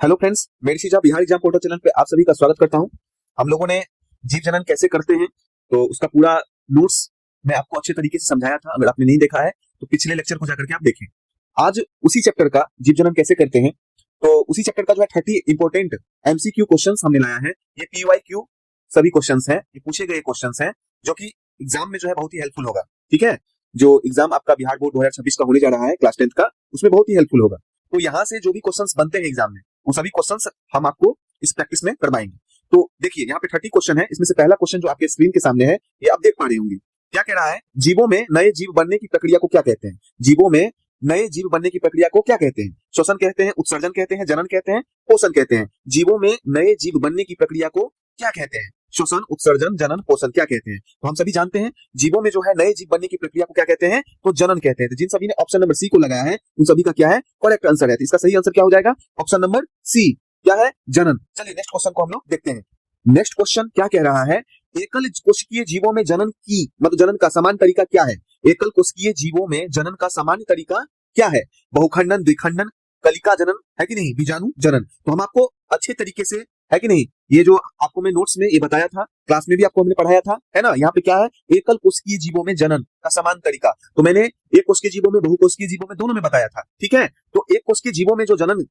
Hello friends, मेरी सीजा Bihar exam portal channel पे आप सभी का स्वागत करता हूं। हम लोगों ने जीव जनन कैसे करते हैं तो उसका पूरा नोट्स मैं आपको अच्छे तरीके से समझाया था। अगर आपने नहीं देखा है तो पिछले लेक्चर को जाकर के आप देखें। आज उसी चैप्टर का जीव जनन कैसे करते हैं, तो उसी चैप्टर का जो है 30 इंपॉर्टेंट एमसीक्यू क्वेश्चंस हमने लाया है। ये पीवाईक्यू सभी क्वेश्चंस हैं, ये पूछे गए क्वेश्चंस हैं जो कि एग्जाम में जो है बहुत ही हेल्पफुल होगा। ठीक है, जो एग्जाम आपका बिहार बोर्ड 2026 का होने जा रहा है क्लास 10th का, उसमें बहुत ही हेल्पफुल होगा। तो यहाँ से जो भी क्वेश्चंस बनते हैं एग्जाम में, वो सभी क्वेश्चंस हम आपको इस प्रैक्टिस में करवाएंगे। तो देखिए यहाँ पे 30 क्वेश्चन है। इसमें से पहला क्वेश्चन जो आपके स्क्रीन के सामने है, ये आप देख पा रहे होंगे। क्या कह रहा है? जीवों में नए जीव बनने की प्रक्रिया को क्या कहते हैं? जीवों में नए जीव बनने की प्रक्रिया को क्या कहते हैं? श्वसन कहते हैं, उत्सर्जन कहते हैं, जनन कहते हैं, पोषण कहते हैं। जीवों में नए जीव बनने की प्रक्रिया को क्या कहते हैं? श्वसन, उत्सर्जन, जनन, पोषण क्या कहते हैं? तो हम सभी जानते हैं जीवों में जो है नए जीव बनने की प्रक्रिया को क्या कहते हैं? तो जनन कहते हैं। तो जिन सभी ने ऑप्शन नंबर सी को लगाया है उन सभी का क्या है? करेक्ट आंसर है। तो इसका सही आंसर क्या हो जाएगा? Option number C. क्या है? जनन। चलिए नेक्स्ट क्वेश्चन को हम लोग देखते हैं। नेक्स्ट क्वेश्चन क्या कह रहा है? एकल कोशिकीय जीवों में जनन की मतलब जनन का समान तरीका क्या है? एकल कोशिकीय जीवों में जनन का सामान्य तरीका क्या है? बहुखंडन, द्विखंडन, कलिका जनन है कि नहीं, बीजाणु जनन। तो हम आपको अच्छे तरीके से, है कि नहीं, ये जो आपको मैं नोट्स में ये बताया था, क्लास में भी आपको हमने पढ़ाया था, है ना। यहाँ पे क्या है? एकल कोशिकीय जीवों में जनन का समान तरीका। तो मैंने एक कोशिकीय जीवों में, बहुकोशिकीय जीवों में, दोनों में बताया था। ठीक है, तो एक कोशिकीय जीवों में जो जनन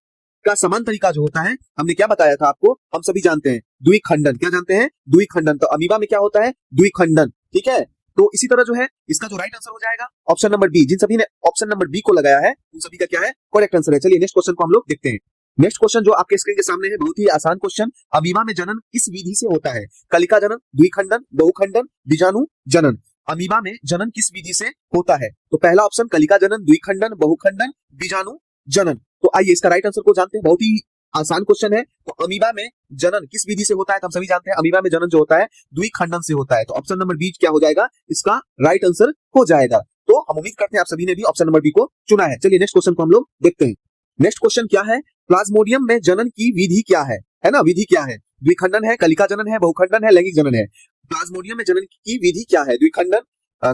का समान तरीका जो होता है, हमने क्या बताया था आपको? हम सभी जानते हैं द्विखंडन। क्या जानते हैं? द्विखंडन। तो अमीबा में क्या होता है? द्विखंडन। ठीक है, तो इसी तरह जो है इसका जो राइट आंसर हो जाएगा ऑप्शन नंबर बी। जिन सभी ने ऑप्शन नंबर बी को लगाया है उन सभी का क्या है? करेक्ट आंसर है। चलिए नेक्स्ट क्वेश्चन को हम लोग देखते हैं। नेक्स्ट क्वेश्चन जो आपके स्क्रीन के सामने है, बहुत ही आसान क्वेश्चन। अमीबा में जनन किस विधि से होता है? कलिका जनन, द्विखंडन, बहुखंडन, बीजाणु जनन। अमीबा में जनन किस विधि से होता है? तो पहला ऑप्शन कलिका जनन, द्विखंडन, बहुखंडन, बीजाणु जनन। तो आइए इसका राइट आंसर को जानते हैं। बहुत ही आसान क्वेश्चन है। तो अमीबा में जनन किस विधि से होता है? तो हम सभी जानते हैं अमीबा में जनन जो होता है द्विखंडन से होता है। तो ऑप्शन नंबर बी क्या हो जाएगा? इसका राइट आंसर हो जाएगा। तो हम उम्मीद करते हैं आप सभी ने भी ऑप्शन नंबर बी को चुना है। चलिए नेक्स्ट क्वेश्चन को हम लोग देखते हैं। नेक्स्ट क्वेश्चन क्या है? प्लाज्मोडियम में जनन की विधि क्या है ना, विधि क्या है? द्विखंडन है, कलिका जनन है, बहुखंडन है, लैंगिक जनन है। प्लाज्मोडियम में जनन की विधि क्या है? द्विखंडन,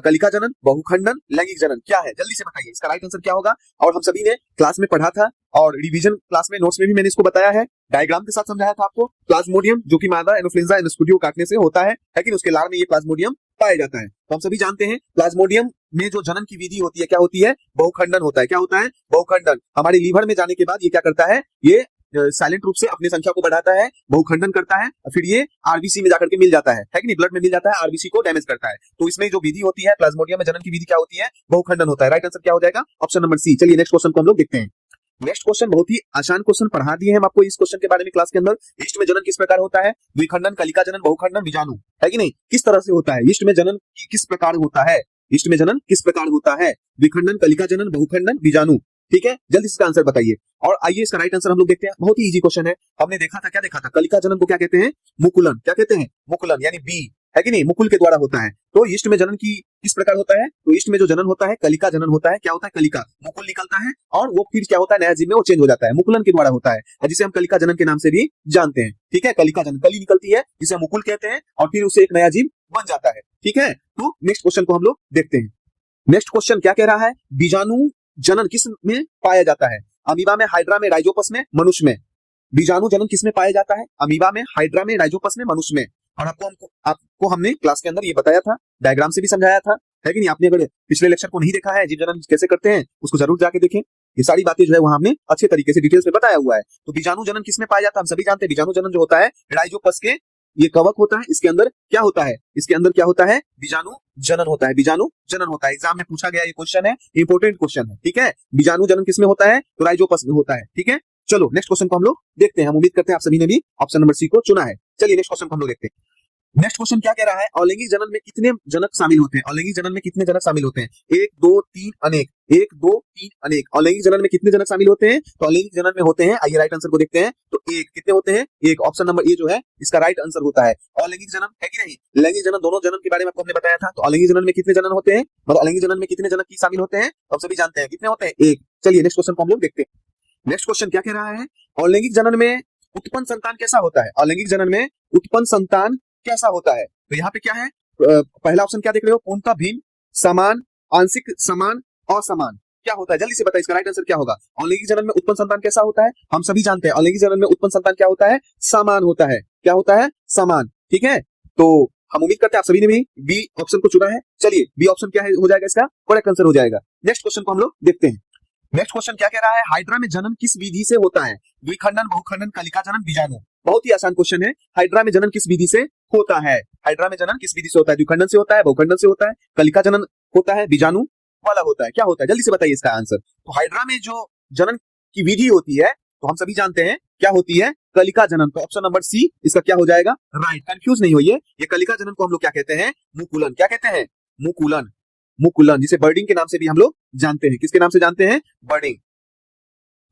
कलिका जनन, बहुखंडन, लैंगिक जनन क्या है? जल्दी से बताइए इसका राइट आंसर क्या होगा। और हम सभी ने क्लास में पढ़ा था और रिवीजन क्लास में नोट्स में भी मैंने इसको बताया है, डायग्राम के साथ समझाया था आपको। प्लाज्मोडियम जो कि मादा एनोफ्लुएंजा एनोस्कुडियो काटने से होता है कि उसके लार में ये प्लाज्मोडियम पाया जाता है। तो हम सभी जानते हैं प्लाज्मोडियम में जो जनन की विधि होती है क्या होती है? बहुखंडन होता है। क्या होता है? बहुखंडन। हमारे लीवर में जाने के बाद ये क्या करता है? ये साइलेंट रूप से अपनी संख्या को बढ़ाता है, बहुखंडन करता है, फिर ये आरबीसी में जाकर के मिल जाता है कि नहीं, ब्लड में मिल जाता है, आरबीसी को डैमेज करता है। तो इसमें जो विधि होती है प्लाज्मोडियम में जनन की विधि क्या होती है? बहुखंडन होता है। राइट आंसर क्या हो जाएगा? Option number C. चलिए नेक्स्ट क्वेश्चन को हम लोग देखते हैं। नेक्स्ट क्वेश्चन बहुत ही आसान क्वेश्चन पढ़ा दिए हम आपको इस क्वेश्चन के बारे में क्लास के अंदर। ईस्ट में जनन किस प्रकार होता है? द्विखंडन, कलिका जनन, बहुखंडन, बीजाणु है कि नहीं, किस तरह से होता है? ईस्ट में जनन किस प्रकार होता है? ईस्ट में जनन किस प्रकार होता है? द्विखंडन, कलिका जनन, बहुखंडन, बीजाणु। ठीक है, जल्दी इसका आंसर बताइए। और आइए इसका राइट आंसर हम लोग देखते हैं। बहुत ही इजी क्वेश्चन है। हमने देखा था, क्या देखा था? कलिका जनन को क्या कहते हैं? मुकुलन। क्या कहते हैं? मुकुलन, यानी बी है कि नहीं, मुकुल के द्वारा होता है। तो ईस्ट में जनन की किस प्रकार होता है? तो ईस्ट में जो जनन होता है कलिका जनन होता है। क्या होता है? कलिका, मुकुल निकलता है और वो फिर क्या होता है? नया जीव में वो चेंज हो जाता है, मुकुलन के द्वारा होता है, जिसे हम कलिका जनन के नाम से भी जानते हैं। ठीक है, कलिका जनन, कली निकलती है जिसे हम मुकुल कहते हैं और फिर उसे एक नया जीव बन जाता है। ठीक है, तो नेक्स्ट क्वेश्चन को हम लोग देखते हैं। नेक्स्ट क्वेश्चन क्या कह रहा है? बीजाणु जनन किस में पाया जाता है? अमीबा में, हाइड्रा में, राइजोपस में, मनुष्य में। बीजाणु जनन किस में पाया जाता है? अमीबा में, हाइड्रा में, राइजोपस में, मनुष्य में। और आपको हमने क्लास के अंदर ये बताया था, डायग्राम से भी समझाया था, है कि नहीं। आपने अगर पिछले लेक्चर को नहीं देखा है, जीव जनन कैसे करते हैं, उसको जरूर जाके देखें। ये सारी बातें जो है वहां हमने अच्छे तरीके से डिटेल्स में बताया हुआ है। तो बीजाणु जनन किस में पाया जाता है? हम सभी जानते हैं बीजाणु जनन जो होता है राइजोपस के, ये कवक होता है, इसके अंदर क्या होता है? इसके अंदर क्या होता है? बीजाणु जनन होता है। बीजाणु जनन होता है। एग्जाम में पूछा गया ये क्वेश्चन है, इंपोर्टेंट क्वेश्चन है। ठीक है, बीजाणु जनन किसमें होता है? तो राइजोपस में होता है। ठीक है, चलो नेक्स्ट क्वेश्चन को हम लोग देखते हैं। हम उम्मीद करते हैं आप सभी ने भी ऑप्शन नंबर सी को चुना है। चलिए नेक्स्ट क्वेश्चन को हम लोग देखते हैं। नेक्स्ट क्वेश्चन क्या कह रहा है? अलैंगिक जनन में कितने जनक शामिल होते हैं? अलैंगिक जनन में कितने जनक शामिल होते हैं? 1 2 3 अनेक, 1 2 3 अनेक। अलैंगिक जनन में कितने जनक शामिल होते हैं? तो अलैंगिक जनन में होते हैं, आइए राइट आंसर को देखते हैं। तो एक, कितने होते हैं? एक। ऑप्शन नंबर ए जो है इसका राइट आंसर होता है। अलैंगिक जनन है कि नहीं, लैंगिक जनन, दोनों जनन के बारे में आपको हमने बताया था। तो अलैंगिक जनन में कितने जनन होते हैं, मतलब अलैंगिक जनन में कितने जनक की शामिल होते हैं? तो हम सभी जानते हैं कितने होते हैं? एक। चलिए नेक्स्ट क्वेश्चन को हम लोग देखते हैं। नेक्स्ट क्वेश्चन क्या कह रहा है? अलैंगिक जनन में उत्पन्न संतान कैसा होता है? अलैंगिक जनन में उत्पन्न संतान कैसा होता है? तो यहाँ पे क्या है? पहला ऑप्शन क्या देख रहे हो? पूर्णतः भिन्न, समान, आंशिक समान, असमान। क्या होता है? जल्दी से बताइए इसका राइट आंसर क्या होगा? अलैंगिक जनन में उत्पन्न संतान कैसा होता है? हम सभी जानते हैं अलैंगिक जनन में उत्पन्न संतान क्या होता है? समान होता है। क्या होता है? समान। ठीक है, तो हम उम्मीद करते हैं आप सभी ने भी बी ऑप्शन को चुना है। चलिए बी ऑप्शन क्या है, हो जाएगा इसका करेक्ट आंसर हो जाएगा। नेक्स्ट क्वेश्चन को हम लोग देखते हैं। नेक्स्ट क्वेश्चन क्या कह रहा है? हाइड्रा में जनन किस विधि से होता है? द्विखंडन, बहुखंडन, कलिका जनन, बीजाणु। बहुत ही आसान क्वेश्चन है। हाइड्रा में जनन किस विधि से होता है? हाइड्रा में जनन किस विधि से होता है? द्विखंडन से होता है, बहुखंडन से होता है, कलिका जनन होता है, बीजाणु वाला होता है। क्या होता है? जल्दी से बताइए इसका आंसर। तो हाइड्रा में जो जनन की विधि होती है तो हम सभी जानते हैं क्या होती है? कलिका जनन। तो ऑप्शन नंबर सी इसका क्या हो जाएगा? राइट। कंफ्यूज नहीं होइए, ये कलिका जनन को हम लोग क्या कहते हैं? मुकुलन। क्या कहते हैं? मुकुलन। मुकुलन, जिसे बर्डिंग के नाम से भी हम लोग जानते हैं। किसके नाम से जानते हैं? बर्डिंग।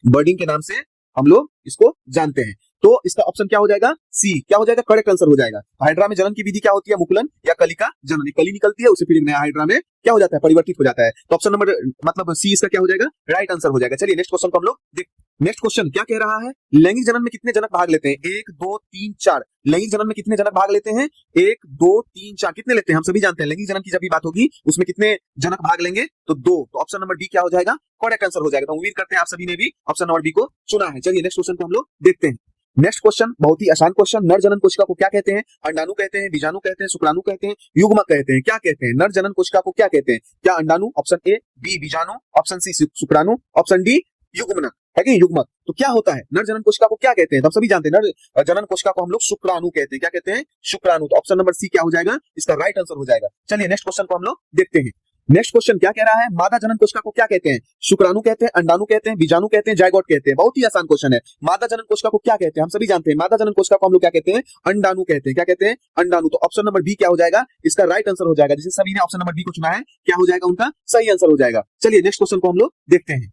बर्डिंग के नाम से हम लोग इसको जानते हैं। तो इसका ऑप्शन क्या हो जाएगा? सी। क्या हो जाएगा? करेक्ट आंसर हो जाएगा। हाइड्रा में जनन की विधि क्या होती है? मुकुलन या कलिका जनन। कली निकलती है, उसे फिर नया हाइड्रा में क्या हो जाता है? परिवर्तित हो जाता है। तो ऑप्शन नंबर मतलब सी इसका क्या हो जाएगा? राइट आंसर हो जाएगा। चलिए नेक्स्ट क्वेश्चन को हम लोग देख। नेक्स्ट क्वेश्चन क्या कह रहा है? लैंगिक जनन में कितने जनक भाग लेते हैं? 1 2 3 4। लैंगिक जनन में कितने जनक भाग लेते हैं? 1 2 3 4। कितने लेते हैं? हम सभी जानते हैं लैंगिक जनन की जब भी बात होगी उसमें कितने जनक भाग लेंगे? तो 2। तो ऑप्शन नंबर डी क्या हो जाएगा? करेक्ट आंसर हो जाएगा। तो उम्मीद करते हैं आप सभी ने भी ऑप्शन नंबर बी को चुना है। चलिए नेक्स्ट क्वेश्चन को हम लोग देखते हैं। नेक्स्ट क्वेश्चन बहुत ही आसान क्वेश्चन। नर जनन कोशिका को क्या कहते हैं? अंडाणु कहते हैं, बीजाणु कहते हैं, शुक्राणु कहते हैं, युग्मक कहते हैं। क्या कहते हैं? नर जनन कोशिका को क्या कहते हैं? क्या अंडाणु? Option A. बी बीजाणु, ऑप्शन सी शुक्राणु, ऑप्शन डी युग्मक। है कि युग्मक? तो क्या होता है? नर जनन कोशिका को क्या कहते हैं? हम सभी जानते हैं नर जनन कोशिका को हम लोग शुक्राणु कहते हैं। क्या कहते हैं? शुक्राणु। तो ऑप्शन नंबर सी क्या हो जाएगा? इसका राइट आंसर हो जाएगा। चलिए नेक्स्ट क्वेश्चन को हम लोग देखते हैं। नेक्स्ट क्वेश्चन क्या कह रहा है? मादा जनन कोशिका को क्या कहते हैं? शुक्राणु कहते हैं, अंडाणु कहते हैं, बीजाणु कहते हैं, जायगोट कहते हैं। बहुत ही आसान क्वेश्चन है। मादा जनन कोशिका को क्या कहते हैं? हम सभी जानते हैं मादा जनन कोशिका को हम लोग क्या कहते हैं? अंडाणु कहते हैं। क्या कहते हैं? अंडाणु। तो ऑप्शन नंबर बी क्या हो जाएगा? इसका राइट आंसर हो जाएगा। जिसे सभी ने ऑप्शन नंबर बी को चुना है क्या हो जाएगा? उनका सही आंसर हो जाएगा। चलिए नेक्स्ट क्वेश्चन को हम लोग देखते हैं।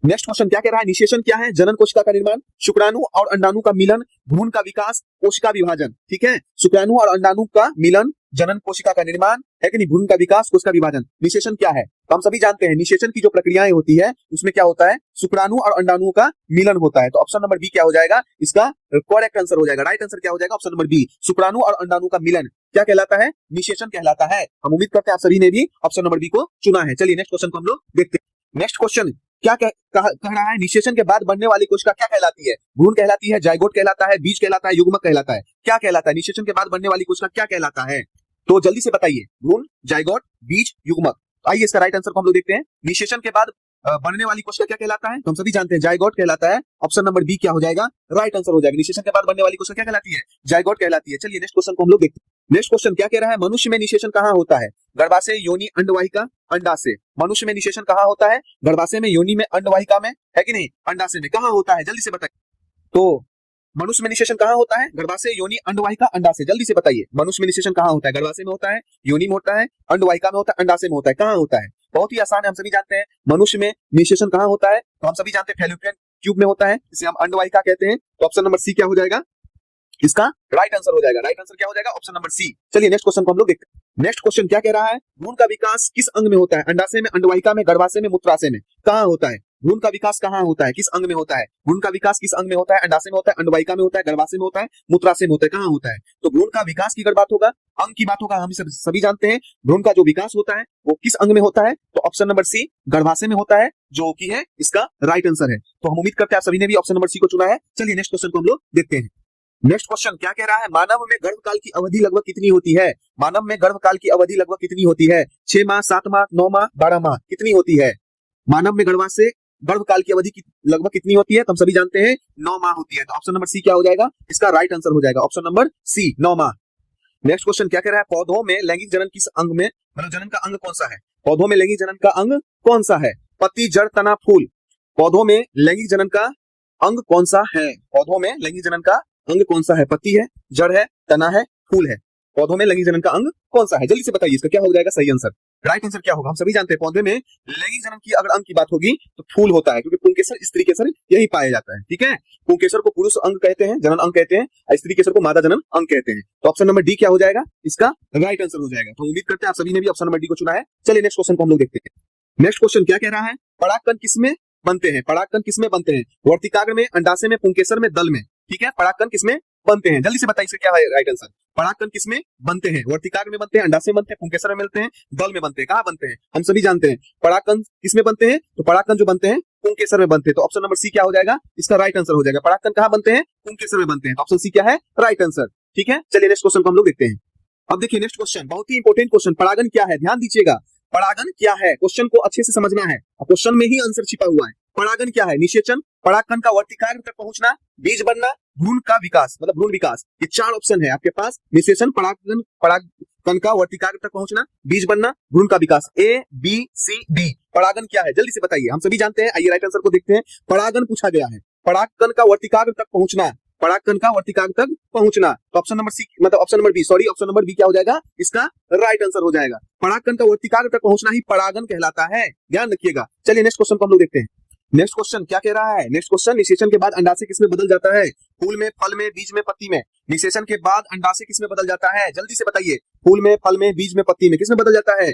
नेक्स्ट क्वेश्चन क्या कह रहा है? निषेचन क्या है? जनन कोशिका का निर्माण, शुक्राणु और अंडाणु का मिलन, भ्रूण का विकास, कोशिका विभाजन। ठीक है, शुक्राणु और अंडाणु का मिलन, जनन कोशिका का निर्माण, है कि नहीं, भ्रूण का विकास, कोशिका विभाजन। निषेचन क्या है? तो हम सभी जानते हैं निषेचन की जो प्रक्रियाएं होती है उसमें क्या होता है? शुक्राणु और अंडाणु का मिलन होता है। तो ऑप्शन नंबर बी क्या हो जाएगा? इसका करेक्ट आंसर हो जाएगा। राइट आंसर क्या हो जाएगा? ऑप्शन नंबर बी, शुक्राणु और अंडाणु का मिलन क्या कहलाता है? निषेचन कहलाता है। हम उम्मीद करते हैं आप सभी ने भी ऑप्शन नंबर बी को चुना है। चलिए नेक्स्ट क्वेश्चन को हम लोग देखते हैं। नेक्स्ट क्वेश्चन क्या कह रहा है? निषेचन के बाद बनने वाली कोशिका क्या कहलाती है? भ्रूण कहलाती है, जायगोट कहलाता है, बीज कहलाता है, युग्मक कहलाता है। क्या कहलाता है? निषेचन के बाद बनने वाली कोशिका क्या कहलाता है? तो जल्दी से बताइए। भ्रूण, जायगोट, बीज, युग्मक। आइए इसका राइट आंसर को हम लोग देखते हैं। निषेचन के बाद बनने वाली कोशिका क्या कहलाता है? तो हम सभी जानते हैं जायगोट कहलाता है। ऑप्शन नंबर बी क्या हो जाएगा? राइट आंसर हो जाएगा। निषेचन के बाद बनने वाली कोशिका क्या कहलाती है? जायगोट कहलाती है। चलिए नेक्स्ट क्वेश्चन को हम लोग देखते हैं। नेक्स्ट क्वेश्चन क्या कह रहा है? मनुष्य में निषेचन कहाँ होता है? गर्भाशय, योनि, अंडवाहिका, अंडाशय। मनुष्य में निषेचन कहाँ होता है? गर्भाशय में, योनि में, अंडवाहिका में, है कि नहीं, अंडाशय में। कहाँ होता है? जल्दी से बताइए। तो मनुष्य में निषेचन कहाँ होता है? गर्भाशय, योनि, अंडवाहिका, अंडाशय। जल्दी से बताइए। मनुष्य में निषेचन कहाँ होता है? गर्भाशय में होता है, योनि में होता है, अंडवाहिका में होता है, अंडाशय में होता है। कहाँ होता है? बहुत ही आसान है। हम सभी जानते हैं मनुष्य में निषेचन कहाँ होता है। तो हम सभी जानते हैं फैलोपियन ट्यूब में होता है, जिसे हम अंडवाहिका कहते हैं। तो ऑप्शन नंबर सी क्या हो जाएगा? इसका राइट आंसर हो जाएगा। राइट आंसर क्या हो जाएगा? Option number C. चलिए नेक्स्ट क्वेश्चन को हम लोग देखते हैं। नेक्स्ट क्वेश्चन क्या कह रहा है? भ्रूण का विकास किस अंग में होता है? अंडाशय में, अंडवाहिका में, गर्भाशय में, मूत्राशय में। कहाँ होता है? भ्रूण का विकास कहाँ होता है? किस अंग में होता है? भ्रूण का विकास किस अंग में होता है? अंडाशय में होता है, अंडवाहिका में होता है, गर्भाशय में होता है, मूत्राशय में होता है। कहाँ होता है? तो भ्रूण का विकास की अगर बात होगा, अंग की बात होगा, हम सभी जानते हैं भ्रूण का जो विकास होता है वो किस अंग में होता है? तो ऑप्शन नंबर सी, गर्भाशय में होता है, जो कि है इसका राइट आंसर है। तो हम उम्मीद करते हैं आप सभी ने भी ऑप्शन नंबर सी को चुना है। चलिए नेक्स्ट क्वेश्चन को हम लोग देखते हैं। नेक्स्ट क्वेश्चन क्या कह रहा है? मानव में गर्भकाल की अवधि लगभग कितनी होती है? मानव में गर्भकाल की अवधि लगभग कितनी होती है? 6 माह, 7 माह, 9 माह, 12 माह। कितनी होती है? मानव में गर्भकाल की अवधि लगभग कितनी होती है? तो हम सभी जानते हैं 9 माह होती है। तो ऑप्शन नंबर सी क्या हो जाएगा? इसका राइट आंसर हो जाएगा। ऑप्शन नंबर सी, 9 माह। नेक्स्ट क्वेश्चन क्या कह रहा है? पौधों में लैंगिक जनन किस अंग में, मतलब जनन का अंग कौन सा है? पौधों में लैंगिक जनन का अंग कौन सा है? पत्ती, जड़, तना, फूल। पौधों में लैंगिक जनन का अंग कौन सा है? पौधों में लैंगिक जनन का अंग कौन सा है? पत्ती है, जड़ है, तना है, फूल है। पौधों में लैंगिक जनन का अंग कौन सा है? जल्दी से बताइए। इसका क्या हो जाएगा सही आंसर? राइट आंसर क्या होगा? हम सभी जानते हैं पौधे में लैंगिक जनन की अगर अंग की बात होगी तो फूल होता है, क्योंकि पुंकेसर, स्त्री केसर यही पाया जाता है। ठीक है, पुंकेसर को पुरुष अंग कहते हैं, जनन अंग कहते हैं, स्त्री केसर को मादा जनन अंग कहते हैं। तो ऑप्शन नंबर डी क्या हो जाएगा? इसका राइट आंसर हो जाएगा। तो उम्मीद करते हैं आप सभी ने भी ऑप्शन नंबर डी को चुना है। चलिए नेक्स्ट क्वेश्चन को हम लोग देखते हैं। नेक्स्ट क्वेश्चन क्या कह रहा है? परागकण किसमें बनते हैं? परागकण किसमें बनते हैं? वर्तिकाग्र में, अंडाशय में, पुंकेसर में, दल में। ठीक है, परागकण किसमें बनते हैं? जल्दी से बताइए इसका क्या है राइट आंसर। परागकण किसमें बनते हैं? वर्तिकाग्र में बनते हैं, अंडाशय में बनते हैं, पुंकेसर में मिलते हैं, दल में बनते हैं। कहाँ बनते हैं? हम सभी जानते हैं। परागकण किसमें बनते हैं? तो परागकण जो बनते हैं पुंकेसर में बनते हैं। तो ऑप्शन नंबर सी क्या हो जाएगा? इसका राइट आंसर हो जाएगा। परागकण कहाँ बनते हैं? पुंकेसर में बनते हैं। तो ऑप्शन सी क्या है? Right answer. ठीक है, चलिए नेक्स्ट क्वेश्चन को हम लोग देखते हैं। अब देखिए नेक्स्ट क्वेश्चन बहुत ही इंपॉर्टेंट क्वेश्चन। परागन क्या है? ध्यान दीजिएगा, परागन क्या है क्वेश्चन को अच्छे से समझना है। क्वेश्चन में ही आंसर छिपा हुआ है। परागन क्या है? निषेचन, परागकण का वर्तिकाग्र तक पहुंचना, बीज बनना, भ्रूण का विकास मतलब भ्रूण विकास। ये चार ऑप्शन है आपके पास। निषेचन, परागकण, परागकण का वर्तिकाग्र तक पहुंचना, बीज बनना, भ्रूण का विकास। A B C D. परागन क्या है? जल्दी से बताइए। हम सभी जानते हैं। आइए राइट आंसर को देखते हैं। परागन पूछा गया है, परागकण का वर्तिकाग्र तक पहुंचना, परागकण का वर्तिकाग्र तक पहुंचना। तो ऑप्शन नंबर सी मतलब option number B, sorry option number B क्या हो जाएगा? इसका राइट आंसर हो जाएगा। परागकण का वर्तिकाग्र तक पहुंचना ही परागन कहलाता है, ध्यान रखिएगा। चलिए नेक्स्ट क्वेश्चन को हम लोग देखते हैं। नेक्स्ट क्वेश्चन क्या कह रहा है? नेक्स्ट क्वेश्चन, निषेचन के बाद अंडाशय किसमें बदल जाता है? फूल में, फल में, बीज में, पत्ती में। निषेचन के बाद अंडाशय किसमें बदल जाता है? जल्दी से बताइए। फूल में, फल में, बीज में, पत्ती में किसमें बदल जाता है?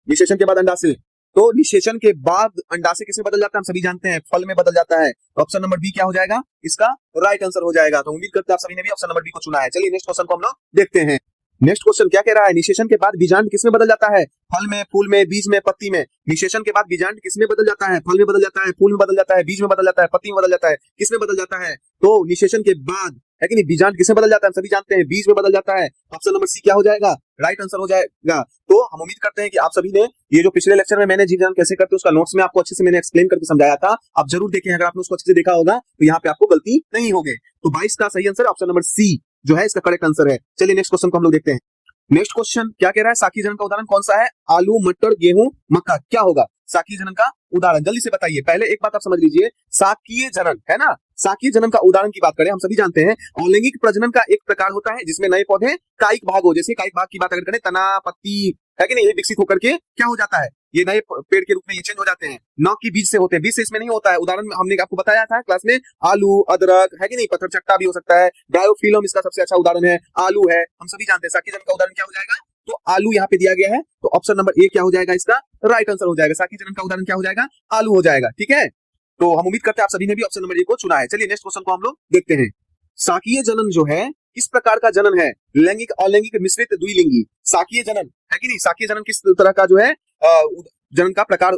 निषेचन के बाद अंडाशय। तो निषेचन के बाद अंडाशय किसमें बदल जाता है? हम सभी जानते हैं फल में बदल जाता है। तो ऑप्शन नंबर बी क्या हो जाएगा? इसका राइट आंसर हो जाएगा। तो उम्मीद करते हैं आप सभी ने भी ऑप्शन नंबर बी को चुना है। चलिए नेक्स्ट क्वेश्चन को हम लोग देखते हैं। नेक्स्ट क्वेश्चन क्या कह रहा है? निषेचन के बाद बीजांड किसमें बदल जाता है? फल में, फूल में, बीज में, पत्ती में। निषेचन के बाद बीजांड किसमें बदल जाता है? फल में बदल जाता है, फूल में बदल जाता है, बीज में बदल जाता है, पत्ती में बदल जाता है। किसमें बदल जाता है? तो निषेचन के बाद है कि नहीं, बीजांड किसमें बदल जाता है? हम सभी जानते हैं बीज में बदल जाता है। ऑप्शन नंबर सी क्या हो जाएगा? राइट आंसर हो जाएगा। तो हम उम्मीद करते हैं कि आप सभी ने ये जो पिछले लेक्चर में मैंने जीव जन्म कैसे करते हैं उसका नोट्स में आपको अच्छे से मैंने एक्सप्लेन करके समझाया था, आप जरूर देखें। अगर आपने उसको अच्छे से देखा होगा तो यहाँ पे आपको गलती नहीं होगी। तो 22 का सही आंसर ऑप्शन नंबर सी जो है इसका करेक्ट आंसर है। चलिए नेक्स्ट क्वेश्चन को हम लोग देखते हैं। नेक्स्ट क्वेश्चन क्या कह रहा है? साकी जनन का उदाहरण कौन सा है? आलू, मटर, गेहूं, मक्का। क्या होगा साकी जनन का उदाहरण? जल्दी से बताइए। पहले एक बात आप समझ लीजिए, साकीय जनन है ना, साकीय जनन का उदाहरण की बात करें, हम सभी जानते हैं अलैंगिक प्रजनन का एक प्रकार होता है जिसमें नए पौधे कायिक भाग हो। जैसे कायिक भाग की बात अगर करें, तना, पत्ती है कि नहीं, ये विकसित होकर के क्या हो जाता है? ये नए पेड़ के रूप में ये चेंज हो जाते हैं। न कि बीज से होते हैं, बीज से इसमें नहीं होता है। उदाहरण में हमने आपको बताया था क्लास में, आलू, अदरक है कि नहीं, पत्थर चट्टा भी हो सकता है, डायोफिलम इसका सबसे अच्छा उदाहरण है, आलू है। हम सभी जानते हैं साकी जनन का उदाहरण क्या हो जाएगा? तो आलू यहाँ पे दिया गया है, तो ऑप्शन नंबर ए क्या हो जाएगा? इसका राइट आंसर हो जाएगा। साकी जनन का उदाहरण क्या हो जाएगा? आलू हो जाएगा। ठीक है, तो हम उम्मीद करते हैं आप सभी ने भी ऑप्शन नंबर ए को चुना है। चलिए नेक्स्ट क्वेश्चन को हम लोग देखते हैं। साकीय जनन जो है किस प्रकार का जनन है? लैंगिक, अलैंगिक, मिश्रित, द्विलिंगी। साकीय जनन है कि नहीं, साकीय जनन किस तरह का जो है जनन का प्रकार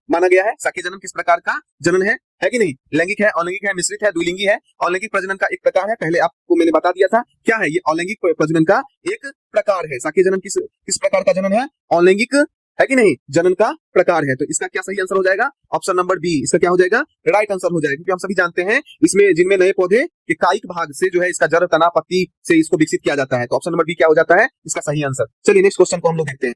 माना गया है? साकीय जनन किस प्रकार का जनन है कि नहीं? लैंगिक है, अलैंगिक है, मिश्रित है, द्विलिंगी है। अलैंगिक प्रजनन का एक प्रकार है, पहले आपको मैंने बता दिया था क्या है ये अलैंगिक प्रजनन का एक प्रकार है। साकीय जनन किस प्रकार का जनन है? अलैंगिक है कि नहीं, जनन का प्रकार है। तो इसका क्या सही आंसर हो जाएगा? ऑप्शन नंबर बी इसका क्या हो जाएगा? राइट आंसर हो जाएगा। क्योंकि हम सभी जानते हैं इसमें जिनमें नए पौधे के कायिक भाग से जो है इसका जड़, तना, पत्ती से इसको विकसित किया जाता है। तो ऑप्शन नंबर बी क्या हो जाता है? इसका सही आंसर। चलिए नेक्स्ट क्वेश्चन को हम लोग देखते हैं।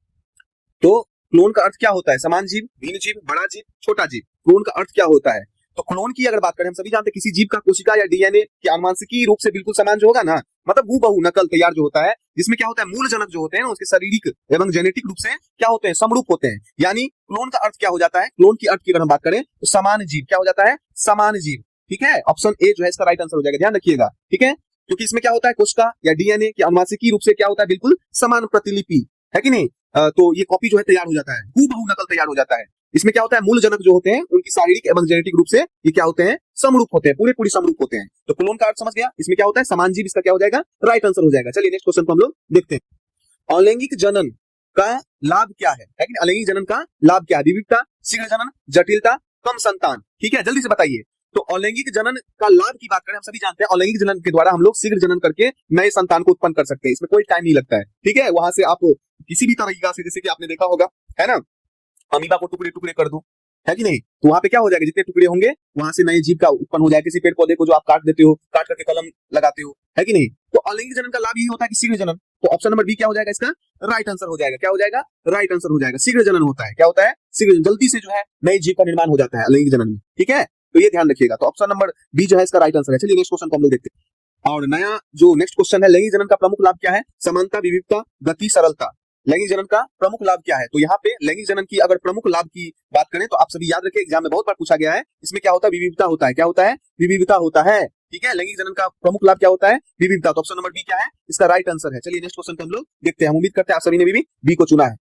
तो क्लोन का अर्थ क्या होता है? समान जीव, भिन्न जीव, बड़ा जीव, छोटा जीव। क्लोन का अर्थ क्या होता है? तो क्लोन की अगर बात करें, हम सभी जानते हैं किसी जीव का कोशिका या डीएनए के आनुवंशिकी रूप से बिल्कुल समान जो होगा ना, मतलब हूबहू नकल तैयार जो होता है, जिसमें क्या होता है मूल जनक जो होते हैं उसके शारीरिक एवं जेनेटिक रूप से क्या होते हैं? समरूप होते हैं। यानी क्लोन का अर्थ क्या हो जाता है? क्लोन की अर्थ की अगर हम बात करें तो समान जीव क्या हो जाता है? समान जीव। ठीक है, ऑप्शन ए जो है इसका राइट आंसर हो जाएगा, ध्यान रखिएगा। ठीक है, क्योंकि इसमें क्या होता है कोशिका या डीएनए के आनुवंशिकी रूप से क्या होता है? बिल्कुल समान प्रतिलिपि है कि नहीं, तो ये कॉपी जो है तैयार हो जाता है, हूबहू नकल तैयार हो जाता है। इसमें क्या होता है? मूल जनक जो होते हैं उनकी शारीरिक एवं जेनेटिक रूप से ये क्या होते हैं? समरूप होते हैं, पूरे समरूप होते हैं। तो क्लोन का अर्थ समझ गया। इसमें क्या होता है? समान जीव, इसका क्या हो जाएगा? राइट आंसर हो जाएगा। चलिए नेक्स्ट क्वेश्चन को हम लोग देखते हैं। अलैंगिक जनन का लाभ क्या है? अलैंगिक जनन का लाभ क्या है? विविधता, शीघ्र जनन, जटिलता, कम संतान। ठीक है, जल्दी से बताइए। तो अलैंगिक जनन का लाभ की बात करें, हम सभी जानते हैं अलैंगिक जनन के द्वारा हम लोग शीघ्र जनन करके नए संतान को उत्पन्न कर सकते हैं। इसमें कोई टाइम नहीं लगता है। ठीक है, वहां से आप किसी भी तरीका से, जैसे कि आपने देखा होगा है ना, अमीबा को टुकड़े टुकड़े कर दो है कि नहीं, तो वहां पे क्या हो जाएगा? जितने टुकड़े होंगे वहां से नए जीव का उत्पन्न हो जाएगा। किसी पेड़ पौधे को जो आप काट देते हो, काट करके कलम लगाते हो है कि नहीं, तो अलैंगिक जनन का लाभ यही होता है कि शीघ्र जनन। तो ऑप्शन नंबर बी क्या हो जाएगा? इसका राइट आंसर हो जाएगा। क्या हो जाएगा? राइट आंसर हो जाएगा। शीघ्र जनन होता है, क्या होता है? शीघ्र, जल्दी से जो है नए जीव का निर्माण हो जाता है अलैंगिक जनन में। ठीक है, तो ये ध्यान रखिएगा। तो ऑप्शन नंबर बी जो है इसका राइट आंसर है। चलिए नेक्स्ट क्वेश्चन को हम लोग देखते हैं। और नया जो नेक्स्ट क्वेश्चन है, लैंगिक जनन का प्रमुख लाभ क्या है? समानता, विविधता, गति, सरलता। लैंगिक जनन का प्रमुख लाभ क्या है? तो यहाँ पे लैंगिक जनन की अगर प्रमुख लाभ की बात करें तो आप सभी याद रखें, एग्जाम में बहुत बार पूछा गया है। इसमें क्या होता है? विविधता होता है। क्या होता है? विविधता होता है। ठीक है, लैंगिक जनन का प्रमुख लाभ क्या होता है? विविधता। तो ऑप्शन नंबर बी क्या है? इसका राइट आंसर है। चलिए नेक्स्ट क्वेश्चन को हम लोग देखते हैं। हम उम्मीद करते हैं आप सभी ने भी बी को चुना है।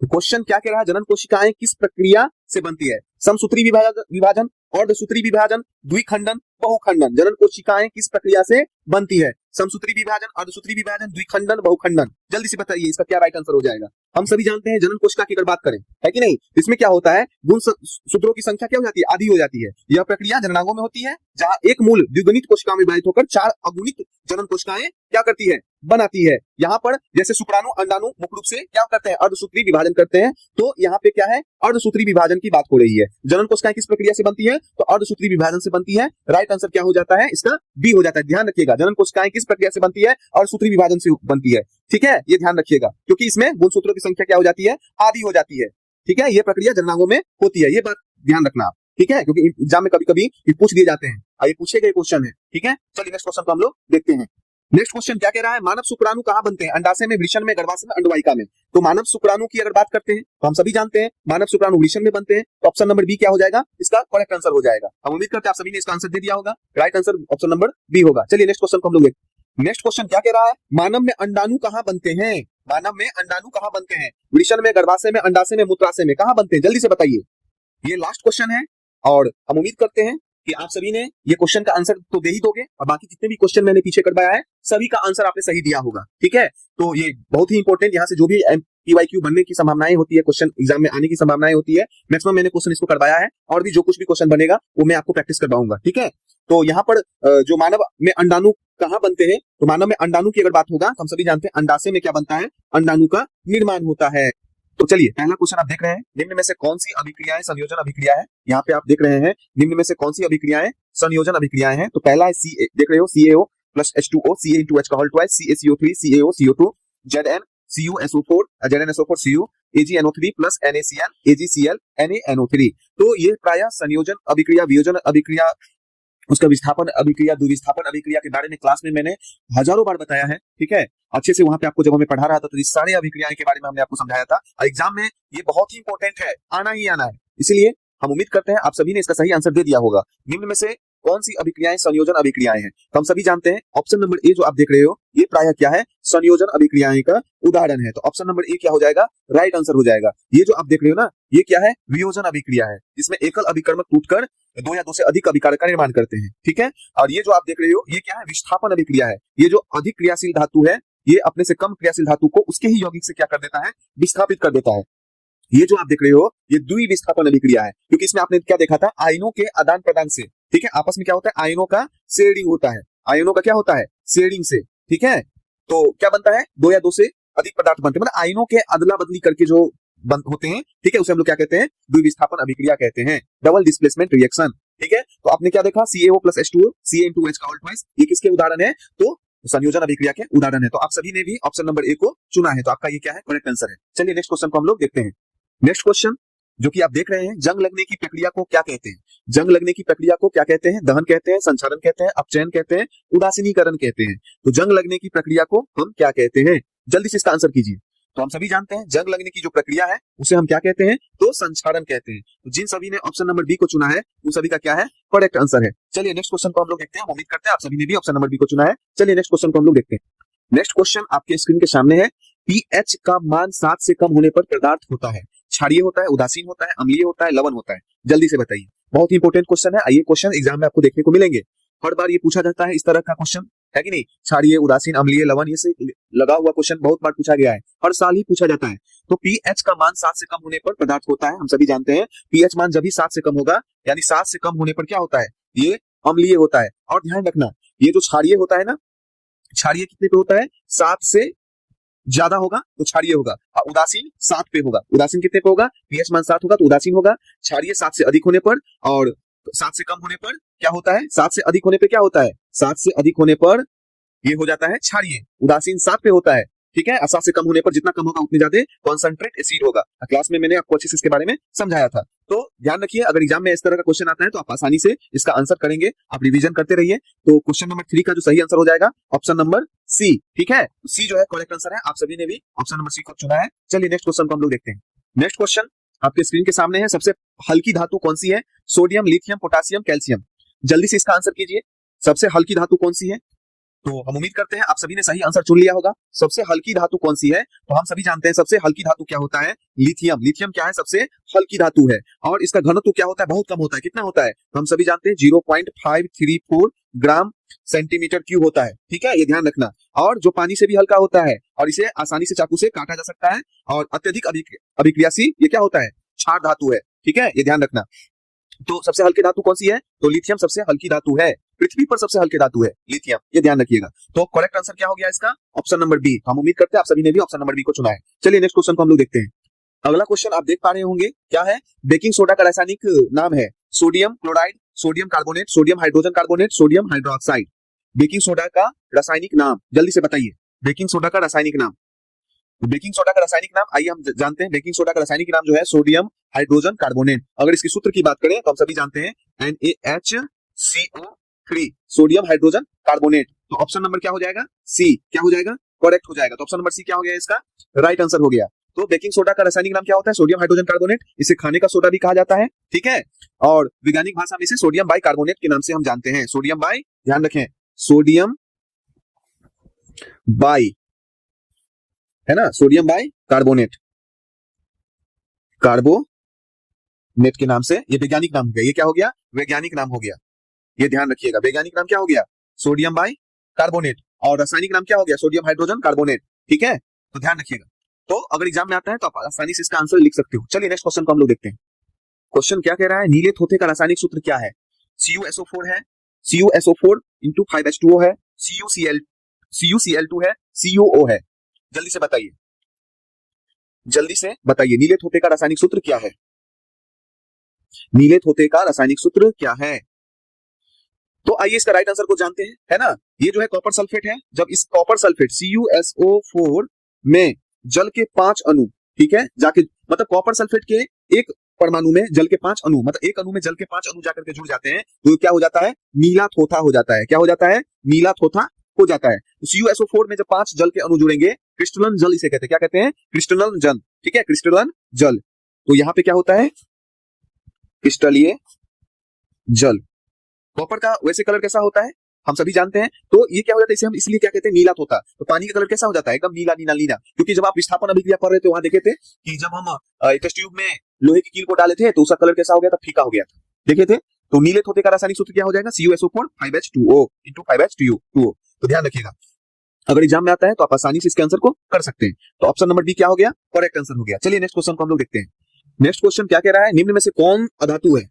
तो क्वेश्चन क्या कह रहा है? जनन कोशिकाएं किस प्रक्रिया से बनती है? समसूत्री विभाजन, अर्धसूत्री विभाजन, द्विखंडन, बहुखंडन। जनन कोशिकाएं किस प्रक्रिया से बनती है? समसूत्री विभाजन, अर्धसूत्री विभाजन, द्विखंडन, बहुखंडन। जल्दी से बताइए इसका क्या राइट आंसर हो जाएगा। हम सभी जानते हैं जनन कोशिका की अगर बात करें, है कि नहीं, इसमें क्या होता है, गुण सूत्रों की संख्या क्या हो जाती है, आधी हो जाती है। यह प्रक्रिया जननांगों में होती है जहां एक मूल द्विगुणित कोशिका में विभाजित होकर 4 अगुणित जनन कोशिकाएं क्या करती है, बनाती है। यहाँ पर जैसे शुक्राणु अंडाणु मुख्य रूप से क्या करते हैं, अर्धसूत्री विभाजन करते हैं। तो यहाँ पे क्या है, अर्धसूत्री विभाजन की बात हो रही है। जनन कोशिकाएं किस प्रक्रिया से बनती है, तो अर्धसूत्री विभाजन से बनती है। राइट आंसर क्या हो जाता है, इसका बी हो जाता है। ध्यान रखिएगा, जनन कोशिकाएं किस प्रक्रिया से बनती है, अर्धसूत्री विभाजन से बनती है। ठीक है, ये ध्यान रखिएगा, क्योंकि इसमें गुणसूत्रों की संख्या क्या हो जाती है, आधी हो जाती है। ठीक है, ये प्रक्रिया जननांगों में होती है, ये बात ध्यान रखना आप। ठीक है, क्योंकि एग्जाम में कभी कभी पूछ दिए जाते हैं, ये पूछे गए क्वेश्चन है। ठीक है, चलिए नेक्स्ट क्वेश्चन को हम लोग देखते हैं। नेक्स्ट क्वेश्चन क्या कह रहा है, मानव शुक्राणु कहां बनते हैं, अंडाशय में, वृषण में, गर्भाशय में, अंडवाहिका में। तो मानव शुक्राणु की अगर बात करते हैं तो हम सभी जानते हैं मानव शुक्राणु वृषण में बनते हैं। तो ऑप्शन नंबर बी क्या हो जाएगा, इसका करेक्ट आंसर हो जाएगा। हम उम्मीद करते हैं आप सभी ने इसका आंसर दे दिया होगा। Right answer option number B होगा। चलिए नेक्स्ट क्वेश्चन को हम लोग देखते हैं। नेक्स्ट क्वेश्चन क्या कह रहा है, मानव में अंडाणु कहां बनते हैं, मानव में अंडाणु कहां बनते हैं, वृषण में, गर्भाशय में, अंडाशय में, मूत्राशय में, कहां बनते हैं, जल्दी से बताइए। ये लास्ट क्वेश्चन है और हम उम्मीद करते हैं कि आप सभी ने ये क्वेश्चन का आंसर तो दे ही दोगे, और बाकी जितने भी क्वेश्चन मैंने पीछे करवाया है सभी का आंसर आपने सही दिया होगा। ठीक है, तो ये बहुत ही इंपॉर्टेंट, यहाँ से जो भी PYQ बनने की संभावनाएं होती है, क्वेश्चन एग्जाम में आने की संभावनाएं होती है, मैक्सिमम मैंने क्वेश्चन इसको करवाया है, और भी जो कुछ भी क्वेश्चन बनेगा वो मैं आपको प्रैक्टिस करवाऊंगा। ठीक है, तो यहाँ पर जो मानव में अंडाणु कहां बनते हैं, तो मानव में अंडाणु की अगर बात होगा तो हम सभी जानते हैं अंडाशय में क्या बनता है, अंडाणु का निर्माण होता है। तो चलिए पहला क्वेश्चन आप देख रहे हैं, निम्न में से कौन सी अभिक्रियाएं संयोजन अभिक्रिया है। यहाँ पे आप देख रहे हैं निम्न में से कौन सी अभिक्रियाएं संयोजन अभिक्रियाएं हैं। तो पहला है सी, देख रहे हो CaO plus H2O, Ca into H का whole twice, CaCO3, CaO CO2, Zn CuSO4, ZnSO4 Cu, AgNO3 plus NaCl, AgCl, NaNO3। तो ये प्रायः संयोजन अभिक्रिया, वियोजन अभिक्रिया, उसका विस्थापन अभिक्रिया, द्विविस्थापन अभिक्रिया के बारे में क्लास में मैंने हजारों बार बताया है। ठीक है, अच्छे से वहां पे आपको जब हमें पढ़ा रहा था तो इस सारे अभिक्रियाएं के बारे में हमने आपको समझाया था, और एग्जाम में ये बहुत ही इंपॉर्टेंट है, आना ही आना है। इसलिए हम उम्मीद करते हैं आप सभी ने इसका सही आंसर दे दिया होगा। निम्न में से कौन सी अभिक्रियाएं संयोजन अभिक्रियाएं हैं, तो हम सभी जानते हैं ऑप्शन नंबर ए जो आप देख रहे हो ये प्रायः क्या है, संयोजन अभिक्रियाएं का उदाहरण है। तो ऑप्शन नंबर ए क्या हो जाएगा, राइट आंसर हो जाएगा। ये जो आप देख रहे हो ना, ये क्या है, वियोजन अभिक्रिया है, जिसमें एकल अभिकर्मक टूटकर दो या दो से अधिक अभिकारक का निर्माण करते हैं। ठीक है, और ये जो आप देख रहे हो ये क्या है, विस्थापन अभिक्रिया है। ये जो अधिक क्रियाशील धातु है ये अपने से कम क्रियाशील धातु को उसके ही यौगिक से क्या कर देता है, विस्थापित कर देता है। ये जो आप देख रहे हो ये द्विविस्थापन अभिक्रिया है, क्योंकि इसमें आपने क्या देखा था, आयनों के आदान प्रदान से। ठीक है, आपस में क्या होता है, आयनों का शेयरिंग होता है, आयनों का क्या होता है, शेयरिंग से। ठीक है, तो क्या बनता है, दो या दो से अधिक पदार्थ बनते हैं, मतलब आयनों के अदला बदली करके जो होते हैं। ठीक है, उसे हम लोग क्या कहते हैं, द्विविस्थापन अभिक्रिया कहते हैं, डबल डिस्प्लेसमेंट रिएक्शन। ठीक है, तो आपने क्या देखा, CaO plus H2O, Ca into H का होल ट्वाइस, ये किसके उदाहरण है, तो संयोजन अभिक्रिया के उदाहरण है। तो आप सभी ने भी ऑप्शन नंबर ए को चुना है, तो आपका ये क्या है, करेक्ट आंसर है। चलिए नेक्स्ट क्वेश्चन को हम लोग देखते हैं। नेक्स्ट क्वेश्चन जो कि आप देख रहे हैं, जंग लगने की प्रक्रिया को क्या कहते हैं, जंग लगने की प्रक्रिया को क्या कहते हैं, दहन कहते हैं, संचारण कहते हैं, अपचयन कहते हैं, उदासीनीकरण कहते हैं। तो जंग लगने की प्रक्रिया को हम क्या कहते हैं, जल्दी से इसका आंसर कीजिए। तो हम सभी जानते हैं जंग लगने की जो प्रक्रिया है उसे हम क्या कहते हैं, तो संचारण कहते हैं। तो जिन सभी ने ऑप्शन नंबर बी को चुना है उन सभी का क्या है, करेक्ट आंसर है। चलिए नेक्स्ट क्वेश्चन को हम लोग देखते हैं। उम्मीद करते हैं आप सभी ने भी ऑप्शन नंबर बी को चुना है। चलिए नेक्स्ट क्वेश्चन को हम लोग देखते हैं। नेक्स्ट क्वेश्चन आपके स्क्रीन के सामने है, pH का मान 7 से कम होने पर पदार्थ होता है, क्षारीय होता है, उदासीन होता है, अम्लीय होता है, लवण होता है, जल्दी से बताइए। बहुत ही इंपॉर्टेंट क्वेश्चन है, ये क्वेश्चन एग्जाम में आपको देखने को मिलेंगे, हर बार ये पूछा जाता है इस तरह का क्वेश्चन, है कि नहीं, क्षारीय, उदासीन, अम्लीय, लवण, ये से लगा हुआ क्वेश्चन बहुत बार पूछा गया है, हर साल ही पूछा जाता है। तो pH का मान 7 से कम होने पर पदार्थ होता है, हम सभी जानते हैं pH मान जब भी 7 से कम होगा, यानी 7 से कम होने पर क्या होता है, ये अम्लीय होता है। और ध्यान रखना, ये जो क्षारीय होता है ना, क्षारीय कितने पे होता है, 7 से ज्यादा होगा तो क्षारीय होगा, और उदासीन 7 पे होगा। उदासीन कितने पे होगा, pH मान 7 होगा तो उदासीन होगा। क्षारीय 7 से अधिक होने पर, और 7 से कम होने पर क्या होता है, 7 से अधिक होने पे क्या होता है, 7 से अधिक होने पर ये हो जाता है क्षारीय। उदासीन 7 पे होता है, ठीक है, 7 से कम होने पर जितना कम होगा उतनी ज्यादा कॉन्सेंट्रेट एसिड होगा। क्लास में मैंने आपको अच्छे से इसके बारे में समझाया था। तो ध्यान रखिए, अगर एग्जाम में इस तरह का क्वेश्चन आता है तो आप आसानी से इसका आंसर करेंगे, आप रिवीजन करते रहिए। तो क्वेश्चन नंबर 3 का जो सही आंसर हो जाएगा ऑप्शन नंबर सी। ठीक है, सी जो है करेक्ट आंसर है, आप सभी ने भी ऑप्शन नंबर सी को चुना है। चलिए नेक्स्ट क्वेश्चन को हम लोग देखते हैं। नेक्स्ट क्वेश्चन आपके स्क्रीन के सामने है, सबसे हल्की धातु कौन सी है, सोडियम, लिथियम, पोटासियम, कैल्शियम, जल्दी से इसका आंसर कीजिए। सबसे हल्की धातु कौन सी है, तो हम उम्मीद करते हैं आप सभी ने सही आंसर चुन लिया होगा। सबसे हल्की धातु कौन सी है? तो हम सभी जानते हैं सबसे हल्की धातु क्या होता है? लिथियम। लिथियम क्या है? सबसे हल्की धातु है। और इसका घनत्व क्या होता है? बहुत कम होता है। कितना होता है? तो हम सभी जानते हैं 0.534 ग्राम सेंटीमीटर क्यूब होता है। ठीक है, ये ध्यान रखना। और जो पानी से भी हल्का होता है और इसे आसानी से चाकू से काटा जा सकता है। और अत्यधिक अभिक्रियाशील ये क्या होता है? क्षार धातु है। ठीक है, ये ध्यान रखना। तो सबसे हल्की धातु कौन सी है? तो लिथियम सबसे हल्की धातु है। पृथ्वी पर सबसे हल्की धातु है लिथियम, ये ध्यान रखिएगा। तो करेक्ट आंसर क्या हो गया इसका? Option number B. हम उम्मीद करते हैं आप सभी ने भी ऑप्शन नंबर बी को चुना है। चलिए नेक्स्ट क्वेश्चन को हम लोग देखते हैं। अगला क्वेश्चन आप देख पा रहे होंगे, क्या है? बेकिंग सोडा का रासायनिक नाम है sodium chloride, sodium carbonate, sodium hydrogen carbonate, sodium hydroxide. Baking soda का रासायनिक नाम जल्दी से बताइए। बेकिंग सोडा का रासायनिक नाम। बेकिंग सोडा का रासायनिक नाम आइए हम जानते हैं। बेकिंग सोडा का रासायनिक नाम जो है सोडियम हाइड्रोजन कार्बोनेट। अगर इसकी सूत्र की बात करें तो हम सभी जानते हैं NaHCO3, सोडियम हाइड्रोजन कार्बोनेट। तो ऑप्शन नंबर क्या हो जाएगा? सी। क्या हो जाएगा? करेक्ट हो जाएगा। तो ऑप्शन नंबर सी क्या हो गया? इसका राइट आंसर हो गया। तो बेकिंग सोडा का रासायनिक नाम क्या होता है? Sodium hydrogen carbonate. इसे खाने का सोडा भी कहा जाता है। ठीक है, और वैज्ञानिक भाषा में इसे सोडियम बाई कार्बोनेट के नाम से हम जानते हैं। सोडियम बाई, ध्यान रखें, सोडियम बाई, है ना, सोडियम बाई कार्बोनेट, कार्बोनेट के नाम से ये वैज्ञानिक नाम हो गया। ये क्या हो गया? वैज्ञानिक नाम हो गया। ये ध्यान रखिएगा, वैज्ञानिक नाम क्या हो गया? Sodium by carbonate. और रासायनिक नाम क्या हो गया? Sodium hydrogen carbonate. ठीक है, तो ध्यान रखिएगा। तो अगर एग्जाम में आता है तो आप आसानी से इसका आंसर लिख सकते हो। चलिए नेक्स्ट क्वेश्चन को हम लोग देखते हैं। क्वेश्चन क्या कह रहा है? नीले थोथे का रासायनिक सूत्र क्या है? CuSO4 है, CuSO4 into 5H2O है, CuCl2 है, CuO है। जल्दी से बताइए, जल्दी से बताइए, नीले थोथे का रासायनिक सूत्र क्या है? नीले थोथे का रासायनिक सूत्र क्या है? तो आइए इसका राइट आंसर को जानते हैं, है ना। ये जो है कॉपर सल्फेट है। जब इस कॉपर सल्फेट CuSO4 में जल के 5 अणु, ठीक है, जाके मतलब कॉपर सल्फेट के एक परमाणु में जल के 5 अणु, मतलब एक अणु में जल के 5 अणु जाकर के जुड़ जाते हैं, तो क्या हो जाता है? नीला थोथा हो जाता है। क्या हो जाता है? नीला थोथा हो जाता है। तो CuSO4 में जब 5 जल के अणु जुड़ेंगे, क्रिस्टलन जल इसे कहते हैं। क्या कहते हैं? क्रिस्टलन जल। ठीक है, क्रिस्टलन जल। तो यहां पे क्या होता है? क्रिस्टलीय जल। कॉपर का वैसे कलर कैसा होता है हम सभी जानते हैं। तो ये क्या हो जाता है? इसे हम इसलिए क्या कहते हैं? नीला तोता। तो पानी का कलर कैसा हो जाता है? एकदम नीला नीला नीला। क्योंकि जब आप विस्थापन अभिक्रिया पढ़ रहे थे वहां देखे थे कि जब हम टेस्ट ट्यूब में लोहे की कील को डाले थे तो उसका कलर कैसा हो गया था? फीका हो गया था। देखे थे? तो नीले तोते का रासायनिक सूत्र क्या हो जाएगा? CuSO4 5H2O into 5H2O। तो ध्यान रखिएगा, अगर एग्जाम में आता है तो आप आसानी से इसके आंसर को कर सकते हैं। तो ऑप्शन नंबर बी क्या हो गया? करेक्ट आंसर हो गया। चलिए नेक्स्ट क्वेश्चन को हम लोग देखते हैं। नेक्स्ट क्वेश्चन क्या कह रहा है? निम्न में से कौन अधातु है?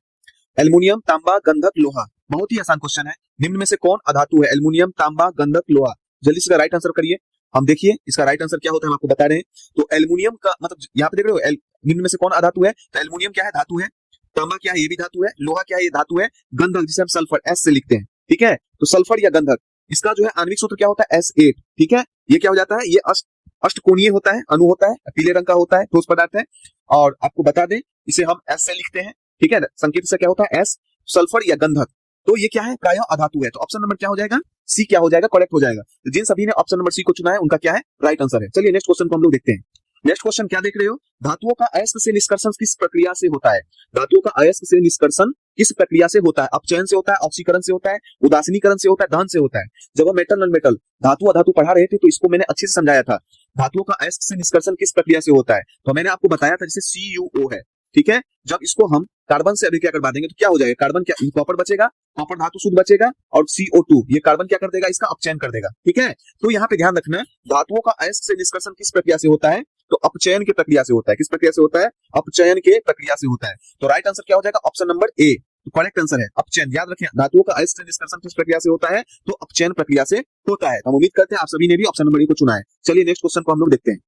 एल्युमिनियम, तांबा, गंधक, लोहा। बहुत ही आसान क्वेश्चन है। निम्न में से कौन अधातु है? एल्युमिनियम, तांबा, गंधक, लोहा। जल्दी से राइट आंसर करिए। हम देखिए इसका राइट आंसर क्या होता है, हम आपको बता रहे हैं। तो एल्युमिनियम का मतलब यहाँ पे देख रहे हो, निम्न में से कौन अधातु है? तो एल्युमिनियम क्या है? धातु है। तांबा क्या है? ये भी धातु है। लोहा क्या है? ये धातु है। गंधक जिसे हम सल्फर S से लिखते हैं, ठीक है, तो सल्फर या गंधक, इसका जो है आणविक सूत्र क्या होता है? S8। ठीक है, ये क्या हो जाता है? ये अष्टकोणीय होता है, अणु होता है, पीले रंग का होता है, ठोस पदार्थ है। और आपको बता दें इसे हम S से लिखते हैं। ठीक है, संकेत से क्या होता है? S। सल्फर या गंधक, तो ये क्या है? प्रायः अधातु है। तो ऑप्शन नंबर क्या हो जाएगा? सी क्या हो जाएगा? करेक्ट हो जाएगा। तो जिन सभी ने ऑप्शन नंबर सी को चुना है उनका क्या है? राइट आंसर है। चलिए नेक्स्ट क्वेश्चन को हम लोग देखते हैं। नेक्स्ट क्वेश्चन क्या देख रहे हो? धातुओं का अयस्क से निष्कर्षण किस प्रक्रिया से होता है? धातुओं का अयस्क से निष्कर्षण किस प्रक्रिया से होता है? अपचयन से होता है, ऑक्सीकरण से होता है, उदासीनीकरण से होता है, दहन से होता है। जब हम मेटल नॉन मेटल धातु अधातु पढ़ा रहे थे तो इसको मैंने अच्छे से समझाया था। धातुओं का अयस्क से निष्कर्षण किस प्रक्रिया से होता है? तो मैंने आपको बताया था जैसे CuO है। ठीक है, जब इसको हम कार्बन से अभिक्रिया करवा देंगे तो क्या हो जाएगा? कार्बन क्या, कॉपर बचेगा, कॉपर धातु शुद्ध बचेगा, और CO2 ये कार्बन क्या कर देगा? इसका अपचयन कर देगा। ठीक है, तो यहाँ पे ध्यान रखना, धातुओं का अयस्क से निष्कर्षण किस प्रक्रिया से होता है? तो अपचयन की प्रक्रिया से होता है। किस प्रक्रिया से होता है? अपचयन के प्रक्रिया से होता है। तो राइट आंसर क्या हो जाएगा? Option number A. तो करेक्ट आंसर है अपचयन। याद रखें, धातुओं का अयस्क से निष्कर्षण किस प्रक्रिया से होता है? तो अपचयन प्रक्रिया से होता है। तो हम उम्मीद करते हैं आप सभी ने भी ऑप्शन नंबर ए को चुना है। चलिए नेक्स्ट क्वेश्चन को हम लोग देखते हैं।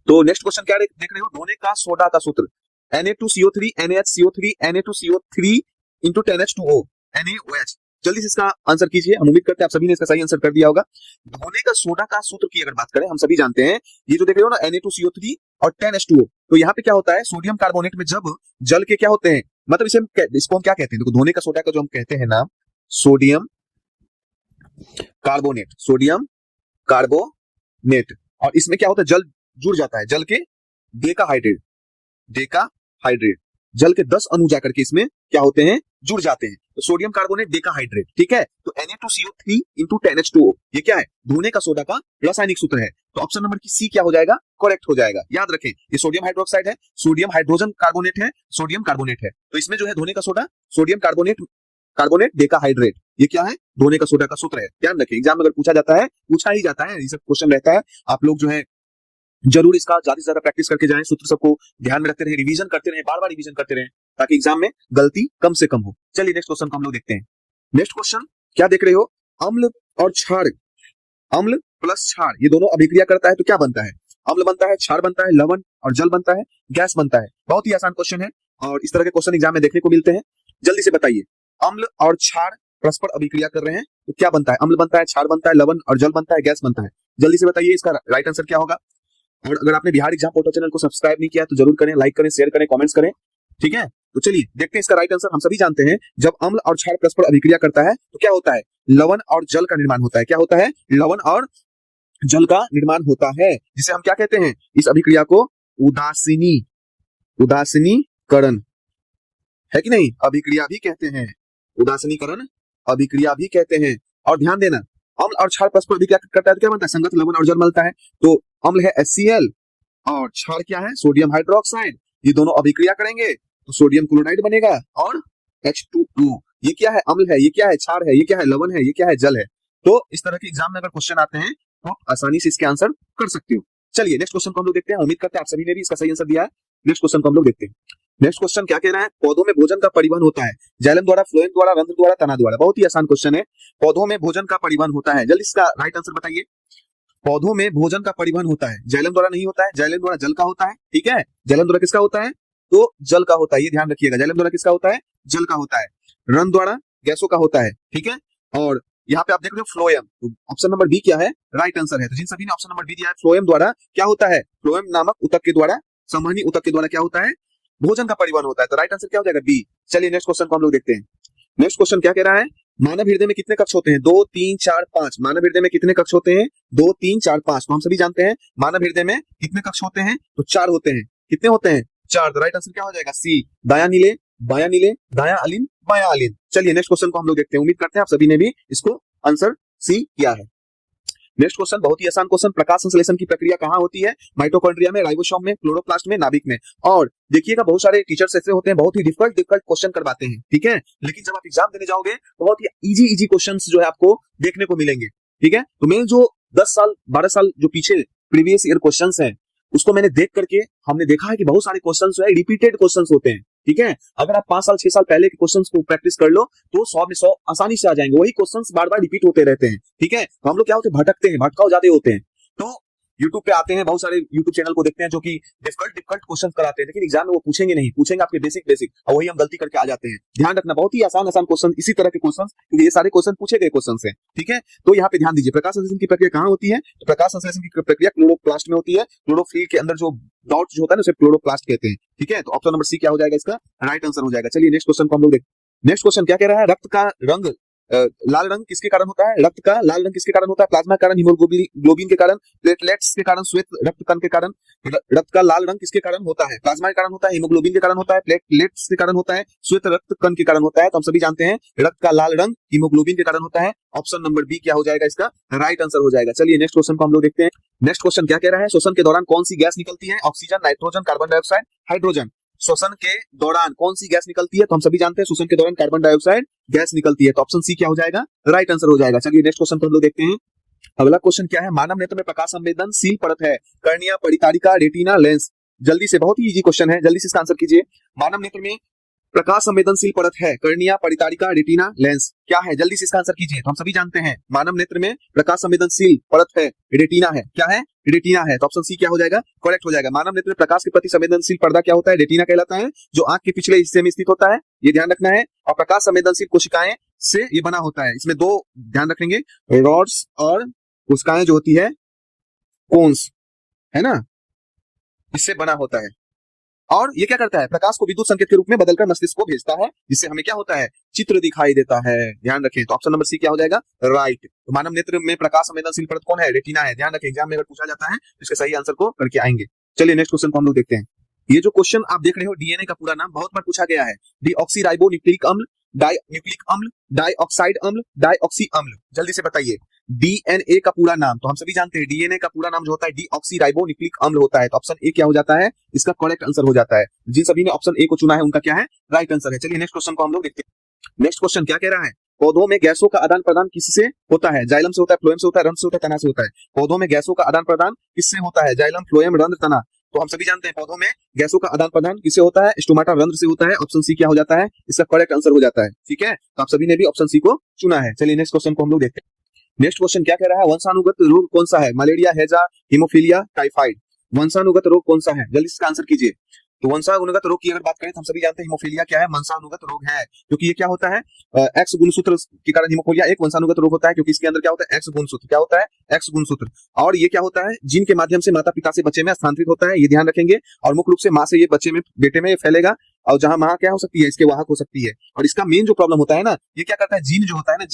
तो नेक्स्ट क्वेश्चन क्या देख रहे हो? धोने का सोडा का सूत्र Na2CO3 NaHCO3 Na2CO3 into 10H2O NaOH। जल्दी से इसका आंसर कीजिए। हम उम्मीद करते हैं आप सभी ने इसका सही आंसर कर दिया होगा। धोने का सोडा का सूत्र की अगर बात करें, हम सभी जानते हैं ये जो देख रहे हो ना Na2CO3 और 10H2O, तो यहाँ पे क्या होता है? सोडियम कार्बोनेट में जब जल के क्या होते हैं, मतलब इसको हम क्या कहते हैं? देखो, धोने का सोडा का जो हम कहते हैं नाम सोडियम कार्बोनेट, सोडियम कार्बोनेट, और इसमें क्या होता है? जल जुड़ जाता है, जल के डेकाहाइड्रेट जल के 10 अणु जाकर के इसमें क्या होते हैं, जुड़ जाते हैं। तो सोडियम कार्बोनेट डेकाहाइड्रेट, ठीक है। तो Na2CO3 इंटू 10H2O, ये क्या है, धोने का सोडा का रासायनिक सूत्र है। तो ऑप्शन नंबर की सी क्या हो जाएगा, करेक्ट हो जाएगा। याद रखें, ये सोडियम हाइड्रोक्साइड है, सोडियम हाइड्रोजन कार्बोनेट है, सोडियम कार्बोनेट है। तो इसमें जो है धोने का सोडा, सोडियम कार्बोनेट डेकाहाइड्रेट, ये क्या है, धोने का सोडा का सूत्र है। ध्यान रखें, एग्जाम में अगर पूछा जाता है, पूछा ही जाता है, ये सब क्वेश्चन रहता है। आप लोग जो है जरूर इसका ज्यादा से ज्यादा प्रैक्टिस करके जाएं, सूत्र सबको ध्यान में रखते रहे, रिवीजन करते रहे, बार बार रिवीजन करते रहे, ताकि एग्जाम में गलती कम से कम हो। चलिए नेक्स्ट क्वेश्चन को हम लोग देखते हैं। नेक्स्ट क्वेश्चन क्या देख रहे हो, अम्ल और क्षार, अम्ल प्लस क्षार ये दोनों अभिक्रिया करता है तो क्या बनता है, अम्ल बनता है, क्षार बनता है, लवण और जल बनता है, गैस बनता है। बहुत ही आसान क्वेश्चन है और इस तरह के क्वेश्चन एग्जाम में देखने को मिलते हैं। जल्दी से बताइए, अम्ल और क्षार परस्पर अभिक्रिया कर रहे हैं तो क्या बनता है, अम्ल बनता है, क्षार बनता है, लवण और जल बनता है, गैस बनता है। जल्दी से बताइए इसका राइट आंसर क्या होगा। और अगर आपने बिहार एग्जाम पोर्टल चैनल को सब्सक्राइब नहीं किया तो जरूर करें, लाइक करें, शेयर करें, कमेंट्स करें, ठीक है। तो चलिए देखते हैं इसका राइट आंसर। हम सभी जानते हैं जब अम्ल और क्षार परस्पर अभिक्रिया करता है तो क्या होता है, लवण और जल का निर्माण होता है। क्या होता है, लवण और जल का निर्माण होता है, जिसे हम क्या कहते हैं, इस अभिक्रिया को उदासीनीकरण, है कि नहीं, अभिक्रिया भी कहते हैं, उदासीनीकरण अभिक्रिया भी कहते हैं। और ध्यान देना, अम्ल और क्षार परस्पर अभिक्रिया करता है तो क्या बनता है, संगत लवण और जल मिलता है। तो अम्ल है HCl और क्षार क्या है, सोडियम हाइड्रोक्साइड। ये दोनों अभिक्रिया करेंगे तो सोडियम क्लोराइड बनेगा और H2O। ये क्या है, अम्ल है, ये क्या है, क्षार है, ये क्या है, लवण है, ये क्या है, जल है। तो इस तरह के एग्जाम में अगर क्वेश्चन आते हैं तो आप आसानी से इसके आंसर कर सकते हो। चलिए नेक्स्ट क्वेश्चन को हम लोग देखते हैं। उम्मीद करते हैं आप सभी ने भी इसका सही आंसर दिया है। नेक्स्ट क्वेश्चन को हम लोग देखते हैं। नेक्स्ट क्वेश्चन क्या कह रहा है, पौधों में भोजन का परिवहन होता है जाइलम द्वारा, फ्लोएम द्वारा, रंध्र द्वारा, तना द्वारा। बहुत ही आसान क्वेश्चन है, पौधों में भोजन का परिवहन होता है। जल्दी इसका राइट आंसर बताइए। पौधों में भोजन का परिवहन होता है, जाइलम द्वारा नहीं होता है, जाइलम द्वारा जल का होता है, ठीक है। जाइलम द्वारा किसका होता है, तो जल का होता है, ये ध्यान रखिएगा। जाइलम द्वारा किसका होता है, जल का होता है। रंध्र द्वारा गैसों का होता है, ठीक है। और यहाँ पे आप देख रहे हो फ्लोएम, तो ऑप्शन नंबर बी क्या है, राइट आंसर है। तो जिन सभी ने ऑप्शन नंबर बी दिया है, फ्लोएम द्वारा क्या होता है, फ्लोएम नामक ऊतक के द्वारा, संवहनी ऊतक के द्वारा क्या होता है, भोजन का परिवहन होता है। तो राइट आंसर क्या हो जाएगा, बी। चलिए नेक्स्ट क्वेश्चन को हम लोग देखते हैं। नेक्स्ट क्वेश्चन क्या कह रहा है, मानव हृदय में कितने कक्ष होते हैं, 2 3 4 5। मानव हृदय में कितने कक्ष होते हैं, 2 3 4 5। तो हम सभी जानते हैं मानव हृदय में कितने कक्ष होते हैं, तो 4 होते हैं। कितने होते हैं, 4। तो राइट आंसर क्या हो जाएगा, सी, दायां नीले, बायां नीले, दायां अलिन, बायां अलिन। चलिए नेक्स्ट क्वेश्चन को हम लोग देखते हैं। उम्मीद करते हैं आप सभी ने भी इसको आंसर सी किया है। नेक्स्ट क्वेश्चन बहुत ही आसान क्वेश्चन, प्रकाश संश्लेषण की प्रक्रिया कहाँ होती है, माइटोकॉन्ड्रिया में, राइबोसोम में, क्लोरोप्लास्ट में, नाभिक में। और देखिएगा बहुत सारे टीचर्स ऐसे होते हैं बहुत ही डिफिकल्ट क्वेश्चन करवाते हैं, ठीक है। लेकिन जब आप एग्जाम देने जाओगे बहुत ही इजी क्वेश्चंस जो है आपको देखने को मिलेंगे, ठीक है। तो मैं जो 10 साल 12 साल जो पीछे प्रीवियस ईयर क्वेश्चंस हैं उसको मैंने देख करके हमने देखा है कि बहुत सारे क्वेश्चंस जो है रिपीटेड क्वेश्चंस होते हैं, ठीक है। अगर आप 5 साल 6 साल पहले के क्वेश्चंस को प्रैक्टिस कर लो तो 100 में 100 आसानी से आ जाएंगे। वही क्वेश्चंस बार बार रिपीट होते रहते हैं, ठीक है। तो हम लोग क्या होते हैं, भटकते हैं, भटकाव ज्यादा होते हैं। तो यूट्यूब पे आते हैं, बहुत सारे यूट्यूब चैनल को देखते हैं जो कि डिफिकल्ट क्वेश्चन कराते हैं, लेकिन एग्जाम में वो पूछेंगे नहीं, पूछेंगे आपके बेसिक, और वही हम गलती करके आ जाते हैं। ध्यान रखना, बहुत ही आसान क्वेश्चन, इसी तरह के क्वेश्चन, क्योंकि ये सारे क्वेश्चन पूछे गए क्वेश्चन हैं, ठीक है। तो यहाँ पे ध्यान दीजिए, प्रकाश संश्लेषण की प्रक्रिया कहाँ होती है, तो प्रकाश संश्लेषण की प्रक्रिया क्लोरोप्लास्ट में होती है। क्लोरोफिल के अंदर जो डॉट जो होता है ना उसे क्लोरोप्लास्ट कहते हैं, ठीक है। तो ऑप्शन नंबर सी क्या हो जाएगा, इसका राइट आंसर हो जाएगा। चलिए नेक्स्ट क्वेश्चन को हम लोग देखते। नेक्स्ट क्वेश्चन क्या कह रहा है, रक्त का रंग लाल रंग किसके कारण होता है, रक्त का लाल रंग किसके कारण होता है, प्लाज्मा के कारण, हीमोग्लोबिन के कारण, प्लेटलेट्स के कारण, श्वेत रक्त कण के कारण। रक्त का लाल रंग किसके कारण होता है, प्लाज्मा के कारण होता है, हीमोग्लोबिन के कारण होता है, प्लेटलेट्स के कारण होता है, श्वेत रक्त कण के कारण होता है। तो हम सभी जानते हैं रक्त का लाल रंग हीमोग्लोबिन के कारण होता है। ऑप्शन नंबर बी क्या हो जाएगा, इसका राइट आंसर हो जाएगा। चलिए नेक्स्ट क्वेश्चन को हम लोग देखते हैं। नेक्स्ट क्वेश्चन क्या कह रहा है, श्वसन के दौरान कौन सी गैस निकलती है, oxygen, nitrogen, carbon dioxide, hydrogen. श्वसन के दौरान कौन सी गैस निकलती है, तो हम सभी जानते हैं श्वसन के दौरान कार्बन डाइऑक्साइड गैस निकलती है। तो ऑप्शन सी क्या हो जाएगा, राइट आंसर हो जाएगा। चलिए नेक्स्ट क्वेश्चन को हम लोग देखते हैं। अगला क्वेश्चन क्या है, मानव नेत्र में प्रकाश संवेदनशील परत है, कर्निया, परितारिका, रेटिना, लेंस। जल्दी से, बहुत ही इजी क्वेश्चन है, जल्दी से इसका आंसर कीजिए। मानव नेत्र में प्रकाश संवेदनशील परत है, कर्निया, परितारिका, रेटिना, लेंस। क्या है, जल्दी से इसका आंसर कीजिए। तो हम सभी जानते हैं मानव नेत्र में प्रकाश संवेदनशील परत है, रेटिना है। क्या है, रेटिना है। तो ऑप्शन सी क्या हो जाएगा, करेक्ट हो जाएगा। मानव नेत्र में प्रकाश के प्रति संवेदनशील पर्दा क्या होता है, रेटिना कहलाता है, जो आंख के पिछले हिस्से में स्थित होता है, ये ध्यान रखना है। और प्रकाश संवेदनशील कोशिकाएं से ये बना होता है। इसमें 2 ध्यान रखेंगे, रॉड्स और कोशिकाएं जो होती है कोन्स, है ना, इससे बना होता है। और ये क्या करता है, प्रकाश को विद्युत संकेत के रूप में बदलकर मस्तिष्क को भेजता है, जिससे हमें क्या होता है, चित्र दिखाई देता है। ध्यान रखें। तो ऑप्शन नंबर सी क्या हो जाएगा, राइट। तो मानव नेत्र में प्रकाश संवेदनशील परत कौन है, रेटिना है। ध्यान रखें, एग्जाम में अगर पूछा जाता है तो इसके सही आंसर को करके आएंगे। चलिए नेक्स्ट क्वेश्चन को हम लोग देखते हैं। ये जो क्वेश्चन आप देख रहे हो डीएनए का पूरा नाम बहुत बार पूछा गया है। डीऑक्सीराइबो न्यूक्लिक अम्ल, डाई न्यूक्लिक अम्ल, डाइऑक्साइड अम्ल, डाइऑक्सी अम्ल। जल्दी से बताइए डीएनए का पूरा नाम। तो हम सभी जानते हैं डीएनए का पूरा नाम जो होता है डीऑक्सीराइबो न्यूक्लिक अम्ल होता है। तो ऑप्शन ए क्या हो जाता है, इसका करेक्ट आंसर हो जाता है। जिन सभी ने ऑप्शन ए को चुना है उनका क्या है, राइट आंसर है। चलिए नेक्स्ट क्वेश्चन को हम लोग देखते हैं। नेक्स्ट क्वेश्चन क्या कह रहा है, पौधों में गैसों का आदान प्रदान किससे होता है? जाइलम से होता है, फ्लोएम से होता है, रंध्र से होता है, तना से होता है। पौधों में गैसों का आदान प्रदान किससे होता है? जाइलम, फ्लोएम, रंध्र, तना। तो हम सभी जानते हैं पौधों में गैसों का आदान प्रदान किससे होता है? स्टोमाटा, रंध्र से होता है। ऑप्शन सी क्या हो जाता है, इसका करेक्ट आंसर हो जाता है। ठीक है, तो आप सभी ने भी ऑप्शन सी को चुना है। चलिए नेक्स्ट क्वेश्चन को हम लोग देखते हैं। नेक्स्ट क्वेश्चन क्या कह रहा है, वंशानुगत रोग कौन सा है? मलेरिया, हैजा, हीमोफीलिया, टाइफाइड। वंशानुगत रोग कौन सा है, जल्दी इसका आंसर कीजिए। तो वंशानुगत रोग की अगर बात करें तो हम सभी जानते हैं हीमोफीलिया क्या है, वंशानुगत रोग है। क्योंकि ये क्या होता है, एक्स गुणसूत्र के कारण हीमोफीलिया एक वंशानुगत रोग होता है। क्योंकि इसके अंदर क्या होता है, एक्स गुणसूत्र। क्या होता है, एक्स गुणसूत्र। और ये क्या होता है, जीन के माध्यम से माता पिता से बच्चे में स्थानांतरित होता है, ये ध्यान रखेंगे। और मुख्य रूप से माँ से ये बच्चे में, बेटे में फैलेगा। और जहां माँ क्या हो सकती है, इसके वाहक हो सकती है। और इसका मेन जो प्रॉब्लम होता है ना, ये क्या करता है, जीन जो होता है ना,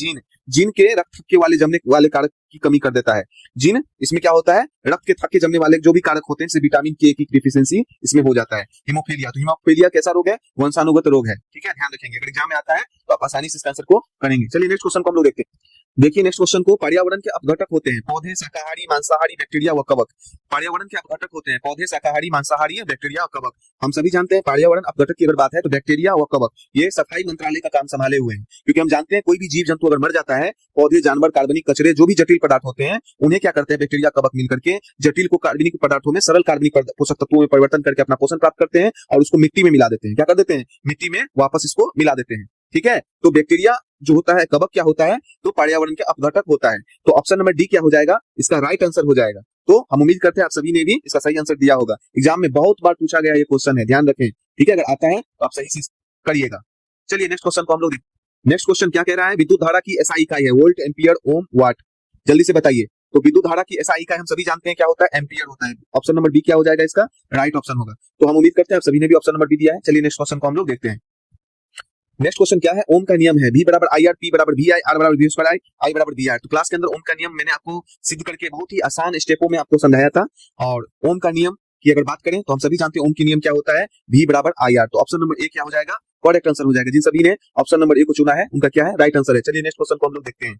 जीन के रक्त थक्के वाले जमने वाले कारक की कमी कर देता है। जीन इसमें क्या होता है, रक्त के थक्के जमने वाले जो भी कारक होते हैं, जैसे विटामिन के की डिफिशियंसी इसमें हो जाता है। हीमोफीलिया, तो हीमोफीलिया कैसा रोग है, वंशानुगत रोग है। ठीक है, ध्यान रखेंगे, अगर एग्जाम में आता है तो आप आसानी से इसका आंसर को करेंगे। चलिए नेक्स्ट क्वेश्चन को हम लोग देखते हैं। देखिए नेक्स्ट क्वेश्चन को, पर्यावरण के अपघटक होते हैं पौधे, शाकाहारी, मांसाहारी, बैक्टीरिया व कवक। पर्यावरण के अपघटक होते हैं पौधे, शाकाहारी, मांसाहारी, बैक्टीरिया और कवक। हम सभी जानते हैं पर्यावरण अपघटक की अगर बात है तो बैक्टीरिया व कवक ये सफाई मंत्रालय का काम संभाले हुए हैं। क्योंकि हम जानते हैं कोई भी जीव जंतु अगर मर जाता है, पौधे, जानवर, कार्बनिक कचरे, जो भी जटिल पदार्थ होते हैं, उन्हें क्या करते हैं, बैक्टीरिया, कवक मिलकर के जटिल को कार्बनिक पदार्थों में सरल कार्बनिक पोषक तत्वों में परिवर्तन करके अपना पोषण प्राप्त करते हैं और उसको मिट्टी में मिला देते हैं। क्या कर देते हैं, मिट्टी में वापस इसको मिला देते हैं। ठीक है, तो बैक्टीरिया जो होता है, कवक क्या होता है, तो पर्यावरण के अपघटक होता है। तो ऑप्शन नंबर डी क्या हो जाएगा, इसका राइट आंसर हो जाएगा। तो हम उम्मीद करते हैं आप सभी ने भी इसका सही आंसर दिया होगा। एग्जाम में बहुत बार पूछा गया ये क्वेश्चन है, ध्यान रखें। ठीक है, अगर आता है तो आप सही से करिएगा। चलिए नेक्स्ट क्वेश्चन को हम लोग देखते। नेक्स्ट क्वेश्चन क्या कह रहा है, विद्युत धारा की एसआई इकाई है वोल्ट, एम्पियर, ओम, वाट। जल्दी से बताइए। तो विद्युत धारा की एसआई इकाई हम सभी जानते हैं क्या होता है, एम्पियर होता है। ऑप्शन नंबर बी क्या हो जाएगा, इसका राइट ऑप्शन होगा। तो हम उम्मीद करते हैं आप सभी ने भी ऑप्शन नंबर बी दिया है। चलिए नेक्स्ट क्वेश्चन को हम लोग देखते हैं। नेक्स्ट क्वेश्चन क्या है, ओम का नियम है V बराबर आई आर, P बराबर वी आई, आर बराबर वी स्क्वायर आई, आई बराबर वी आर। तो क्लास के अंदर ओम का नियम मैंने आपको सिद्ध करके बहुत ही आसान स्टेपों में आपको समझाया था। और ओम का नियम की अगर बात करें तो हम सभी जानते हैं ओम की नियम क्या होता है, V बराबर आई आर। तो ऑप्शन नंबर ए क्या हो जाएगा, करेक्ट आंसर हो जाएगा। जिन सभी ने ऑप्शन नंबर ए को चुना है उनका क्या है, राइट आंसर है। चलिए नेक्स्ट क्वेश्चन को हम लोग देखते हैं।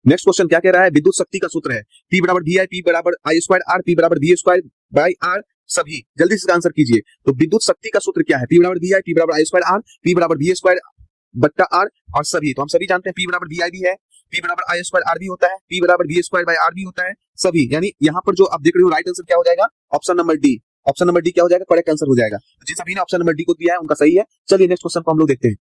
नेक्स्ट क्वेश्चन क्या कह रहा है, विद्युत शक्ति का सूत्र है P बराबर वी आई, P बराबर आई स्क्वायर आर, P बराबर वी स्क्वायर बाई आर। सभी जल्दी से इसका आंसर कीजिए। तो विद्युत शक्ति का सूत्र क्या है, P बराबर वी आई, P बराबर आई स्क्वायर आर, P बराबर वी स्क्वायर बट्टा आर और सभी। तो हम सभी जानते हैं P बराबर वी आई भी है, P बराबर आई स्क्वायर आर भी होता है, P बराबर वी स्क्वायर बाई आर भी होता है सभी। यानी यहाँ पर जो आप देख रहे हो राइट आंसर क्या हो जाएगा, option number D. Option number D क्या हो जाएगा, करेक्ट आंसर हो जाएगा। जिन सभी ने ऑप्शन नंबर डी को दिया है उनका सही है। चलिए नेक्स्ट क्वेश्चन को हम लोग देखते हैं।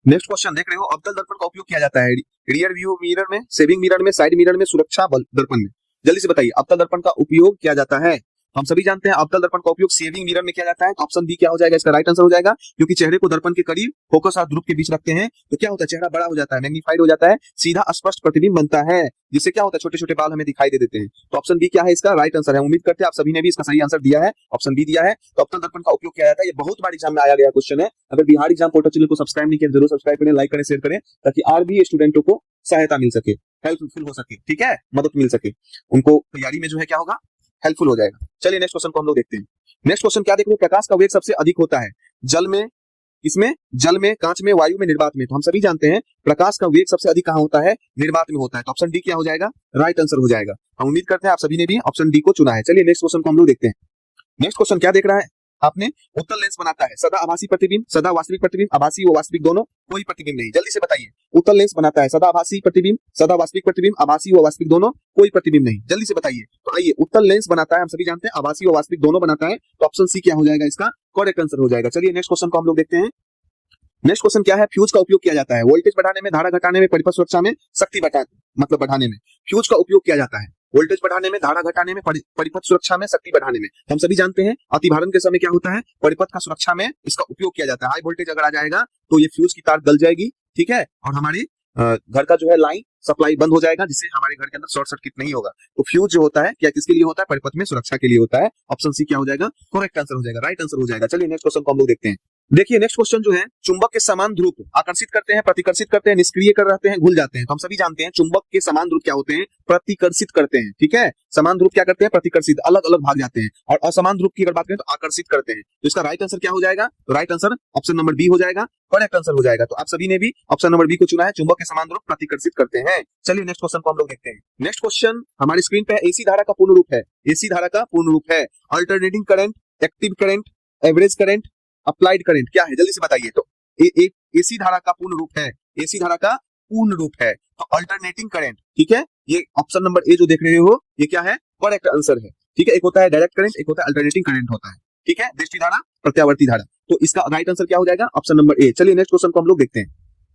नेक्स्ट क्वेश्चन देख रहे हो, अवतल दर्पण का उपयोग किया जाता है रियर व्यू मिरर में, सेविंग मिरर में, साइड मिरर में, सुरक्षा दर्पण में। जल्दी से बताइए अवतल दर्पण का उपयोग किया जाता है। हम सभी जानते हैं अवतल दर्पण का उपयोग सेविंग मिरर में किया जाता है। तो ऑप्शन बी क्या हो जाएगा, इसका राइट आंसर हो जाएगा। क्योंकि चेहरे को दर्पण के करीब फोकस और ध्रुव के बीच रखते हैं तो क्या होता है, चेहरा बड़ा हो जाता है, मैग्नीफाइड हो जाता है, सीधा स्पष्ट प्रतिबिंब बनता है, जिससे क्या होता है, छोटे छोटे बाल हमें दिखाई दे देते हैं। तो ऑप्शन बी क्या है, इसका राइट आंसर है। उम्मीद करते हैं आप सभी ने भी इसका सही आंसर दिया है, ऑप्शन बी दिया है। तो अवतल दर्पण का उपयोग किया जाता है, ये बहुत बार एग्जाम में आया गया क्वेश्चन है। अगर बिहार एग्जाम पोर्टल चैनल को सब्सक्राइब नहीं किया जरूर सब्सक्राइब करें, लाइक करें, शेयर करें, ताकि और भी स्टूडेंटों को सहायता मिल सके, हेल्पफुल हो सके। ठीक है, मदद मिल सके, उनको तैयारी में जो है क्या होगा, हेल्पफुल हो जाएगा। चलिए नेक्स्ट क्वेश्चन को हम लोग देखते हैं। नेक्स्ट क्वेश्चन क्या देख रहे हो, प्रकाश का वेग सबसे अधिक होता है जल में, इसमें, जल में, कांच में, वायु में, निर्वात में। तो हम सभी जानते हैं प्रकाश का वेग सबसे अधिक कहां होता है, निर्वात में होता है। तो ऑप्शन डी क्या हो जाएगा, राइट आंसर हो जाएगा। हम उम्मीद करते हैं आप सभी ने भी ऑप्शन डी को चुना है। चलिए नेक्स्ट क्वेश्चन को हम लोग देखते हैं। नेक्स्ट क्वेश्चन क्या देख रहा है आपने, उत्तल लेंस बनाता है सदा आभासी प्रतिबिंब, सदा वास्तविक प्रतिबिंब, आभासी व वास्तविक दोनों, कोई प्रतिबिंब नहीं। जल्दी से बताइए, उत्तल लेंस बनाता है सदा आभासी प्रतिबिंब, सदा वास्तविक प्रतिबिंब, आभासी व वास्तविक दोनों, कोई प्रतिबिंब नहीं। जल्दी से बताइए। तो आइए, उत्तल लेंस बनाता है, हम सभी जानते हैं आभासी व वास्तविक दोनों बनाता है। तो ऑप्शन सी क्या हो जाएगा, इसका करेक्ट आंसर हो जाएगा। चलिए नेक्स्ट क्वेश्चन को हम लोग देखते हैं। नेक्स्ट क्वेश्चन क्या है, फ्यूज का उपयोग किया जाता है वोल्टेज बढ़ाने में, धारा घटाने में, परिपथ सुरक्षा में, शक्ति बढ़ाने में। फ्यूज का उपयोग किया जाता है वोल्टेज बढ़ाने में, धारा घटाने में, परिपथ सुरक्षा में, शक्ति बढ़ाने में। हम सभी जानते हैं अतिभारण के समय क्या होता है, परिपथ का सुरक्षा में इसका उपयोग किया जाता है। हाई वोल्टेज अगर आ जाएगा तो ये फ्यूज की तार गल जाएगी, ठीक है, और हमारे घर का जो है लाइन सप्लाई बंद हो जाएगा, जिससे हमारे घर के अंदर शॉर्ट सर्किट नहीं होगा। तो फ्यूज जो होता है क्या किसके लिए होता है, परिपथ में सुरक्षा के लिए होता है। ऑप्शन सी क्या हो जाएगा, करेक्ट आंसर हो जाएगा, राइट आंसर हो जाएगा। चलिए नेक्स्ट क्वेश्चन को हम लोग देखते हैं। देखिए नेक्स्ट क्वेश्चन जो है, चुंबक के समान ध्रुव आकर्षित करते हैं, प्रतिकर्षित करते हैं, निष्क्रिय कर रहते हैं, घुल जाते हैं। तो हम सभी जानते हैं चुंबक के समान ध्रुव क्या होते हैं, प्रतिकर्षित करते हैं। ठीक है, समान ध्रुव क्या करते हैं, प्रतिकर्षित, अलग अलग भाग जाते हैं। और असमान ध्रुव की अगर बात करें तो आकर्षित करते हैं। तो इसका राइट आंसर क्या हो जाएगा, तो right answer option number B हो जाएगा, करेक्ट आंसर हो जाएगा। तो आप सभी ने भी ऑप्शन नंबर बी को चुना है, चुंबक के समान ध्रुव प्रतिकर्षित करते हैं। चलिए नेक्स्ट क्वेश्चन को हम लोग देखते हैं। नेक्स्ट क्वेश्चन हमारी स्क्रीन पे एसी धारा का पूर्ण रूप है, एसी धारा का पूर्ण रूप है, alternating current, active current, average current, applied current क्या है, जल्दी से बताइए। तो एसी धारा का पूर्ण रूप है, एसी धारा का पूर्ण रूप है तो अल्टरनेटिंग करंट। ठीक है, ये ऑप्शन नंबर ए जो देख रहे हो ये क्या है, करेक्ट आंसर है। ठीक है, एक होता है डायरेक्ट करंट, एक होता है अल्टरनेटिंग करंट होता है। ठीक है, दृष्टि धारा, प्रत्यावर्ती धारा। तो इसका राइट आंसर क्या हो जाएगा, ऑप्शन नंबर ए। चलिए नेक्स्ट क्वेश्चन को हम लोग देखते हैं।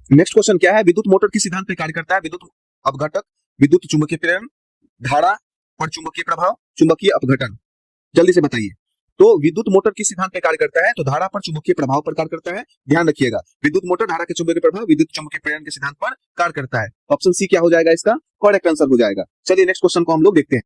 नेक्स्ट क्वेश्चन क्या है, विद्युत मोटर किस सिद्धांत पर कार्य करता है, विद्युत अपघटक, विद्युत चुंबकीय प्रेरण, धारा पर चुंबकीय प्रभाव, चुंबकीय अपघटन, जल्दी से बताइए। तो विद्युत मोटर किस सिद्धांत पर कार्य करता है, तो धारा पर चुंबकीय प्रभाव पर कार्य करता है। ध्यान रखिएगा, विद्युत मोटर धारा के चुंबकीय प्रभाव, विद्युत चुंबकीय प्रेरण के सिद्धांत पर कार्य करता है। ऑप्शन सी क्या हो जाएगा, इसका करेक्ट आंसर हो जाएगा। चलिए नेक्स्ट क्वेश्चन को हम लोग देखते हैं।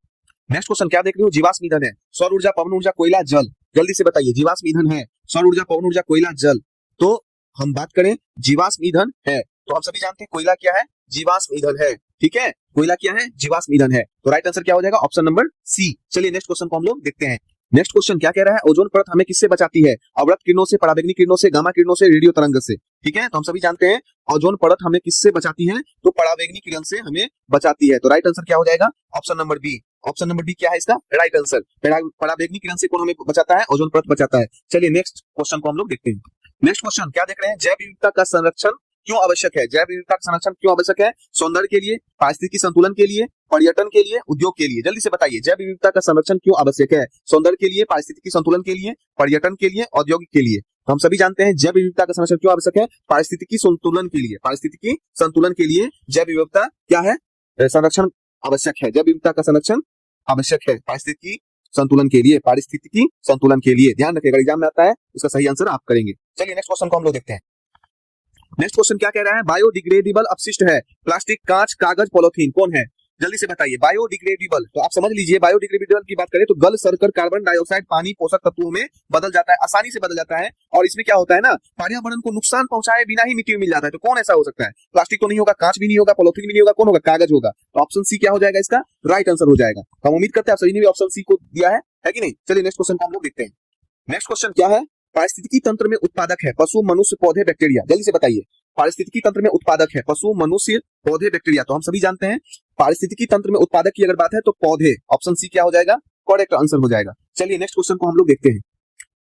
नेक्स्ट क्वेश्चन क्या देख रहे हो, जीवाश्म ईंधन है, सौर ऊर्जा, पवन ऊर्जा, कोयला, जल, जल्दी से बताइए। जीवाश्म ईंधन है, सौर ऊर्जा, पवन ऊर्जा, कोयला, जल। तो हम बात करें जीवाश्म ईंधन है तो हम सभी जानते हैं कोयला क्या है, जीवाश्म ईंधन है। ठीक है, कोयला क्या है, जीवाश्म ईंधन है। तो राइट आंसर क्या हो जाएगा, ऑप्शन नंबर सी। चलिए नेक्स्ट क्वेश्चन को हम लोग देखते हैं। नेक्स्ट क्वेश्चन क्या कह रहा है, ओजोन परत हमें किससे बचाती है, अवरक्त किरणों से, पराबैंगनी किरणों से, गामा किरणों से, रेडियो तरंग से। ठीक है, तो हम सभी जानते हैं ओजोन परत हमें किससे बचाती है, तो पराबैंगनी किरण से हमें बचाती है। तो राइट आंसर क्या हो जाएगा, option number B. Option number B क्या है इसका राइट आंसर, पराबैंगनी किरण से कौन हमें बचाता है, ओजोन परत बचाता है। चलिए नेक्स्ट क्वेश्चन को हम लोग देखते हैं। नेक्स्ट क्वेश्चन क्या देख रहे हैं, जैव विविधता का संरक्षण क्यों आवश्यक है, जैव विविधता का संरक्षण क्यों आवश्यक है, सौंदर्य के लिए, पारिस्थितिकी संतुलन के लिए, पर्यटन के लिए, उद्योग के लिए, जल्दी से बताइए। जैव विविधता का संरक्षण क्यों आवश्यक है, सौंदर्य के लिए, पारिस्थितिकी संतुलन के लिए, पर्यटन के लिए, औद्योगिक के लिए। तो हम सभी जानते हैं जैव विविधता का संरक्षण क्यों आवश्यक है, पारिस्थितिकी संतुलन के लिए, पारिस्थितिकी संतुलन के लिए जैव विविधता क्या है, संरक्षण आवश्यक है। जैव विविधता का संरक्षण आवश्यक है पारिस्थितिकी संतुलन के लिए, पारिस्थितिकी संतुलन के लिए। ध्यान रखिएगा, एग्जाम में आता है, इसका सही आंसर आप करेंगे। चलिए नेक्स्ट क्वेश्चन को हम लोग देखते हैं। नेक्स्ट क्वेश्चन क्या कह रहा है, बायोडिग्रेडेबल अपशिष्ट है, प्लास्टिक, कांच, कागज, पॉलिथीन, कौन है, जल्दी से बताइए। बायोडिग्रेडेबल, तो आप समझ लीजिए बायोडिग्रेडेबल की बात करें तो गल सड़कर कार्बन डाइऑक्साइड, पानी, पोषक तत्वों में बदल जाता है, आसानी से बदल जाता है। और इसमें क्या होता है ना, पर्यावरण को नुकसान पहुंचाए बिना ही मिट्टी में मिल जाता है। तो कौन ऐसा हो सकता है, प्लास्टिक तो नहीं होगा, कांच भी नहीं होगा, पॉलिथीन भी नहीं होगा, कौन होगा, कागज होगा। तो ऑप्शन सी क्या हो जाएगा, इसका राइट आंसर हो जाएगा। तो हम उम्मीद करते हैं आप सभी ने भी ऑप्शन सी को दिया है कि नहीं। चलिए नेक्स्ट क्वेश्चन को हम लोग देखते हैं। नेक्स्ट क्वेश्चन क्या है, पारिस्थितिकी तंत्र में उत्पादक है, पशु, मनुष्य, पौधे, बैक्टीरिया, जल्दी से बताइए। पारिस्थितिकी तंत्र में उत्पादक है, पशु, मनुष्य, पौधे, बैक्टीरिया। तो हम सभी जानते हैं पारिस्थितिकी तंत्र में उत्पादक की अगर बात है तो पौधे, ऑप्शन सी क्या हो जाएगा, करेक्ट आंसर हो जाएगा। चलिए नेक्स्ट क्वेश्चन को हम लोग देखते हैं।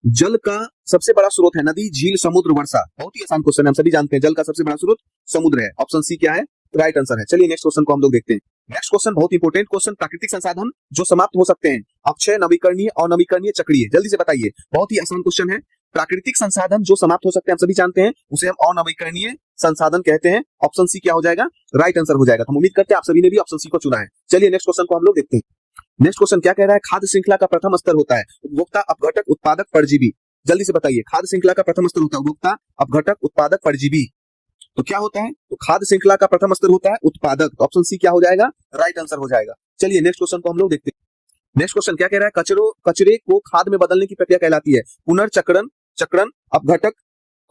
जल का सबसे बड़ा स्रोत है, नदी, झील, समुद्र, वर्षा, बहुत ही आसान क्वेश्चन है, हम सभी जानते हैं जल का सबसे बड़ा स्रोत समुद्र है। ऑप्शन सी क्या है, राइट आंसर है। चलिए नेक्स्ट क्वेश्चन को हम लोग देखते हैं। नेक्स्ट क्वेश्चन बहुत इंपॉर्टेंट क्वेश्चन, प्राकृतिक संसाधन जो समाप्त हो सकते हैं, अक्षय, नवीकरणीय, अनवीकरणीय, चक्रीय, जल्दी से बताइए। बहुत ही आसान क्वेश्चन है, प्राकृतिक संसाधन जो समाप्त हो सकते हैं हम सभी जानते हैं उसे हम अनवीकरणीय संसाधन कहते हैं। ऑप्शन सी क्या हो जाएगा, राइट आंसर हो जाएगा। तो हम उम्मीद करते हैं आप सभी ने भी ऑप्शन सी को चुना है। चलिए नेक्स्ट क्वेश्चन को हम लोग देखते हैं। नेक्स्ट क्वेश्चन क्या कह रहा है, खाद्य श्रृंखला का प्रथम स्तर होता है उपभोक्ता, अपघटक, उत्पादक, परजीवी, जल्दी से बताइए। खाद्य श्रृंखला का प्रथम स्तर होता है उपभोक्ता, अपघटक, उत्पादक, परजीवी। तो क्या होता है, तो खाद्य श्रृंखला का प्रथम स्तर होता है उत्पादक। तो ऑप्शन सी क्या हो जाएगा, राइट आंसर हो जाएगा। चलिए नेक्स्ट क्वेश्चन को हम लोग देखते हैं। नेक्स्ट क्वेश्चन क्या कह रहा है, कचरे को खाद में बदलने की प्रक्रिया कहलाती है पुनर्चक्रण, चक्रण, अपघटक,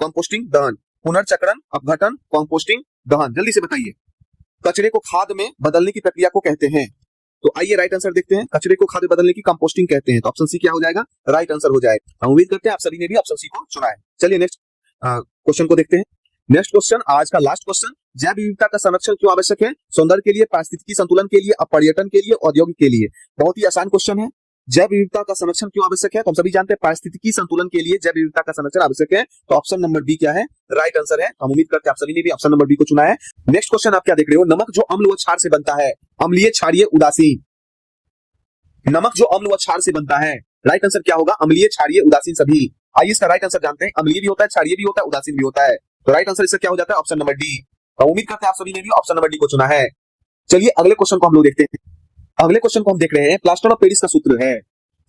कंपोस्टिंग, दहन, पुनर्चक्रण, अपघटन, कंपोस्टिंग, दहन, जल्दी से बताइए। कचरे को खाद में बदलने की प्रक्रिया को कहते हैं, तो आइए राइट आंसर देखते हैं। कचरे को खाद में बदलने की कंपोस्टिंग कहते हैं, तो ऑप्शन सी क्या हो जाएगा, राइट आंसर हो जाएगा। हम उम्मीद करते हैं आप सभी ने भी ऑप्शन सी को चुना है। चलिए नेक्स्ट क्वेश्चन को देखते हैं। नेक्स्ट क्वेश्चन, आज का लास्ट क्वेश्चन, जैव विविधता का संरक्षण क्यों आवश्यक है, सौंदर्य के लिए, पारिस्थितिकी संतुलन के लिए, पर्यटन के लिए, औद्योगिक के लिए। बहुत ही आसान क्वेश्चन है, जैव विविधता का संरक्षण क्यों आवश्यक है, तो हम सभी जानते हैं पारिस्थितिकी संतुलन के लिए जैव विविधता का संरक्षण आवश्यक है। तो ऑप्शन नंबर बी क्या है, राइट आंसर है। हम उम्मीद करते हैं आप सभी ने भी ऑप्शन नंबर बी को चुना है। नेक्स्ट क्वेश्चन आप क्या देख रहे हो, नमक जो अम्ल व क्षार से बनता है, अम्लीय, क्षारीय, उदासीन। नमक जो अम्ल व क्षार से बनता है, राइट आंसर क्या होगा, अम्लीय, क्षारीय, उदासीन सभी। आइए इसका राइट आंसर जानते हैं। अम्लीय भी होता है, क्षारीय भी होता है, उदासीन भी होता है। तो राइट आंसर इसका क्या हो जाता है, ऑप्शन नंबर डी। हम उम्मीद करते हैं आप सभी ने भी ऑप्शन नंबर डी को चुना है। चलिए अगले क्वेश्चन को हम लोग देखते हैं। अगले क्वेश्चन को हम देख रहे हैं, प्लास्टर ऑफ पेरिस का सूत्र है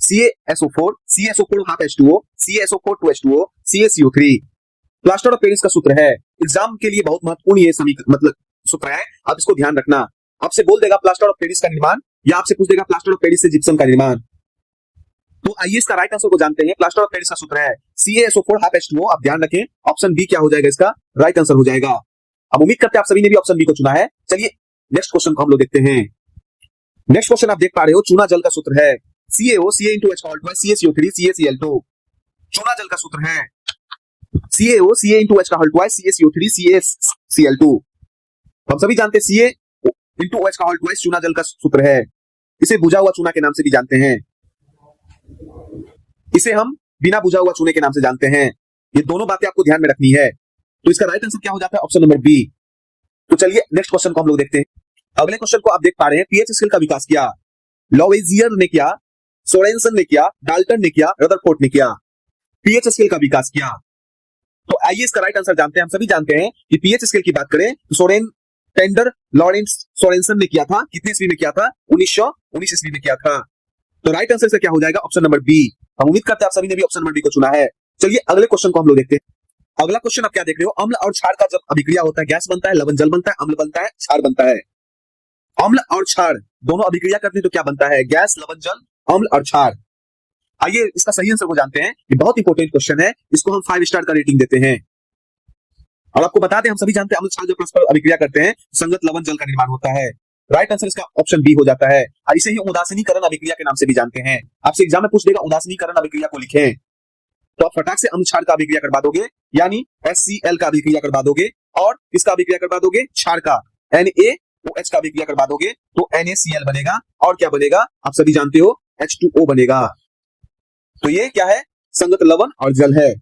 CaSO4, CaSO4 half H2O, CaSO4 2H2O, CaCO3। Plaster of Paris का सूत्र है, एग्जाम के लिए बहुत महत्वपूर्ण ये मतलब सूत्र है, आप इसको ध्यान रखना। आपसे बोल देगा प्लास्टर ऑफ पेरिस का निर्माण, या आपसे पूछ देगा प्लास्टर ऑफ पेरिस से जिप्सम का निर्माण। तो आइए इसका राइट आंसर को जानते हैं। प्लास्टर ऑफ पेरिस का सूत्र है CaSO4 हाफ H2O। आप ध्यान रखें, ऑप्शन बी क्या हो जाएगा, इसका राइट आंसर हो जाएगा। अब उम्मीद करते हैं आप सभी ने भी ऑप्शन बी को चुना है। चलिए नेक्स्ट क्वेश्चन को हम लोग देखते हैं। नेक्स्ट क्वेश्चन आप देख पा रहे हो, चूना जल का सूत्र है CaO Ca*H CaCO3 CaCl2। चूना जल का सूत्र है CaO Ca*H CaCO3 CaCl2। हम सभी जानते हैं CaOH चूना जल का सूत्र है। इसे बुझा हुआ चूना के नाम से भी जानते हैं, इसे हम बिना बुझा हुआ चूने के नाम से जानते हैं। ये दोनों बातें आपको ध्यान में रखनी है। तो इसका राइट आंसर क्या हो जाता है, ऑप्शन नंबर बी। तो चलिए नेक्स्ट क्वेश्चन को हम लोग देखते हैं। अगले क्वेश्चन को आप देख पा रहे हैं, पीएच स्केल का विकास किया लॉवेजियर ने किया, सोरेनसन ने किया, डाल्टन ने किया, रदरफोर्ड ने किया। पीएच स्केल का विकास किया। तो आइए इसका राइट आंसर जानते हैं। हम सभी जानते हैं कि पीएच स्केल की बात करें तो सोरेन टेंडर लॉरेंस सोरेनसन ने किया था। कितने ईस्वी में किया था, 1919 ईस्वी में किया था। तो राइट आंसर से क्या हो जाएगा, ऑप्शन नंबर बी। हम उम्मीद करते हैं आप सभी ने भी ऑप्शन नंबर बी को चुना है। चलिए अगले क्वेश्चन को हम लोग देखते हैं। अगला क्वेश्चन आप क्या देख रहे हो, अम्ल और क्षार का जब अभिक्रिया होता है, गैस बनता है, लवण जल बनता है, अम्ल बनता है, क्षार बनता है। अम्ल और क्षार दोनों अभिक्रिया करते हैं तो क्या बनता है, गैस, लवण जल, अम्ल और क्षार। आइए इसका सही आंसर को जानते हैं। ये बहुत इंपॉर्टेंट क्वेश्चन है, इसको हम 5 स्टार का रेटिंग देते हैं। और आपको बता दें, हम सभी जानते हैं अम्ल क्षार जब परस्पर अभिक्रिया करते हैं संगत लवण जल का निर्माण होता है। राइट आंसर इसका ऑप्शन बी हो जाता है। और इसे ही उदासीनीकरण अभिक्रिया के नाम से भी जानते हैं। आपसे एग्जाम में पूछ देगा उदासीनीकरण अभिक्रिया को लिखें, तो आप फटाक से अम्ल क्षार का अभिक्रिया करवा दोगे, यानी HCl का अभिक्रिया करवा दोगे, और इसका अभिक्रिया करवा दोगे क्षार का NaOH का अभिक्रिया करवा दोगे तो NaCl बनेगा। और क्या बनेगा, आप सभी जानते हो, H2O बनेगा। तो ये क्या है, संगत लवण और जल है।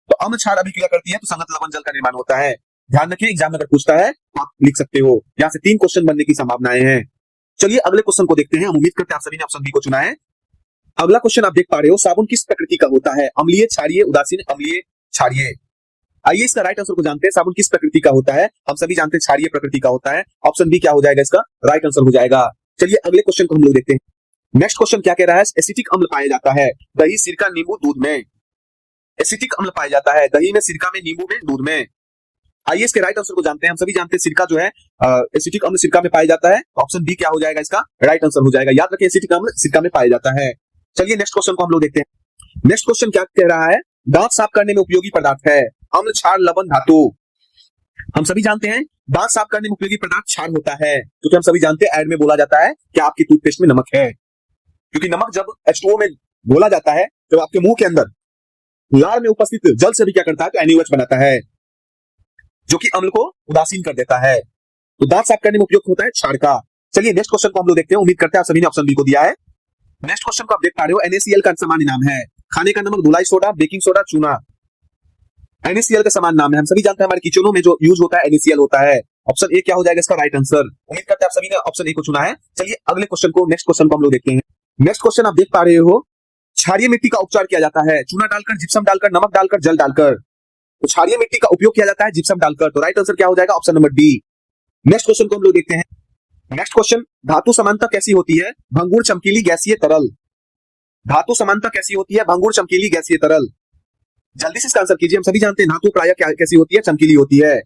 तो अम्ल क्षार अभिक्रिया करती है तो संगत लवण जल का निर्माण होता है। ध्यान रखिए, एग्जाम में अगर पूछता है तो आप लिख सकते हो। यहां से 3 क्वेश्चन बनने की संभावनाएं हैं। चलिए अगले क्वेश्चन को देखते हैं। हम उम्मीद करते हैं आप सभी ने ऑप्शन बी को चुना है। अगला क्वेश्चन आप देख पा रहे हो, साबुन किस प्रकृति का होता है, अम्लीय, क्षारीय, उदासीन, अम्लीय, क्षारीय। आइए इसका राइट आंसर को जानते हैं। साबुन किस प्रकृति का होता है, हम सभी जानते हैं क्षारीय प्रकृति का होता है। ऑप्शन बी क्या हो जाएगा, इसका राइट आंसर हो जाएगा। चलिए अगले क्वेश्चन को हम लोग देखते हैं। नेक्स्ट क्वेश्चन क्या कह रहा है, एसिटिक अम्ल पाया जाता है दही, सिरका, नींबू, दूध में। एसिटिक अम्ल पाया जाता है दही में, सिरका में, नींबू में, दूध में। आइए इसके राइट आंसर को जानते हैं। हम सभी जानते हैं सिरका जो है, एसिटिक अम्ल सिरका में पाया जाता है। ऑप्शन बी क्या हो जाएगा, इसका राइट आंसर हो जाएगा। याद रखिए, एसिटिक अम्ल सिरका में पाया जाता है। चलिए नेक्स्ट क्वेश्चन को हम लोग देखते हैं। नेक्स्ट क्वेश्चन क्या कह रहा है, दांत साफ करने में उपयोगी पदार्थ है अम्ल, क्षार, लवण, धातु। हम सभी जानते हैं दांत साफ करने में उपयोगी पदार्थ क्षार होता है, क्योंकि हम सभी जानते हैं ऐड में बोला जाता है कि आपकी टूथपेस्ट में नमक है। क्योंकि नमक जब H2O में बोला जाता है तो आपके मुंह के अंदर लार में उपस्थित जल से भी क्या करता है, तो NaOH बनाता है, जो कि अम्ल को उदासीन कर देता है। तो दांत साफ करने में उपयोग होता है क्षार का। चलिए नेक्स्ट क्वेश्चन को हम लोग देखते हैं। उम्मीद करते हैं आप सभी ने ऑप्शन बी को दिया है। नेक्स्ट क्वेश्चन को आप देख पा रहे हो, NaCl का सामान्य नाम है खाने का नमक, धुलाई सोडा, बेकिंग सोडा, चूना। NaCl का समान नाम है। हम सभी जानते हैं हमारे किचनों में जो यूज होता है NaCl होता है। ऑप्शन ए क्या हो जाएगा, इसका राइट आंसर। उम्मीद करते हैं आप सभी ने ऑप्शन ए को चुना है। चलिए अगले क्वेश्चन को, नेक्स्ट क्वेश्चन को हम लोग देखते हैं। नेक्स्ट क्वेश्चन आप देख पा रहे हो, क्षारीय मिट्टी का उपचार किया जाता है चूना डालकर, जिप्सम डालकर, नमक डालकर, जल डालकर। तो क्षारीय मिट्टी का उपयोग किया जाता है जिप्सम डालकर। तो राइट आंसर क्या हो जाएगा, option number D. Next question को हम लोग देखते हैं। नेक्स्ट क्वेश्चन, धातु समानता कैसी होती है, भंगुर, चमकीली, गैसीय, तरल। धातु समानता कैसी होती है, भंगुर, चमकीली, गैसीय, तरल। जल्दी से इसका आंसर कीजिए। हम सभी जानते हैं धातु प्रायः कैसी होती है, चमकीली होती है।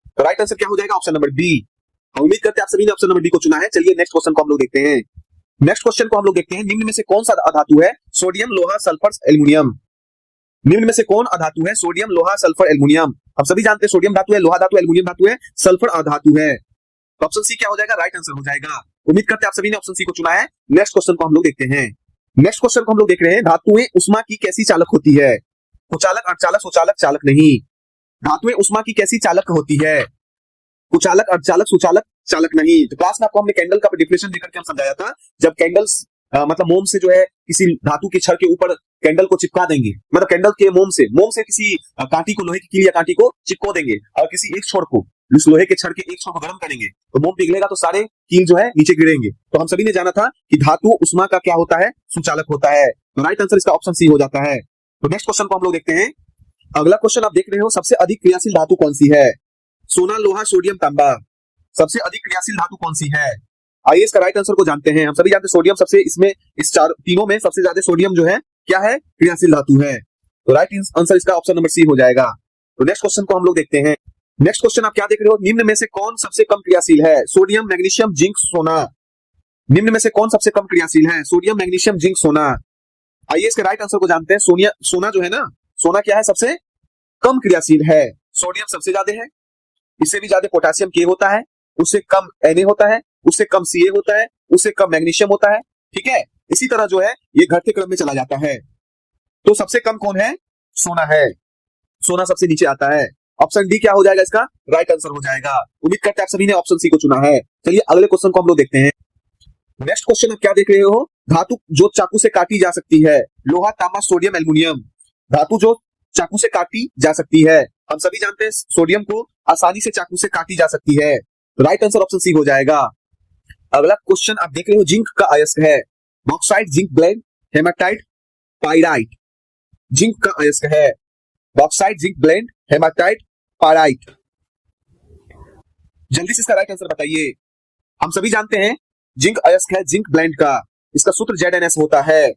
तो राइट आंसर क्या हो जाएगा, ऑप्शन नंबर बी। हम उम्मीद करते हैं आप सभी ने ऑप्शन नंबर डी को चुना है। चलिए नेक्स्ट क्वेश्चन को हम लोग देखते हैं। नेक्स्ट क्वेश्चन को हम लोग देखते हैं, निम्न में से कौन सा अधातु है, सोडियम, लोहा, सल्फर, एल्युमिनियम। निम्न में से कौन अधातु है, सोडियम, लोहा, सल्फर, एल्युमिनियम। हम सभी जानते हैं सोडियम धातु है, लोहा धातु, एल्युमिनियम धातु है, सल्फर अधातु है। तो ऑप्शन सी क्या हो जाएगा, राइट आंसर हो जाएगा। उम्मीद करते हैं आप सभी ने ऑप्शन सी को चुना है। नेक्स्ट क्वेश्चन को हम लोग देखते हैं। नेक्स्ट क्वेश्चन को हम लोग देख रहे हैं, धातुएं उष्मा की कैसी चालक होती है, कुचालक, अर्धचालक, सुचालक, चालक नहीं। धातुएं उष्मा की कैसी चालक होती है, कुचालक, अर्धचालक, सुचालक, चालक नहीं। तो क्लास में आपको हमने कैंडल का डिफिनेशन देकर के हम समझाया था। जब कैंडल्स मतलब मोम से जो है किसी धातु के छड़ के ऊपर कैंडल को चिपका देंगे, मतलब कैंडल के मोम से किसी कांटी को, लोहे की कील या कांटी को चिपको देंगे, और किसी एक छोर को, उस लोहे के छड़ के एक छोर को गर्म करेंगे तो मोम पिघलेगा, तो सारे कील जो है नीचे गिरेंगे। तो हम सभी ने जाना था कि धातु उष्मा का क्या होता है, सुचालक होता है। तो राइट आंसर इसका ऑप्शन सी हो जाता है। तो नेक्स्ट क्वेश्चन को हम लोग देखते हैं। अगला क्वेश्चन आप देख रहे हो, सबसे अधिक क्रियाशील धातु कौन सी है, सोना, लोहा, सोडियम, तांबा। सबसे अधिक क्रियाशील धातु कौन सी है, आइए इसका राइट आंसर को जानते हैं। हम सभी जानते हैं सोडियम सबसे, इसमें इस तीनों में सबसे ज्यादा सोडियम जो है क्या है, क्रियाशील धातु है। तो राइट आंसर इसका ऑप्शन नंबर सी हो जाएगा। तो नेक्स्ट क्वेश्चन को हम लोग देखते हैं। नेक्स्ट क्वेश्चन आप क्या देख रहे हो, निम्न में से कौन सबसे कम क्रियाशील है, सोडियम, मैग्नीशियम, जिंक, सोना। निम्न में से कौन सबसे कम क्रियाशील है, सोडियम, मैग्नीशियम, जिंक, सोना। आइए इसके राइट आंसर को जानते हैं। सोना जो है ना, सोना क्या है, सबसे कम क्रियाशील है। सोडियम सबसे ज्यादा है, इससे भी ज्यादा पोटेशियम के होता है, उससे कम Na होता है, उससे कम Ca होता है, उससे कम मैग्नीशियम होता है। ठीक है, इसी तरह जो है ये घटते क्रम में चला जाता है। तो सबसे कम कौन है? सोना है। सोना सबसे नीचे आता है। ऑप्शन डी क्या हो जाएगा इसका राइट आंसर हो जाएगा। उम्मीद करते हैं आप सभी ने ऑप्शन सी को चुना है। चलिए अगले क्वेश्चन को हम लोग देखते हैं। नेक्स्ट क्वेश्चन आप क्या देख रहे हो? धातु जो चाकू से काटी जा सकती है, लोहा, तांबा, सोडियम, एल्युमिनियम। धातु जो चाकू से काटी जा सकती है, हम सभी जानते हैं सोडियम को आसानी से चाकू से काटी जा सकती है। तो राइट आंसर ऑप्शन सी हो जाएगा। अगला क्वेश्चन आप देख रहे हो, जिंक का अयस्क है, bauxite, zinc blende, haematite, pyrite. Zinc का अयस्क है, bauxite, zinc blende, haematite, pyrite. जल्दी से इसका राइट आंसर बताइए। हम सभी जानते हैं जिंक अयस्क है जिंक ब्लेंड का, इसका सूत्र ZnS होता है।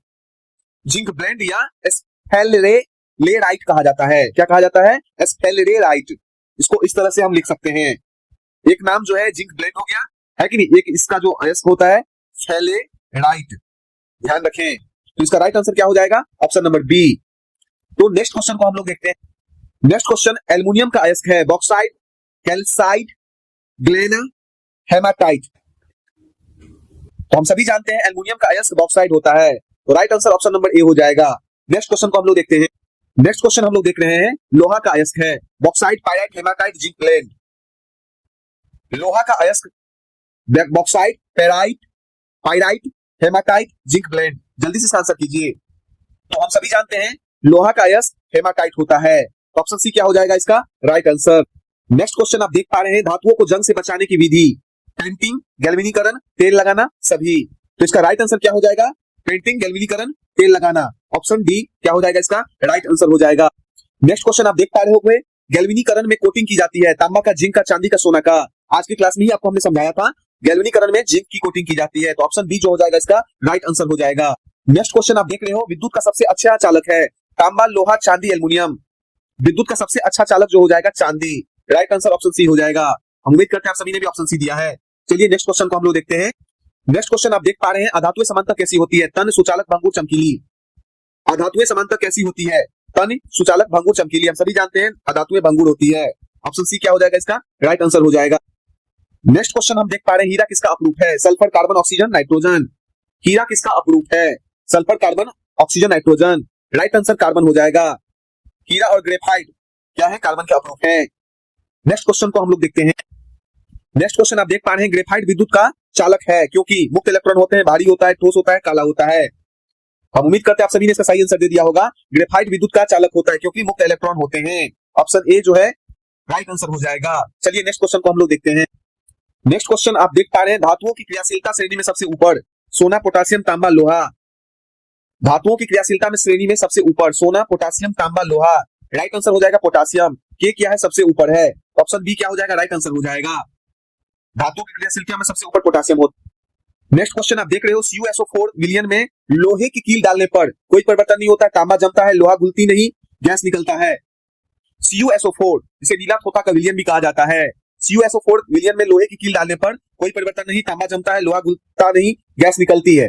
जिंक ब्लेंड या एस्फेलेराइट कहा जाता है। क्या कहा जाता है? एस्फेलेराइट। इसको इस तरह से हम लिख सकते हैं। एक नाम जो है जिंक ब्लेंड हो गया, है कि नहीं। एक इसका जो अयस्क होता है फेलेराइट, ध्यान रखें। तो इसका राइट आंसर क्या हो जाएगा? Option number B. तो नेक्स्ट क्वेश्चन को हम लोग देखते हैं। नेक्स्ट क्वेश्चन, एल्युमिनियम का अयस्क है, बॉक्साइट, कैल्साइट, ग्लेना, हेमाटाइट। तो हम सभी जानते हैं एल्युमिनियम का अयस्क बॉक्साइट होता है। तो right answer option number A हो जाएगा। नेक्स्ट क्वेश्चन को हम लोग देखते हैं। नेक्स्ट क्वेश्चन हम लोग देख रहे हैं, लोहा का अयस्क है, bauxite, pyrite, hematite, zinc blende. लोहा का अयस्क bauxite, pyrite, pyrite, hematite, zinc blende. जल्दी से इसका आंसर कीजिए। तो हम सभी जानते हैं लोहा का अयस्क हेमाटाइट होता है। तो ऑप्शन सी क्या हो जाएगा इसका राइट आंसर। नेक्स्ट क्वेश्चन आप देख पा रहे हैं, धातुओं को जंग से बचाने की विधि, पेंटिंग, गैल्वेनीकरण, तेल लगाना, सभी। तो इसका राइट आंसर क्या हो जाएगा? पेंटिंग, गैल्वेनीकरण, तेल लगाना। ऑप्शन डी क्या हो जाएगा इसका राइट आंसर हो जाएगा। नेक्स्ट क्वेश्चन आप देख पा रहे हो, गैल्वेनीकरण में कोटिंग की जाती है, तांबा का, जिंक का, चांदी का, सोना का। आज की क्लास में ही आपको हमने समझाया था गैल्वेनीकरण में जिंक की कोटिंग की जाती है। तो ऑप्शन बी जो हो जाएगा इसका राइट आंसर हो जाएगा। नेक्स्ट क्वेश्चन आप देख रहे हो, विद्युत का सबसे अच्छा चालक है, तांबा, लोहा, चांदी, एल्युमिनियम। विद्युत का सबसे अच्छा चालक जो हो जाएगा चांदी। राइट आंसर ऑप्शन सी हो जाएगा। हम उम्मीद करते हैं आप सभी ने भी ऑप्शन सी दिया है। चलिए नेक्स्ट क्वेश्चन को हम लोग देखते हैं। नेक्स्ट क्वेश्चन आप देख पा रहे हैं, अधातुएं समांतर कैसी होती है? तन, सुचालक, भंगुर, चमकीली। अधातुएं समांतर कैसी होती है? तन, सुचालक, भंगुर, चमकीली। हम सभी जानते हैं अधातुएं भंगुर होती है। ऑप्शन सी क्या हो जाएगा इसका राइट आंसर हो जाएगा। नेक्स्ट क्वेश्चन हम देख पा रहे हैं, हीरा किसका अपरूप है? Sulphur, carbon, oxygen, nitrogen. हीरा किसका अपरूप है? Sulphur, carbon, oxygen, nitrogen. Right answer carbon हो जाएगा। हीरा और ग्रेफाइट क्या है? कार्बन के अपरूप है। नेक्स्ट क्वेश्चन को हम लोग देखते हैं। नेक्स्ट क्वेश्चन आप देख पा रहे हैं, ग्रेफाइट विद्युत का चालक है क्योंकि मुक्त इलेक्ट्रॉन होते हैं, भारी होता है, ठोस होता है, काला होता है। हम उम्मीद करते हैं आप सभी ने इसका सही आंसर दे दिया होगा। ग्रेफाइट विद्युत का चालक होता है क्योंकि मुक्त इलेक्ट्रॉन होते हैं। ऑप्शन ए जो है राइट आंसर हो जाएगा। चलिए नेक्स्ट क्वेश्चन को हम लोग देखते हैं। नेक्स्ट क्वेश्चन आप देख पा रहे हैं, धातुओं की क्रियाशीलता श्रेणी में सबसे ऊपर, सोना, पोटासियम, तांबा, लोहा। धातुओं की क्रियाशीलता में श्रेणी में सबसे ऊपर, सोना, पोटासियम, तांबा, लोहा। राइट आंसर हो जाएगा पोटासियम। के क्या है? सबसे ऊपर है। ऑप्शन बी क्या हो जाएगा राइट आंसर हो जाएगा। धातुओं की क्रियाशीलता में सबसे ऊपर पोटासियम होता है। नेक्स्ट क्वेश्चन आप देख रहे हो, CuSO4 विलयन में लोहे की कील डालने पर कोई परिवर्तन नहीं होता है, तांबा जमता है, लोहा घुलती नहीं, गैस निकलता है। CuSO4 जिसे नीला खोता का विलयन भी कहा जाता है। CuSO4 विलयन में लोहे की कील डालने पर कोई परिवर्तन नहीं, तांबा जमता है, लोहा घुलता नहीं, गैस निकलती है।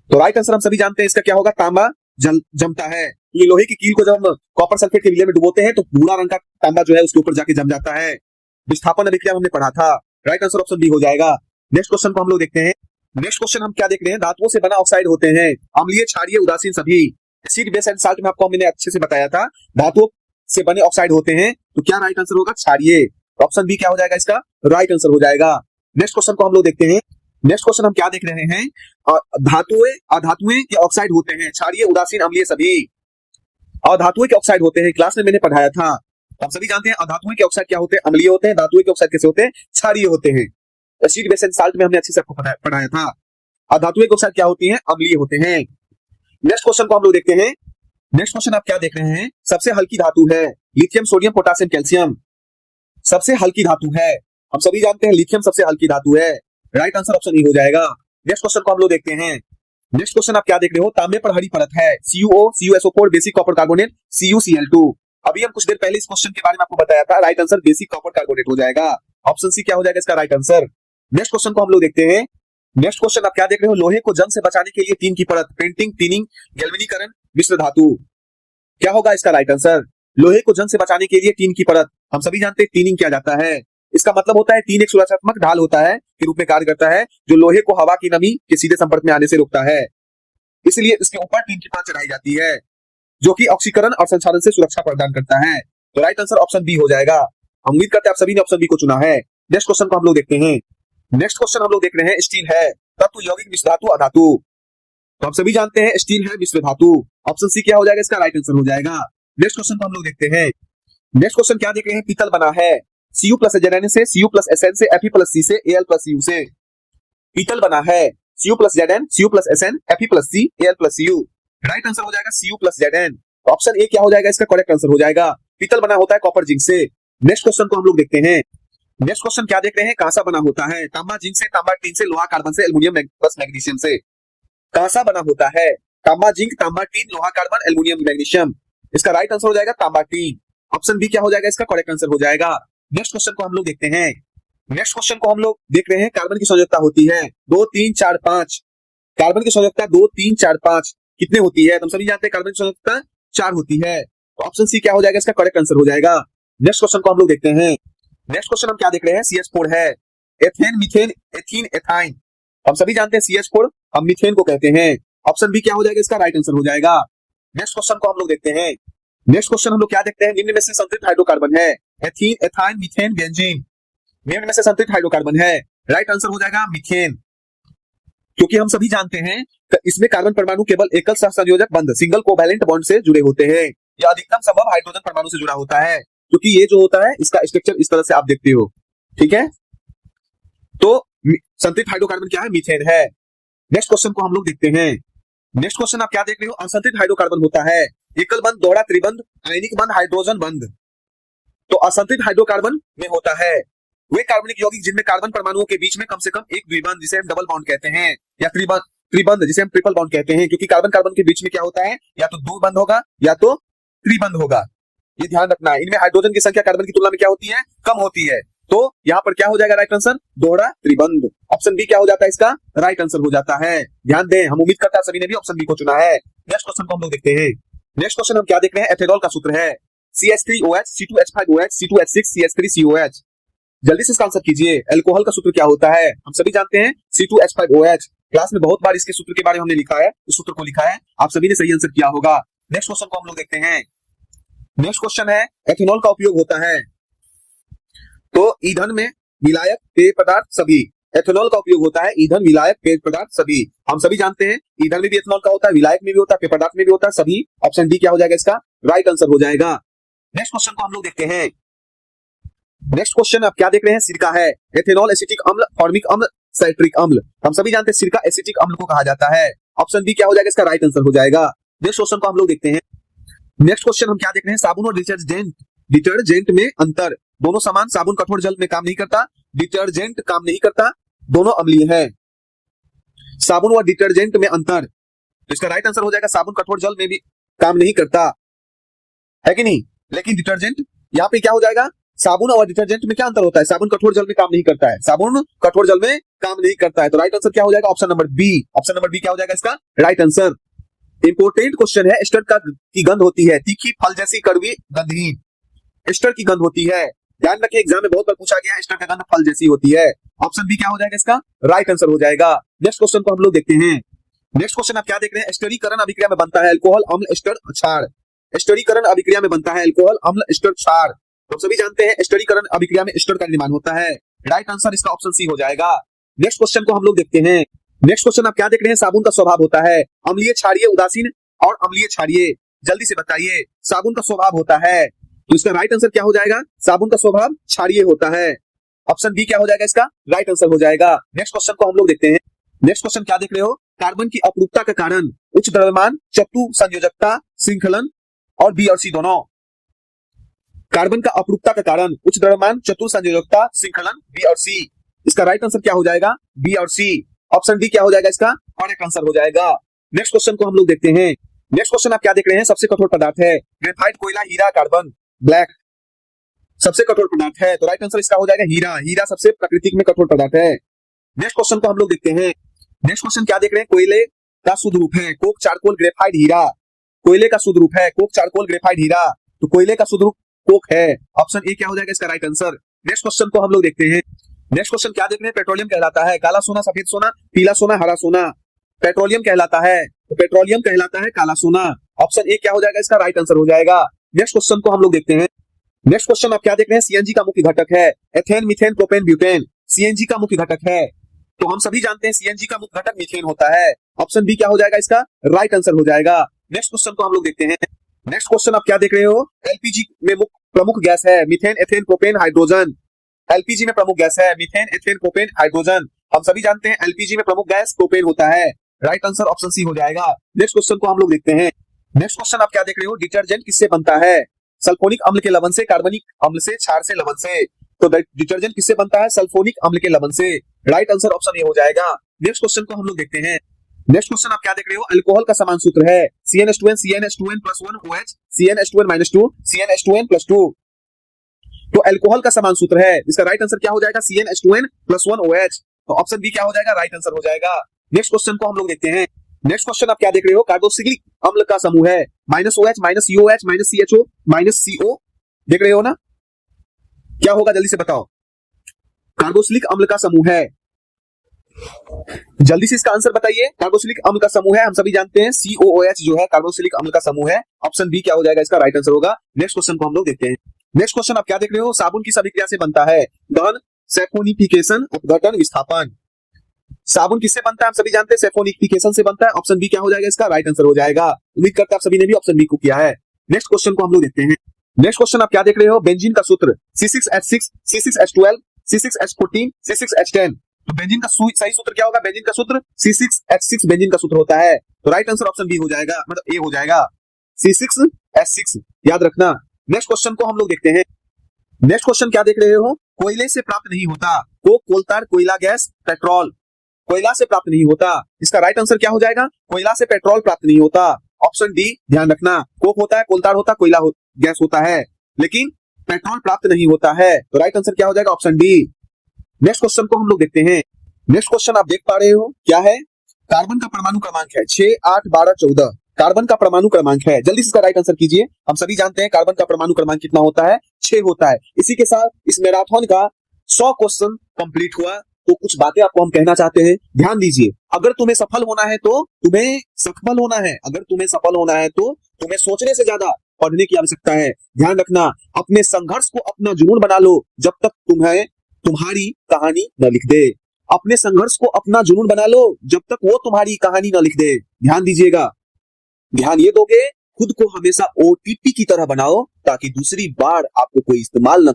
तो राइट आंसर हम सभी जानते हैं इसका क्या होगा, तांबा जमता है। ये लोहे की कील को जब हम कॉपर सल्फेट के विलयन में डुबोते हैं तो भूरा रंग का तांबा जो है उसके ऊपर जाके जम जाता है। विस्थापन अभिक्रिया हमने पढ़ा था। राइट आंसर ऑप्शन बी हो जाएगा। नेक्स्ट क्वेश्चन को हम लोग देखते हैं। नेक्स्ट क्वेश्चन हम क्या देख रहे हैं, धातुओं से बना ऑक्साइड होते हैं, अम्लीय, क्षारीय, उदासीन, सभी। एसिड, बेस एंड साल्ट में आपको मैंने अच्छे से बताया था, धातुओं से बने ऑक्साइड होते हैं। तो क्या राइट आंसर होगा? क्षारीय। ऑप्शन बी क्या हो जाएगा इसका राइट आंसर हो जाएगा। नेक्स्ट क्वेश्चन को हम लोग देखते हैं। नेक्स्ट क्वेश्चन हम क्या देख रहे हैं, धातुएं अधातुएं के ऑक्साइड होते हैं, क्षारीय, उदासीन, अम्लीय, सभी। अधातुएं के ऑक्साइड होते हैं, क्लास में मैंने पढ़ाया था। हम सभी जानते हैं अधातुएं के ऑक्साइड क्या होते हैं, अम्लीय होते हैं। धातुएं के ऑक्साइड कैसे होते हैं? क्षारीय होते हैं। एसिड, बेस एंड साल्ट में हमने अच्छे से आपको पढ़ाया था। अधातुएं के ऑक्साइड क्या होती हैं? अम्लीय होते हैं। नेक्स्ट क्वेश्चन को हम लोग देखते हैं। नेक्स्ट क्वेश्चन आप क्या देख रहे हैं, सबसे हल्की धातु है, लिथियम, सोडियम, पोटासियम, कैल्शियम। सबसे हल्की धातु है, हम सभी जानते हैं लिथियम सबसे हल्की धातु है। राइट आंसर ऑप्शन ई हो जाएगा। नेक्स्ट क्वेश्चन को हम लोग देखते हैं। नेक्स्ट क्वेश्चन आप क्या देख रहे हो, तांबे पर हरी परत है, CuO, CuSO4, basic copper carbonate, CuCl2। अभी हम कुछ देर पहले इस क्वेश्चन के बारे में आपको बताया था। Right answer basic copper carbonate हो जाएगा। ऑप्शन सी क्या हो जाएगा इसका राइट आंसर। नेक्स्ट क्वेश्चन को हम लोग देखते हैं। नेक्स्ट क्वेश्चन आप क्या देख रहे हो, लोहे को जंग से बचाने के लिए टीन की परत, पेंटिंग, टीनिंग, गैल्वेनीकरण, मिश्र धातु। क्या होगा इसका राइट आंसर? लोहे को जंग से बचाने के लिए टीन की परत, हम सभी जानते हैं टीनिंग किया जाता है। इसका मतलब होता है टीन एक सुरक्षात्मक ढाल होता है के रूप में कार्य करता है जो लोहे को हवा की नमी के सीधे संपर्क में आने से रोकता है, इसलिए इसके ऊपर टीन की परत चढ़ाई जाती है जो कि ऑक्सीकरण और संचालन से सुरक्षा प्रदान करता है। तो राइट आंसर ऑप्शन बी हो जाएगा। उम्मीद करते हैं आप सभी ने ऑप्शन बी को चुना है। नेक्स्ट क्वेश्चन को हम लोग देखते हैं। नेक्स्ट क्वेश्चन हम लोग देख रहे हैं, स्टील है तत्व, यौगिक, मिश्र धातु, अधातु। तो हम सभी जानते हैं स्टील है मिश्र धातु, ऑप्शन सी क्या हो जाएगा इसका राइट आंसर हो जाएगा। नेक्स्ट क्वेश्चन को हम लोग देखते हैं। नेक्स्ट क्वेश्चन क्या देख रहे हैं, पीतल बना है Cu प्लस Zn से, Cu प्लस Sn से, Fe प्लस C से, Al प्लस Cu से। पीतल बना है Cu plus Zn, Cu plus Sn, Fe plus C, Al plus Cu। Right answer हो जाएगा Cu plus Zn। Option A क्या हो जाएगा इसका करेक्ट आंसर हो जाएगा। पीतल बना होता है कॉपर जिंक से। नेक्स्ट क्वेश्चन को हम लोग देखते हैं। नेक्स्ट क्वेश्चन क्या देख रहे हैं, कांसा बना होता है तांबा जिंक से, तांबा टीन से, लोहा कार्बन से, एल्युमिनियम प्लस मैग्नीशियम से। कांसा बना होता है तांबा जिंक, तांबा टीन, लोहा कार्बन, एल्युमिनियम मैग्नीशियम। इसका राइट आंसर हो जाएगा तांबा टीन। ऑप्शन बी क्या हो जाएगा इसका करेक्ट आंसर हो जाएगा। नेक्स्ट क्वेश्चन को हम लोग देखते हैं। नेक्स्ट क्वेश्चन को हम लोग देख रहे हैं, कार्बन की संयोजकता होती है 2 3 4 5। कार्बन की संयोजकता 2 3 4 5 कितने होती है? तो हम सभी जानते हैं कार्बन की संयोजकता 4 होती है। तो ऑप्शन सी क्या हो जाएगा इसका करेक्ट आंसर हो जाएगा। नेक्स्ट क्वेश्चन को हम लोग देखते हैं। नेक्स्ट क्वेश्चन हम क्या देख रहे हैं, CH4 है एथेन, मीथेन, एथीन, एथाइन। हम सभी जानते हैं CH4 हम मीथेन को कहते हैं। ऑप्शन बी क्या हो जाएगा इसका राइट आंसर हो जाएगा। नेक्स्ट क्वेश्चन को हम लोग देखते हैं। नेक्स्ट क्वेश्चन हम लोग क्या देखते हैं, निम्न में से संतृप्त हाइड्रोकार्बन है एथीन, एथाइन, मीथेन, बेंजीन। निम्न में से संतृप्त हाइड्रोकार्बन है, राइट आंसर हो जाएगा मीथेन, क्योंकि हम सभी जानते हैं इसमें कार्बन परमाणु केवल एकल सहसंयोजक बंध सिंगल कोवैलेंट बॉन्ड से जुड़े होते हैं। यह अधिकतम संभव हाइड्रोजन परमाणु से जुड़ा होता है, क्योंकि ये जो होता है इसका स्ट्रक्चर इस तरह से आप देखते हो, ठीक है। तो संतृप्त हाइड्रोकार्बन क्या है, मीथेन है। नेक्स्ट क्वेश्चन को हम लोग देखते हैं। नेक्स्ट क्वेश्चन आप क्या देख रहे हो, असंतृप्त हाइड्रोकार्बन होता है एकल बंध, दोहरा त्रिबंध, आयनिक बंध, हाइड्रोजन बंध। तो असंतृप्त हाइड्रोकार्बन में होता है वे कार्बनिक यौगिक जिनमें कार्बन परमाणुओं के बीच में कम से कम एक द्विबंध जिसे हम डबल बॉन्ड कहते हैं, या त्रिबंध जिसे हम ट्रिपल बॉन्ड कहते हैं, क्योंकि कार्बन कार्बन के बीच में क्या होता है, या तो दो बंध होगा या तो त्रिबंध होगा। ये ध्यान रखना है। इनमें हाइड्रोजन की संख्या कार्बन की तुलना में क्या होती है, कम होती है। तो यहाँ पर क्या हो जाएगा राइट आंसर, दोहरा त्रिबंध। ऑप्शन बी क्या हो जाता है इसका राइट आंसर हो जाता है। ध्यान दें, हम उम्मीद करते हैं सभी ने भी ऑप्शन बी को चुना है। नेक्स्ट क्वेश्चन को हम लोग देखते हैं। नेक्स्ट क्वेश्चन हम क्या देख रहे हैं, एथेनॉल का सूत्र है CH3OH, C2H5OH, C2H6, CH3COH। जल्दी से इसका आंसर कीजिए। अल्कोहल का सूत्र क्या होता है, हम सभी जानते हैं C2H5OH। क्लास में बहुत बार इसके सूत्र के बारे में हमने लिखा है, इस सूत्र को लिखा है, आप सभी ने सही आंसर किया होगा। नेक्स्ट क्वेश्चन को हम लोग देखते हैं। नेक्स्ट क्वेश्चन है, एथेनॉल का उपयोग होता है तो ईंधन में, विलायक, पेय पदार्थ सभी। एथेनॉल का उपयोग होता है ईंधन, विलायक, पेय पदार्थ सभी। हम सभी जानते हैं ईंधन में भी एथेनॉल का होता है, विलायक में भी होता है, पेय पदार्थ में भी होता है, सभी। ऑप्शन डी क्या हो जाएगा इसका राइट आंसर हो जाएगा। नेक्स्ट क्वेश्चन को हम लोग देखते हैं। नेक्स्ट क्वेश्चन आप क्या देख रहे हैं, सिरका है एथेनॉल, एसिटिक अम्ल, फॉर्मिक अम्ल, साइट्रिक अम्ल। हम सभी जानते हैं सिरका एसिटिक अम्ल को कहा जाता है। ऑप्शन बी क्या हो जाएगा इसका राइट आंसर हो जाएगा। नेक्स्ट क्वेश्चन को हम लोग देखते हैं। नेक्स्ट क्वेश्चन हम क्या देख रहे हैं, साबुन और डिटर्जेंट में अंतर। दोनों समान, साबुन कठोर जल में काम नहीं करता, डिटर्जेंट काम नहीं करता, दोनों अम्लीय है। साबुन और डिटर्जेंट में अंतर, तो इसका राइट आंसर हो जाएगा साबुन कठोर जल में भी काम नहीं करता है कि नहीं, लेकिन डिटर्जेंट यहाँ पे क्या हो जाएगा, साबुन और डिटर्जेंट में क्या अंतर होता है, साबुन कठोर जल में काम नहीं करता है, साबुन कठोर जल में काम नहीं करता है। तो राइट आंसर क्या हो जाएगा, option number B. Option number B क्या हो जाएगा इसका राइट आंसर। इंपोर्टेंट क्वेश्चन है, एस्टर की गंध होती है तीखी, फल जैसी, कड़वी, गंधहीन। एस्टर की गंध होती है, ध्यान रखिए एग्जाम में बहुत बार पूछा गया है, एस्टर का गंध फल जैसी होती है। ऑप्शन बी क्या हो जाएगा इसका राइट आंसर हो जाएगा। नेक्स्ट क्वेश्चन को हम लोग देखते हैं। नेक्स्ट क्वेश्चन आप क्या देख रहे हैं, एस्टरीकरण अभिक्रिया में बनता है अल्कोहल, अम्ल, एस्टर, क्षार। एस्टरीकरण अभिक्रिया में बनता है अल्कोहल, अम्ल, एस्टर, क्षार। हम सभी जानते हैं एस्टरीकरण अभिक्रिया में एस्टर का निर्माण होता है। राइट आंसर इसका ऑप्शन सी हो जाएगा। नेक्स्ट क्वेश्चन को हम लोग देखते हैं। नेक्स्ट क्वेश्चन आप क्या देख रहे हैं, साबुन का स्वभाव होता है अम्लीय, क्षारीय, उदासीन और अम्लीय, क्षारीय। जल्दी से बताइए, साबुन का स्वभाव होता है, तो इसका राइट आंसर क्या हो जाएगा, साबुन का स्वभाव क्षारीय होता है। ऑप्शन बी क्या हो जाएगा इसका राइट आंसर हो जाएगा। नेक्स्ट क्वेश्चन को हम लोग देखते हैं। नेक्स्ट क्वेश्चन क्या देख रहे हो, कार्बन की अपरूपता का कारण उच्च द्रव्यमान, चतु संयोजकता, श्रृंखलन और बी और सी दोनों। कार्बन का अपरूपता का कारण उच्च द्रव्यमान, चतुर संयोजकता, श्रृंखलन, बी और सी। इसका राइट आंसर क्या हो जाएगा, बी और सी। ऑप्शन डी क्या हो जाएगा इसका करेक्ट आंसर हो जाएगा। नेक्स्ट क्वेश्चन को हम लोग देखते हैं। नेक्स्ट क्वेश्चन आप क्या देख रहे हैं, सबसे कठोर पदार्थ है ग्रेफाइट, कोयला, हीरा, कार्बन, ब्लैक। सबसे कठोर पदार्थ है, तो राइट आंसर इसका हो जाएगा हीरा। हीरा सबसे प्रकृति में कठोर पदार्थ है। नेक्स्ट क्वेश्चन को हम लोग देखते हैं। नेक्स्ट क्वेश्चन क्या देख रहे हैं? कोयले का शुद्ध रूप है कोक, चारकोल, ग्रेफाइट, हीरा। कोयले का शुद्ध रूप है कोक, चारकोल, ग्रेफाइट, हीरा। तो कोयले का शुद्ध रूप कोक है। ऑप्शन ए क्या हो जाएगा इसका राइट आंसर। नेक्स्ट क्वेश्चन को हम लोग देखते हैं। नेक्स्ट क्वेश्चन क्या देख रहे हैं? पेट्रोलियम कहलाता है काला सोना, सफेद सोना, पीला सोना, हरा सोना। पेट्रोलियम कहलाता है, तो पेट्रोलियम कहलाता है काला सोना। ऑप्शन ए क्या हो जाएगा इसका राइट आंसर हो जाएगा। नेक्स्ट क्वेश्चन को हम लोग देखते हैं। नेक्स्ट क्वेश्चन आप क्या देख रहे हैं? सीएनजी का मुख्य घटक है ethane, methane, propane, butane. CNG का मुख्य घटक है, तो हम सभी जानते हैं सीएनजी का मुख्य घटक मीथेन होता है। ऑप्शन बी क्या हो जाएगा इसका राइट आंसर हो जाएगा। नेक्स्ट क्वेश्चन को हम लोग देखते हैं। नेक्स्ट क्वेश्चन आप क्या देख रहे हो? एलपीजी में प्रमुख गैस है methane, ethane, propane, hydrogen. LPG में प्रमुख गैस है मीथेन, एथेन, प्रोपेन, हाइड्रोजन। हम सभी जानते हैं एलपीजी में प्रमुख गैस प्रोपेन होता है। राइट आंसर ऑप्शन सी हो जाएगा। नेक्स्ट क्वेश्चन को हम लोग देखते हैं। नेक्स्ट क्वेश्चन आप क्या देख रहे हो? डिटर्जेंट किससे बनता है? सल्फोनिक अम्ल के लवण से, कार्बनिक अम्ल से, क्षार से, लवण से। तो डिटर्जेंट किससे बनता है? सल्फोनिक अम्ल के लवण से। राइट आंसर ऑप्शन ए हो जाएगा। नेक्स्ट क्वेश्चन को हम लोग देखते हैं। नेक्स्ट क्वेश्चन आप क्या देख रहे हो? अल्कोहल का समान सूत्र है CnH2n, CnH2n + 1 OH, CnH2n - 2, CnH2n + 2। तो अल्कोहल का समान सूत्र है, इसका राइट आंसर क्या हो जाएगा? CnH2n + 1 OH। तो ऑप्शन बी क्या हो जाएगा? राइट आंसर हो जाएगा। नेक्स्ट क्वेश्चन को हम लोग देखते हैं। नेक्स्ट क्वेश्चन आप क्या देख रहे हो? कार्बोक्सिलिक अम्ल का समूह है -OH, -COH, -CHO, -CO। देख रहे हो ना? क्या होगा जल्दी से बताओ। कार्बोक्सिलिक अम्ल का समूह है, जल्दी से इसका आंसर बताइए। कार्बोक्सिलिक अम्ल का समूह है, हम सभी जानते हैं COOH जो है कार्बोक्सिलिक अम्ल का समूह है। ऑप्शन बी क्या हो जाएगा? इसका राइट आंसर होगा। नेक्स्ट क्वेश्चन को हम लोग देखते हैं। नेक्स्ट क्वेश्चन आप क्या देख रहे हो? साबुन किस अभिक्रिया से बनता है? दहन, सैफोनिफिकेशन, अपघटन, विस्थापन। साबुन किससे बनता है? हम सभी जानते हैं सैफोनिफिकेशन से बनता है। ऑप्शन बी क्या हो जाएगा? इसका राइट आंसर हो जाएगा। उम्मीद करते हैं आप सभी ने भी ऑप्शन बी को किया है। नेक्स्ट क्वेश्चन को हम लोग देखते हैं। नेक्स्ट क्वेश्चन आप क्या देख रहे हो? बेंजीन का सूत्र C6H6, C6H12, C6H14, C6H10। तो बेंजीन का सही सूत्र क्या होगा? बेंजीन का सूत्र C6H6 बेंजीन का सूत्र होता है। तो राइट आंसर ऑप्शन बी हो जाएगा, मतलब ए हो जाएगा, C6H6 याद रखना। नेक्स्ट क्वेश्चन को हम लोग देखते हैं। नेक्स्ट क्वेश्चन क्या देख रहे हो? कोयले से प्राप्त नहीं होता कोक, कोलतार, कोयला गैस, पेट्रोल। कोयला से प्राप्त नहीं होता, इसका राइट आंसर क्या हो जाएगा? कोयला से पेट्रोल प्राप्त नहीं होता। ऑप्शन डी ध्यान रखना। कोक होता है, कोलतार होता है, कोयला गैस होता है, लेकिन पेट्रोल प्राप्त नहीं होता है। तो राइट आंसर क्या हो जाएगा? Option D. नेक्स्ट क्वेश्चन को हम लोग देखते हैं। नेक्स्ट क्वेश्चन आप देख पा रहे हो क्या है? कार्बन का परमाणु क्रमांक है 6, 8, 12, 14। कार्बन का परमाणु क्रमांक है, जल्दी से इसका राइट आंसर कीजिए। हम सभी जानते हैं कार्बन का परमाणु क्रमांक कितना होता है? 6 होता है। इसी के साथ इस मैराथन का 100 क्वेश्चन कंप्लीट हुआ। तो कुछ बातें आपको हम कहना चाहते हैं, ध्यान दीजिए। अगर तुम्हें सफल होना है तो तुम्हें सफल होना है, अगर तुम्हें सफल होना है तो तुम्हें सोचने से ज्यादा पढ़ने की आवश्यकता है। ध्यान रखना, अपने संघर्ष को अपना जुनून बना लो जब तक तुम्हें तुम्हारी कहानी न लिख दे। अपने संघर्ष को अपना जुनून बना लो जब तक वो तुम्हारी कहानी न लिख दे। ध्यान दीजिएगा, ध्यान ये दोगे, खुद को हमेशा OTP की तरह बनाओ ताकि दूसरी बार आपको कोई इस्तेमाल न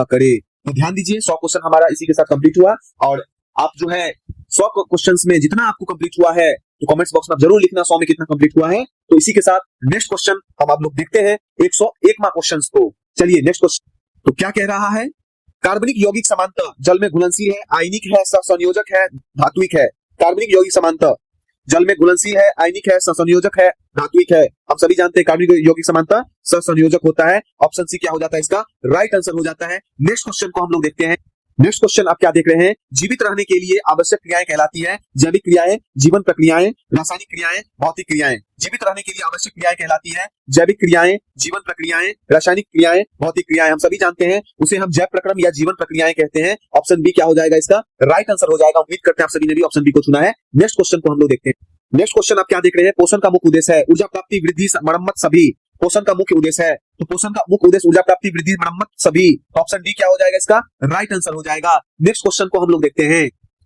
करे। तो ध्यान दीजिए, 100 क्वेश्चन हमारा इसी के साथ कंप्लीट हुआ। और आप जो है 100 क्वेश्चंस में जितना आपको कंप्लीट हुआ है तो कमेंट्स बॉक्स में आप जरूर लिखना 100 में कितना कंप्लीट हुआ है। तो इसी के साथ नेक्स्ट क्वेश्चन हम आप लोग देखते हैं 101वां क्वेश्चन को। चलिए नेक्स्ट क्वेश्चन तो क्या कह रहा है? कार्बनिक यौगिक समानता जल में घुलनशील है, आयनिक है, सहसंयोजक है, धात्विक है। कार्बनिक यौगिक समानता जल में घुलनशील है, आयनिक है, सहसंयोजक है, धात्विक है। हम सभी जानते हैं कार्बनिक यौगिक समानता सहसंयोजक होता है। ऑप्शन सी क्या हो जाता है? इसका राइट आंसर हो जाता है। नेक्स्ट क्वेश्चन को हम लोग देखते हैं। नेक्स्ट क्वेश्चन आप क्या देख रहे हैं? जीवित रहने के लिए आवश्यक क्रियाएं कहलाती है जैविक क्रियाएं, जीवन प्रक्रियाएं, रासायनिक क्रियाएं, भौतिक क्रियाएं। जीवित रहने के लिए आवश्यक क्रियाएं कहलाती है जैविक क्रियाएं, जीवन प्रक्रियाएं, रासायनिक क्रियाएं, भौतिक क्रियाएं। हम सभी जानते हैं उसे हम जैव प्रक्रम या जीवन प्रक्रियाएं कहते हैं। ऑप्शन बी क्या हो जाएगा? इसका राइट आंसर हो जाएगा। उम्मीद करते हैं आप सभी ने भी ऑप्शन बी को चुना है। नेक्स्ट क्वेश्चन को हम लोग देखते हैं। नेक्स्ट क्वेश्चन आप क्या देख रहे हैं? पोषण का मुख्य उद्देश्य है ऊर्जा प्राप्ति, वृद्धि, मरम्मत, सभी। पोषण का मुख्य उद्देश्य है, तो पोषण का मुख्य उद्देश्य ऊर्जा प्राप्ति, वृद्धि, मरम्मत, सभी। ऑप्शन डी क्या हो जाएगा? इसका राइट आंसर हो जाएगा। नेक्स्ट क्वेश्चन को हम लोग देखते हैं।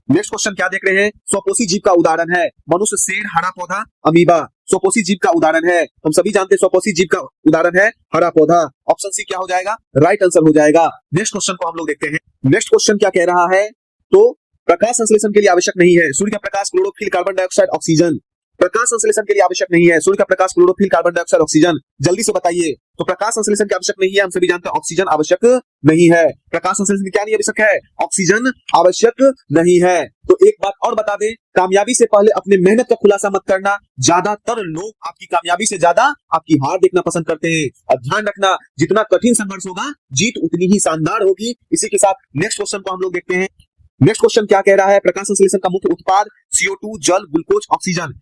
नेक्स्ट क्वेश्चन क्या देख रहे हैं? स्वपोषी जीव का उदाहरण है मनुष्य, शेर, हरा पौधा, अमीबा। स्वपोषी जीव का उदाहरण है, हम सभी जानते हैं स्वपोषी जीव का उदाहरण है हरा पौधा। ऑप्शन सी क्या हो जाएगा? राइट आंसर हो जाएगा। नेक्स्ट क्वेश्चन को हम लोग देखते हैं। नेक्स्ट क्वेश्चन क्या कह रहा है? तो प्रकाश संश्लेषण के लिए आवश्यक नहीं है सूर्य का प्रकाश, क्लोरोफिल, कार्बन डाइऑक्साइड, ऑक्सीजन। प्रकाश संश्लेषण के लिए आवश्यक नहीं है सूर्य का प्रकाश, क्लोरोफिल, कार्बन डाइऑक्साइड, ऑक्सीजन। जल्दी से बताइए। तो प्रकाश संश्लेषण की आवश्यक नहीं है, हम सभी जानते हैं ऑक्सीजन आवश्यक नहीं है। प्रकाश संश्लेषण क्या नहीं आवश्यक है? ऑक्सीजन आवश्यक नहीं है। तो एक बात और बता दें, कामयाबी से पहले अपने मेहनत का खुलासा मत करना। ज्यादातर लोग आपकी कामयाबी से ज्यादा आपकी हार देखना पसंद करते हैं। और ध्यान रखना, जितना कठिन संघर्ष होगा जीत उतनी ही शानदार होगी। इसी के साथ नेक्स्ट क्वेश्चन को हम लोग देखते हैं। नेक्स्ट क्वेश्चन क्या कह रहा है, प्रकाश संश्लेषण का मुख्य उत्पाद CO2, जल, ग्लूकोज, ऑक्सीजन।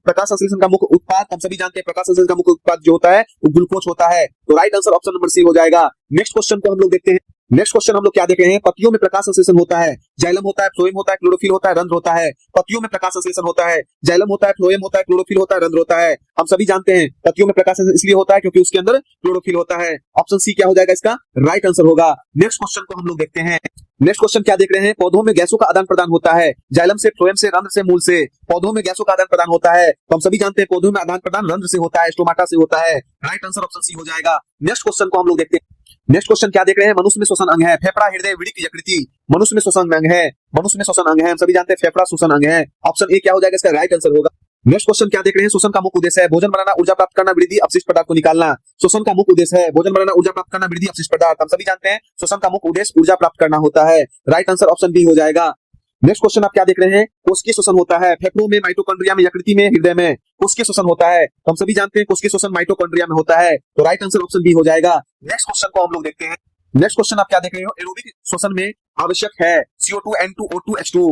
प्रकाश संश्लेषण का मुख्य उत्पाद हम सभी जानते हैं, प्रकाश संश्लेषण का मुख्य उत्पाद जो होता है वो ग्लूकोज होता है। तो right answer option number C हो जाएगा। नेक्स्ट क्वेश्चन को हम लोग देखते हैं। नेक्स्ट क्वेश्चन हम लोग क्या देख रहे हैं, पत्तियों में प्रकाश संश्लेषण होता है, जाइलम होता है, फ्लोएम होता है, क्लोरोफिल होता है, रंध्र होता है। पत्तियों में प्रकाश संश्लेषण होता है, जाइलम होता है, फ्लोएम होता है, क्लोरोफिल होता है, रंध्र होता है। हम सभी जानते हैं पत्तियों में प्रकाश संश्लेषण इसलिए होता है क्योंकि उसके अंदर क्लोरोफिल होता है। ऑप्शन सी क्या हो जाएगा, इसका राइट आंसर होगा। नेक्स्ट क्वेश्चन को हम लोग देखते हैं। नेक्स्ट क्वेश्चन क्या देख रहे हैं, पौधों में गैसों का आदान प्रदान होता है, जाइलम से, फ्लोएम से, रंध्र से, मूल से। पौधों में गैसों का आदान प्रदान होता है, तो हम सभी जानते हैं पौधों में आदान प्रदान रंध्र से होता है, स्टोमाटा से होता है। राइट आंसर ऑप्शन सी हो जाएगा। नेक्स्ट क्वेश्चन को हम लोग देखते हैं। नेक्स्ट क्वेश्चन क्या देख रहे हैं, मनुष्य में श्वसन अंग है, फेफड़ा, हृदय, वृक्क, यकृति। मनुष्य में श्वसन अंग है, मनुष्य में श्वसन अंग है, हम सभी जानते हैं फेफड़ा श्वसन अंग है। ऑप्शन ए क्या हो जाएगा, इसका राइट आंसर होगा। नेक्स्ट क्वेश्चन क्या देख रहे हैं, श्वसन का मुख्य उद्देश्य है भोजन बनाना, ऊर्जा प्राप्त करना, वृद्धि, अपशिष्ट पदार्थ को निकालना। श्वसन का मुख्य उद्देश्य है भोजन बनाना, ऊर्जा प्राप्त करना, वृद्धि, अपशिष्ट पदार्थ। हम सभी जानते हैं श्वसन का मुख्य उद्देश्य ऊर्जा प्राप्त करना होता है। राइट आंसर ऑप्शन बी हो जाएगा। नेक्स्ट क्वेश्चन आप क्या देख रहे हैं, कोशिकीय श्वसन होता है, फेफड़ों में, माइटोकॉन्ड्रिया में, यकृति में, हृदय में। कोशिकीय श्वसन होता है, हम सभी जानते हैं कोशिकीय श्वसन माइटोकॉन्ड्रिया में होता है। तो राइट आंसर ऑप्शन बी हो जाएगा। नेक्स्ट क्वेश्चन को हम लोग देखते हैं। नेक्स्ट क्वेश्चन आप क्या देख रहे हो, एरोबिक श्वसन में आवश्यक है CO2, N2, O2, H2।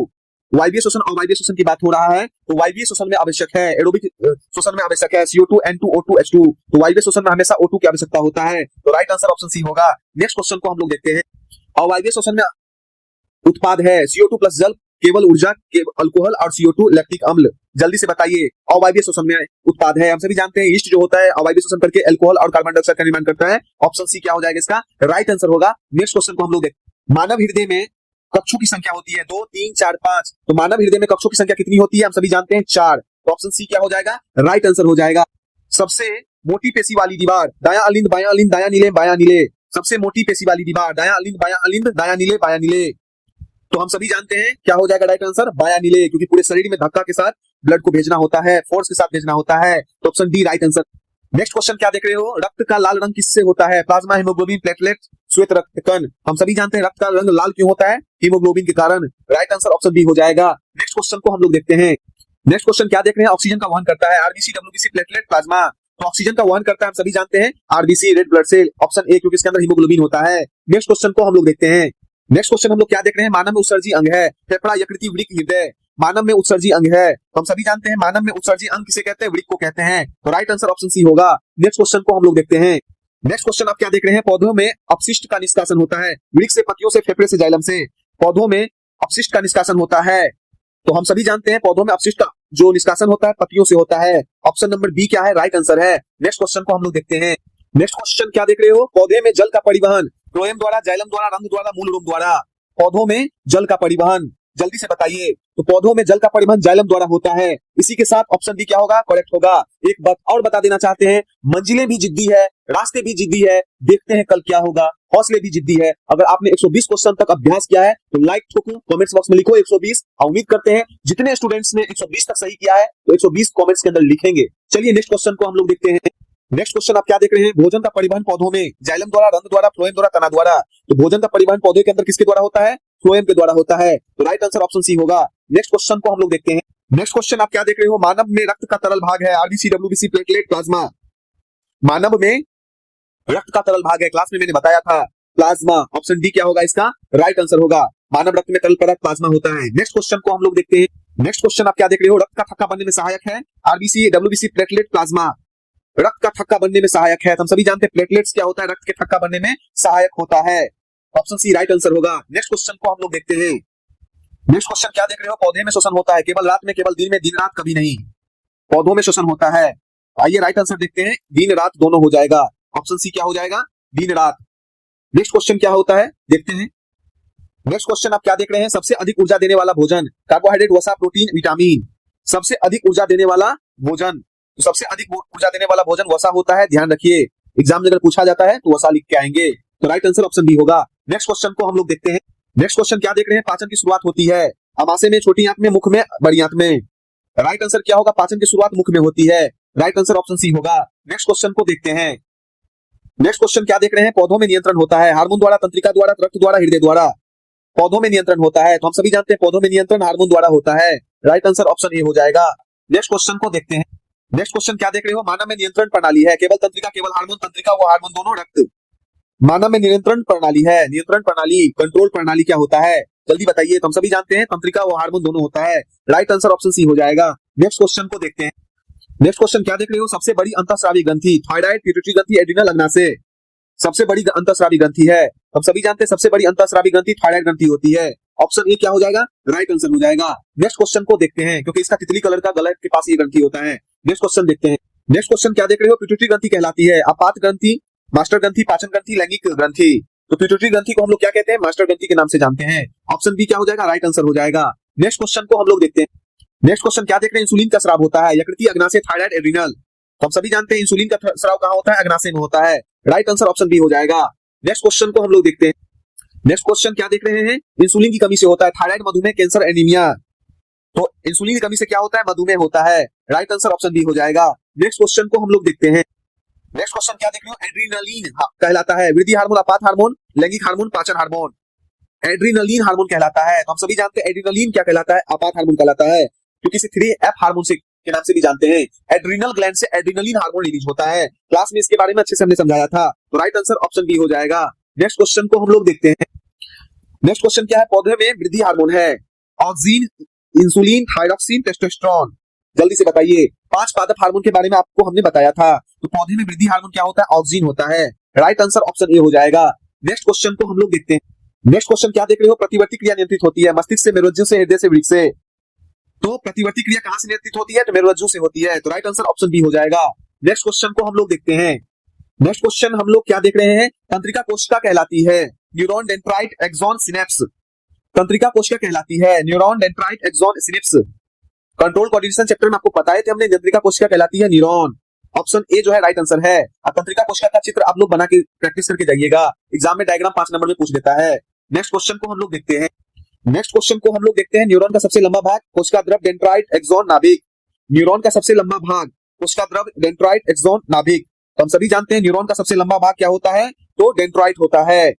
वायवीय श्वसन और अवायवीय श्वसन की बात हो रहा है, तो वायवीय श्वसन में आवश्यक है, एरोबिक श्वसन में आवश्यक है CO2, N2, O2, H2। तो वायवीय श्वसन में हमेशा O2 की आवश्यकता होता है। तो राइट आंसर ऑप्शन सी होगा। नेक्स्ट क्वेश्चन को हम लोग देखते हैं। अवायवीय श्वसन में उत्पाद है CO2 प्लस जल, केवल ऊर्जा, अल्कोहल और CO2 लैक्टिक अम्ल। जल्दी से बताइए, अवायवीय श्वसन में उत्पाद है, हम सभी जानते हैं ईस्ट जो होता है अवायवीय श्वसन करके अल्कोहल और कार्बन डाइऑक्साइड का निर्माण करता है। ऑप्शन सी क्या हो जाएगा, इसका राइट आंसर होगा। नेक्स्ट क्वेश्चन को हम लोग देखते हैं। मानव हृदय में कक्षों की संख्या होती है 2, 3, 4, 5। तो मानव हृदय में कक्षों की संख्या कितनी होती है, हम सभी जानते हैं 4। तो ऑप्शन सी क्या हो जाएगा, राइट आंसर हो जाएगा। सबसे मोटी पेशी वाली दीवार, दायां अलिंद, बायां अलिंद, दायां नीले, बायां नीले। सबसे मोटी पेशी वाली दीवार, दायां अलिंद, बायां अलिंद, दायां नीले, बायां नीले। तो हम सभी जानते हैं क्या हो जाएगा राइट आंसर, बायां नीले, क्योंकि पूरे शरीर में धक्का के साथ ब्लड को भेजना होता है, फोर्स के साथ भेजना होता है। तो option D right answer. Next question क्या देख रहे हो, रक्त का लाल रंग किससे होता है, प्लाज्मा, हीमोग्लोबिन, प्लेटलेट, श्वेत रक्त कण। हम सभी जानते हैं रक्त का रंग लाल क्यों होता है, हीमोग्लोबिन के कारण। राइट आंसर ऑप्शन बी हो जाएगा। नेक्स्ट क्वेश्चन को हम लोग देखते हैं। नेक्स्ट क्वेश्चन क्या देख रहे हैं, ऑक्सीजन का वहन करता है, आरबीसी, डब्ल्यूबीसी, प्लेटलेट, प्लाज्मा। तो ऑक्सीजन का वहन करता है, हम सभी जानते हैं RBC, red blood cell. Option A, क्योंकि इसके अंदर हीमोग्लोबिन होता है। नेक्स्ट क्वेश्चन को हम लोग देखते हैं। नेक्स्ट क्वेश्चन हम लोग क्या देख रहे हैं, मानव में उत्सर्जी अंग है, फेफड़ा, यकृति, वृक्क, हृदय। मानव में उत्सर्जी अंग है, हम सभी जानते हैं मानव में उत्सर्जी अंग किसे कहते हैं, वृक्क को कहते हैं। तो राइट आंसर ऑप्शन सी होगा। नेक्स्ट क्वेश्चन को हम लोग देखते हैं। नेक्स्ट क्वेश्चन आप क्या देख रहे हैं, पौधों में अपशिष्ट का निष्कासन होता है, वृक्क से, पत्तियों से, फेफड़े से, जाइलम से। पौधों में अपशिष्ट का निष्कासन होता है, तो हम सभी जानते हैं पौधों में अपशिष्ट का जो निष्कासन होता है पत्तियों से होता है। ऑप्शन नंबर बी क्या है, राइट आंसर है। नेक्स्ट क्वेश्चन को हम लोग देखते हैं। नेक्स्ट क्वेश्चन क्या देख रहे हो, पौधे में जल का परिवहन, फ्लोएम द्वारा, जाइलम द्वारा, रंध्र द्वारा, मूल रूप द्वारा। पौधों में जल का परिवहन, जल्दी से बताइए। तो पौधों में जल का परिवहन जाइलम द्वारा होता है। इसी के साथ ऑप्शन बी क्या होगा, करेक्ट होगा। एक बात और बता देना चाहते हैं, मंजिलें भी जिद्दी है, रास्ते भी जिद्दी है, देखते हैं कल क्या होगा। हौसले भी जिद्दी है। अगर आपने 120 क्वेश्चन तक अभ्यास किया है तो लाइक ठोको, कमेंट्स बॉक्स में लिखो 120। उम्मीद करते हैं जितने स्टूडेंट्स ने 120 तक सही किया है तो 120 कमेंट्स के अंदर लिखेंगे। चलिए नेक्स्ट क्वेश्चन को हम लोग देखते हैं। नेक्स्ट क्वेश्चन आप क्या देख रहे हैं, भोजन का परिवहन पौधों में, जाइलम द्वारा, रंध्र द्वारा, फ्लोएम द्वारा, तना द्वारा। तो भोजन का परिवहन पौधे के अंदर किसके द्वारा होता है, फ्लोएम के द्वारा होता है। तो राइट आंसर ऑप्शन सी होगा। नेक्स्ट क्वेश्चन को हम लोग देखते हैं। नेक्स्ट क्वेश्चन आप क्या देख रहे हो, मानव में रक्त का तरल भाग है, आरबीसी, डब्ल्यूबीसी, प्लेटलेट, प्लाज्मा। मानव में रक्त का तरल भाग है, क्लास में मैंने बताया था प्लाज्मा। ऑप्शन डी क्या होगा, इसका राइट आंसर होगा। मानव रक्त में तरल पदार्थ प्लाज्मा होता है। नेक्स्ट क्वेश्चन को हम लोग देखते हैं। नेक्स्ट क्वेश्चन आप क्या देख रहे हो, रक्त का थक्का बनने में सहायक है, आरबीसी, डब्ल्यूबीसी, प्लेटलेट, प्लाज्मा। रक्त का थक्का बनने में सहायक है, हम सभी जानते हैं प्लेटलेट्स क्या होता है, रक्त के थक्का बनने में सहायक होता है। ऑप्शन सी राइट आंसर होगा। नेक्स्ट क्वेश्चन को हम लोग देखते हैं। नेक्स्ट क्वेश्चन क्या देख रहे हो, पौधे में श्वसन होता है, केवल रात में, केवल दिन में, दिन रात कभी नहीं। पौधों में श्वसन होता है। आइए राइट आंसर देखते हैं, दिन रात दोनों हो जाएगा। ऑप्शन सी क्या हो जाएगा, दिन रात। नेक्स्ट क्वेश्चन क्या होता है देखते हैं। नेक्स्ट क्वेश्चन आप क्या देख रहे हैं, सबसे अधिक ऊर्जा देने वाला भोजन, कार्बोहाइड्रेट, वसा, प्रोटीन, विटामिन। सबसे अधिक ऊर्जा देने वाला भोजन, तो सबसे अधिक ऊर्जा देने वाला भोजन वसा होता है, ध्यान रखिए। एग्जाम में अगर पूछा जाता है तो वसा लिख के आएंगे। तो राइट आंसर ऑप्शन बी होगा। नेक्स्ट क्वेश्चन को हम लोग देखते हैं। नेक्स्ट क्वेश्चन क्या देख रहे हैं, पाचन की शुरुआत होती है अमाशय में, छोटी आंत में, मुख में, बड़ी आंत में। राइट आंसर क्या होगा, पाचन की शुरुआत मुख में होती है। राइट आंसर ऑप्शन सी होगा। नेक्स्ट क्वेश्चन को देखते हैं। नेक्स्ट क्वेश्चन क्या देख रहे हैं, पौधों में नियंत्रण होता है, हार्मोन द्वारा, तंत्रिका द्वारा, रक्त द्वारा, हृदय द्वारा। पौधों में नियंत्रण होता है, तो हम सभी जानते हैं पौधों में नियंत्रण हार्मोन द्वारा होता है। राइट आंसर ऑप्शन ए हो जाएगा। नेक्स्ट क्वेश्चन को देखते हैं। नेक्स्ट क्वेश्चन क्या देख रहे हो, मानव में नियंत्रण प्रणाली है, केवल तंत्रिका, केवल हार्मोन, तंत्रिका व हार्मोन दोनों, रक्त। मानव में नियंत्रण प्रणाली है, नियंत्रण प्रणाली, कंट्रोल प्रणाली क्या होता है, जल्दी बताइए। तो हम सभी जानते हैं तंत्रिका और हार्मोन दोनों होता है। राइट आंसर ऑप्शन सी हो जाएगा। नेक्स्ट क्वेश्चन को देखते हैं। नेक्स्ट क्वेश्चन क्या देख रहे हो? सबसे बड़ी अंतःस्रावी ग्रंथि थायराइड, पिट्यूटरी ग्रंथि, एड्रिनल, अग्नाशय। सबसे बड़ी अंतःस्रावी ग्रंथि है, हम सभी जानते हैं सबसे बड़ी अंतःस्रावी ग्रंथि थायराइड ग्रंथि होती है। ऑप्शन ए क्या हो जाएगा? राइट आंसर हो जाएगा। नेक्स्ट क्वेश्चन को देखते हैं, क्योंकि इसका तितली कलर का गला के पास ये ग्रंथि होता है। नेक्स्ट क्वेश्चन देखते हैं। नेक्स्ट क्वेश्चन क्या देख रहे हो? पिट्यूटरी ग्रंथि कहलाती है अपात ग्रंथि, मास्टर ग्रंथि, पाचन ग्रंथि, लैंगिक ग्रंथि। तो पिट्यूटरी ग्रंथि को हम लोग क्या कहते हैं? मास्टर ग्रंथि के नाम से जानते हैं। ऑप्शन बी क्या हो जाएगा? राइट आंसर हो जाएगा। नेक्स्ट क्वेश्चन को हम लोग देखते हैं। नेक्स्ट क्वेश्चन क्या देख रहे हैं? इंसुलिन का स्राव होता है यकृति, अग्नाशय, थायराइड, एड्रिनल। हम सभी जानते हैं इंसुलिन का स्राव कहां होता है? अग्नाशय में होता है। राइट आंसर ऑप्शन बी हो जाएगा। नेक्स्ट क्वेश्चन को हम लोग देखते हैं। नेक्स्ट क्वेश्चन क्या देख रहे हैं? इंसुलिन की कमी से होता है थायराइड, मधुमेह, कैंसर, एनीमिया। तो इंसुलिन की कमी से क्या होता है? मधुमेह होता है। राइट आंसर ऑप्शन बी हो जाएगा। नेक्स्ट क्वेश्चन को हम लोग देखते हैं। नेक्स्ट क्वेश्चन क्या देख रहे हो? एड्रीनलिन कहलाता है वृद्धि हार्मोन, अपात हार्मोन, लैंगिक हार्मोन, पाचन हार्मोन। एड्रीनलिन हार्मोन कहलाता है। तो हम सभी जानते हैं एड्रीनलिन क्या कहलाता है? अपात हार्मोन कहलाता है, क्योंकि इसे 3F हार्मोन से के नाम से भी जानते हैं। एड्रिनल ग्लैंड से एड्रीनलिन हार्मोन रिलीज होता है। क्लास में इसके बारे में अच्छे से हमने समझाया था। तो राइट आंसर ऑप्शन बी हो जाएगा। नेक्स्ट क्वेश्चन को हम लोग देखते हैं। नेक्स्ट क्वेश्चन क्या है? पौधे में वृद्धि हार्मोन है ऑक्सीन, इंसुलिन, थायरॉक्सिन, टेस्टोस्टेरोन। जल्दी से बताइए। 5 पादप हार्मोन के बारे में आपको हमने बताया था। तो पौधे में वृद्धि हार्मोन क्या होता है? ऑक्सीन होता है। राइट आंसर ऑप्शन ए हो जाएगा। नेक्स्ट क्वेश्चन को हम लोग देखते हैं। नेक्स्ट क्वेश्चन क्या देख रहे हो? प्रतिवर्ती क्रिया नियंत्रित होती है मस्तिष्क से, मेरुरज्जु से, हृदय से, वृक्क से। तो प्रतिवर्ती क्रिया कहां से नियंत्रित होती है? तो मेरुरज्जु से होती है। तो राइट आंसर ऑप्शन बी हो जाएगा। नेक्स्ट क्वेश्चन को हम लोग देखते हैं। नेक्स्ट क्वेश्चन हम लोग क्या देख रहे हैं? तंत्रिका कोशिका कहलाती है न्यूरॉन, डेंड्राइट, एक्सॉन, सिनेप्स। तंत्रिका कोशिका कहलाती है neuron, dendrite, axon, synapse. Control coordination chapter में आपको बताए थे हमने, तंत्रिका कोशिका कहलाती है न्यूरॉन। ऑप्शन ए जो है राइट आंसर है। तंत्रिका कोशिका का चित्र आप लोग बना के प्रैक्टिस करके जाइएगा, एग्जाम में डायग्राम 5 नंबर में पूछ देता है। नेक्स्ट क्वेश्चन को हम लोग देखते हैं। नेक्स्ट क्वेश्चन को हम लोग देखते हैं। न्यूरॉन का सबसे लंबा भाग, कोशिका द्रव, डेंड्राइट, एक्सॉन, नाभिक। न्यूरॉन का सबसे लंबा भाग, कोशिका द्रव, डेंड्राइट, एक्सॉन, नाभिक। तो हम सभी जानते हैं न्यूरॉन का सबसे लंबा भाग क्या होता है? तो डेंड्राइट होता है।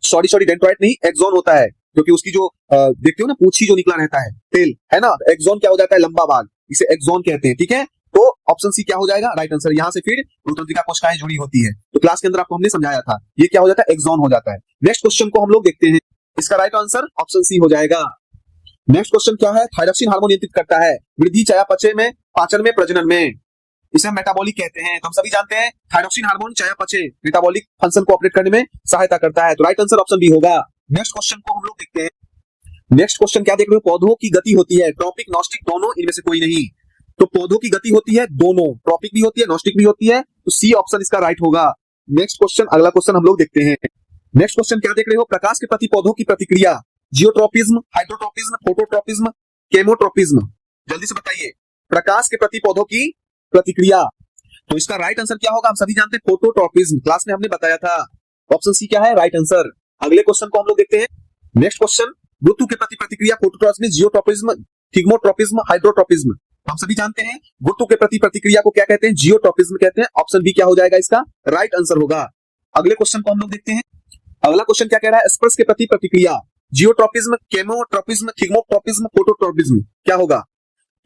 सॉरी डेंड्राइट नहीं, एक्सॉन होता है, क्योंकि उसकी जो देखते हो ना पूछी जो निकला रहता है, तेल है ना, एक्सॉन क्या हो जाता है? लंबा भाग, इसे एक्सॉन कहते हैं। ठीक है, तो ऑप्शन सी क्या हो जाएगा? Right answer. यहां से फिर तंत्रिका कोशिकाएं जुड़ी होती है। तो क्लास के अंदर आपको हमने समझाया था, ये क्या हो जाता है? एक्सॉन हो जाता है। नेक्स्ट क्वेश्चन को हम लोग देखते हैं। इसका राइट आंसर ऑप्शन सी हो जाएगा। नेक्स्ट क्वेश्चन क्या है? थायरॉक्सिन हार्मोन नियंत्रित करता है वृद्धि, चयापचय में, पाचन में, प्रजनन में। इसे मेटाबॉलिक कहते हैं। तो हम सभी जानते हैं थायरॉक्सिन हार्मोन चयापचय, मेटाबॉलिक फंक्शन को ऑपरेट करने में सहायता करता है। तो राइट आंसर ऑप्शन बी होगा। नेक्स्ट क्वेश्चन को हम लोग देखते हैं। नेक्स्ट क्वेश्चन क्या देख रहे हो? पौधों की गति होती है ट्रॉपिक, नॉस्टिक, दोनों, इनमें से कोई नहीं। तो पौधों की गति होती है दोनों, ट्रॉपिक भी होती है, नॉस्टिक भी होती है। तो सी ऑप्शन इसका राइट होगा। नेक्स्ट क्वेश्चन, अगला क्वेश्चन हम लोग देखते हैं। नेक्स्ट क्वेश्चन क्या देख रहे हो? प्रकाश के प्रति पौधों की प्रतिक्रिया, जियोट्रोपिज्म, हाइड्रोट्रोपिज्म, फोटोट्रोपिज्म, केमोट्रोपिज्म। जल्दी से बताइए। प्रकाश के प्रति पौधों की प्रतिक्रिया, तो इसका राइट आंसर क्या होगा? हम सभी जानते हैं फोटोट्रोपिज्म, क्लास में हमने बताया था। ऑप्शन सी क्या है? Right answer. अगले क्वेश्चन को हम लोग देखते हैं। नेक्स्ट क्वेश्चन, गुरुत्व के प्रति प्रतिक्रिया, फोटोट्रोपिज्म, जियोट्रोपिज्म, थिग्मोट्रोपिज्म, हाइड्रोट्रोपिज्म। हम सभी जानते हैं गुरुत्व के प्रति प्रतिक्रिया को क्या कहते हैं? जियोट्रोपिज्म कहते हैं। ऑप्शन बी क्या हो जाएगा? इसका राइट आंसर होगा। अगले क्वेश्चन को हम लोग देखते हैं। अगला क्वेश्चन क्या कह रहा है? स्पर्श के प्रति प्रतिक्रिया, जियोट्रोपिज्म, केमोट्रोपिज्म, थिग्मोट्रोपिज्म, फोटोट्रोपिज्म। क्या होगा?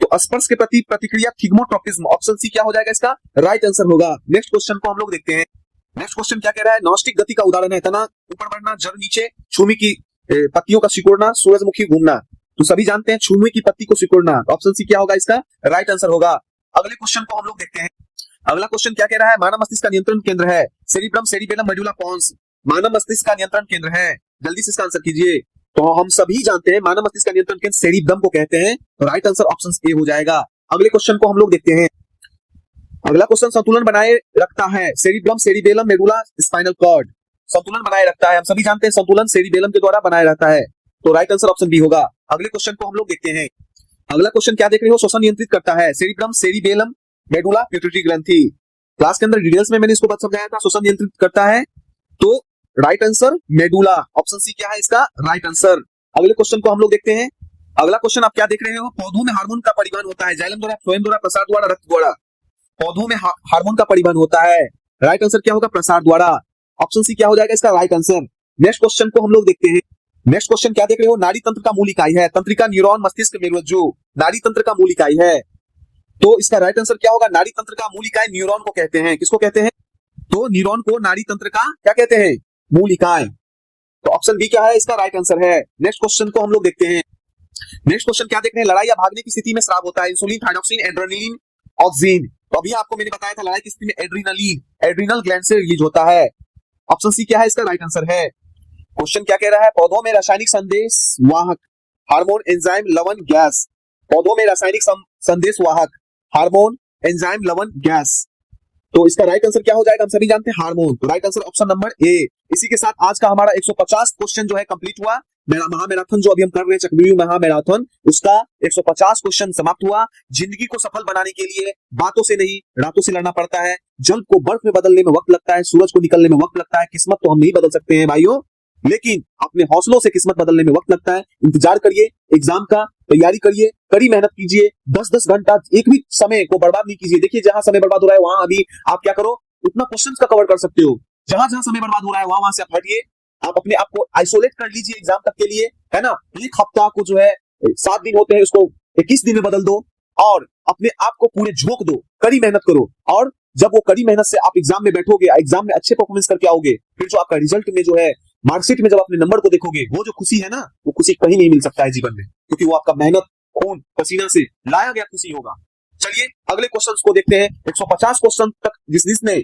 तो स्पर्श के प्रति प्रतिक्रिया, थिग्मोट्रोपिज्म। ऑप्शन सी क्या हो जाएगा? इसका राइट आंसर होगा। नेक्स्ट क्वेश्चन को हम लोग देखते हैं। नेक्स्ट क्वेश्चन क्या कह रहा है? नॉस्टिक गति का उदाहरण है तना ऊपर बढ़ना, जड़ नीचे, छूमी की पत्तियों का सिकुड़ना, सूरजमुखी घूमना। तो सभी जानते हैं छूमी की पत्ती को सिकुड़ना। ऑप्शन सी क्या होगा? इसका राइट आंसर होगा। अगले क्वेश्चन को हम लोग देखते हैं। अगला क्वेश्चन क्या कह रहा है? मानव मस्तिष्क का नियंत्रण केंद्र है सेरिब्रम, सेरिबेलम, मेडुला पोन्स। मानव मस्तिष्क का नियंत्रण केंद्र है, जल्दी से इसका आंसर कीजिए। तो हम सभी जानते हैं मानव मस्तिष्क का नियंत्रण केंद्र सेरिब्रम को कहते हैं। तो राइट आंसर ऑप्शन ए हो जाएगा। अगले क्वेश्चन को हम लोग देखते हैं। अगला क्वेश्चन, संतुलन बनाए रखता है cerebrum, cerebellum, medulla, spinal cord. संतुलन बनाए रखता है, हम सभी जानते हैं संतुलन सेरिबेलम के द्वारा बनाया रहता है। तो राइट आंसर ऑप्शन बी होगा। अगले क्वेश्चन को हम लोग देखते हैं। अगला क्वेश्चन क्या देख रहे हो? श्वसन नियंत्रित करता है सेरिब्रम, सेरिबेलम, मेडुला, पिट्यूटरी ग्रंथि। क्लास के अंदर डिटेल्स में मैंने इसको बात समझाया था। श्वसन नियंत्रित करता है, तो right answer medulla. Option C क्या है? इसका राइट आंसर। अगले क्वेश्चन को हम लोग देखते हैं। अगला क्वेश्चन आप क्या देख रहे हो? पौधों में हार्मोन का परिवहन होता है जाइलम द्वारा, फ्लोएम द्वारा, प्रसार द्वारा, रक्त द्वारा। पौधों में हार्मोन का परिवहन होता है, राइट आंसर क्या होगा? प्रसार द्वारा। ऑप्शन सी क्या हो जाएगा? इसका राइट आंसर। नेक्स्ट क्वेश्चन को हम लोग देखते हैं। नेक्स्ट क्वेश्चन क्या देख रहे हो? नाड़ी तंत्र का मूल इकाई है तंत्रिका, न्यूरॉन, मस्तिष्क, मेरुरज्जु। नाड़ी तंत्र का मूल इकाई है, तो इसका राइट आंसर क्या होगा? नाड़ी तंत्र का मूल इकाई न्यूरॉन को कहते हैं। किसको कहते हैं? तो न्यूरॉन को नाड़ी तंत्र का क्या कहते हैं? मूल इकाई। तो ऑप्शन बी क्या है, इसका राइट आंसर है। नेक्स्ट क्वेश्चन को हम लोग देखते हैं। नेक्स्ट क्वेश्चन क्या देख रहे हैं, लड़ाई या भागने की स्थिति में स्राव होता है इंसुलिन, थायरोक्सिन, एड्रेनलिन, ऑक्सीन। तो अभी आपको मैंने बताया था लड़ाई की स्थिति में एड्रेनलिन एड्रिनल ग्लैंड से रिलीज होता है। ऑप्शन सी क्या है, इसका राइट आंसर है। क्वेश्चन क्या कह रहा है, पौधों में रासायनिक संदेश वाहक हार्मोन, एंजाइम, लवण, गैस। पौधों में रासायनिक संदेश वाहक हार्मोन, एंजाइम, लवण, गैस। तो इसका राइट आंसर क्या हो जाएगा, हम सभी जानते हैं हार्मोन। तो right answer option number A. इसी के साथ आज का हमारा 150 क्वेश्चन जो है कंप्लीट हुआ। मेरा महामैराथन जो अभी हम कर रहे हैं चक्रव्यूह महामैराथन, उसका 150 क्वेश्चन समाप्त हुआ। जिंदगी को सफल बनाने के लिए बातों से नहीं रातों से लड़ना पड़ता है। जल को बर्फ में बदलने में वक्त लगता है, सूरज को निकलने में वक्त लगता है। किस्मत तो हम नहीं बदल सकते हैं भाइयों, लेकिन अपने हौसलों से किस्मत बदलने में वक्त लगता है। इंतजार करिए एग्जाम का, तैयारी करिए, कड़ी मेहनत कीजिए। 10-10 घंटा एक भी समय को बर्बाद नहीं कीजिए। देखिए जहां समय बर्बाद हो रहा है वहां अभी आप क्या करो, उतना क्वेश्चन का कवर कर सकते हो। जहां जहां समय बर्बाद हो रहा है वहां से आप हटिए। आप अपने आप को आइसोलेट कर लीजिए एग्जाम तक के लिए, है ना। एक हफ्ता को जो है 7 दिन होते हैं, उसको 21 दिन में बदल दो और अपने आप को पूरे झोंक दो, कड़ी मेहनत करो। और जब वो कड़ी मेहनत से आप एग्जाम में बैठोगे, एग्जाम में अच्छे परफॉर्मेंस करके आओगे, फिर जो आपका रिजल्ट में जो है मार्कशीट में जब अपने नंबर को देखोगे, वो जो खुशी है ना, वो खुशी कहीं नहीं मिल सकता है जीवन में, क्योंकि वो आपका मेहनत, खून, पसीना से लाया गया खुशी होगा। चलिए अगले क्वेश्चंस को देखते हैं। 150 क्वेश्चन तक जिसने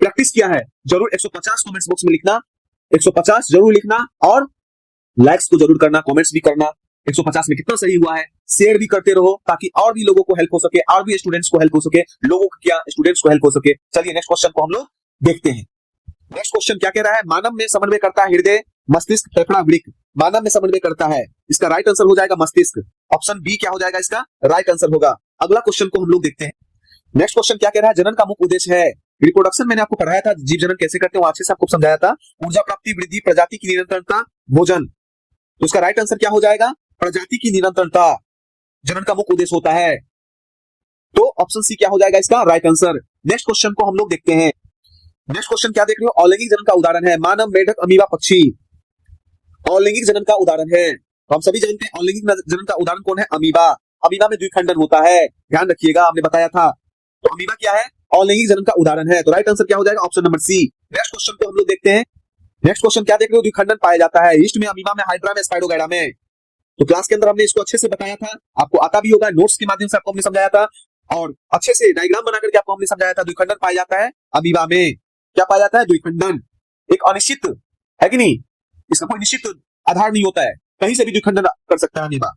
प्रैक्टिस किया है जरूर 150 कमेंट्स बॉक्स में लिखना, 150 जरूर लिखना और लाइक्स को जरूर करना, कमेंट्स भी करना। 150 में कितना सही हुआ है शेयर भी करते रहो, ताकि और भी लोगों को हेल्प हो सके, और भी स्टूडेंट्स को हेल्प हो सके, लोगों को क्या स्टूडेंट्स को हेल्प हो सके। चलिए नेक्स्ट क्वेश्चन को हम लोग देखते हैं। नेक्स्ट क्वेश्चन क्या कह रहा है, मानव में समन्वय करता है हृदय, मस्तिष्क, फेफड़ा, वृक्क। मानव में समन्वय करता है, इसका राइट आंसर हो जाएगा मस्तिष्क। ऑप्शन बी क्या हो जाएगा, इसका राइट आंसर होगा। अगला क्वेश्चन को हम लोग देखते हैं। नेक्स्ट क्वेश्चन क्या कह रहा है, जनन का मुख्य उद्देश्य है। रिप्रोडक्शन मैंने आपको पढ़ाया था, जीव जनन कैसे करते हैं वो अच्छे से आपको समझाया था। ऊर्जा प्राप्ति, वृद्धि, प्रजाति की निरंतरता, भोजन। तो इसका राइट आंसर क्या हो जाएगा, प्रजाति की निरंतरता जनन का मुख्य उद्देश्य होता है। तो ऑप्शन सी क्या हो जाएगा, इसका राइट आंसर। नेक्स्ट क्वेश्चन को हम लोग देखते हैं। नेक्स्ट क्वेश्चन क्या देख रहे हो, अलैंगिक जनन का उदाहरण है। मानव, मेढक, अमीबा, पक्षी। अलैंगिक जनन का उदाहरण है, तो हम सभी जानते हैं अलैंगिक जनन का उदाहरण कौन है, अमीबा। अमीबा में द्विखंडन होता है, ध्यान रखिएगा, हमने बताया था। तो अमीबा क्या है, अलैंगिक जनन का उदाहरण है। तो राइट आंसर क्या हो जाएगा, option number C. Next question को हम लोग देखते हैं। नेक्स्ट क्वेश्चन क्या देख रहे हो, द्विखंडन पाया जाता है ईस्ट में, अमीबा में, हाइड्रा में, स्पाइरोगैरा में। तो क्लास के अंदर हमने इसको अच्छे से बताया था, आपको आता भी होगा, नोट्स के माध्यम से आपको हमने समझाया था और अच्छे से डायग्राम बना करके आपको हमने समझाया था। द्विखंडन पाया जाता है अमीबा में, क्या पाया जाता है, द्विखंडन। एक अनिश्चित है कि नहीं, इसका कोई निश्चित आधार नहीं होता है, कहीं से भी द्विखंडन कर सकता है अमीबा।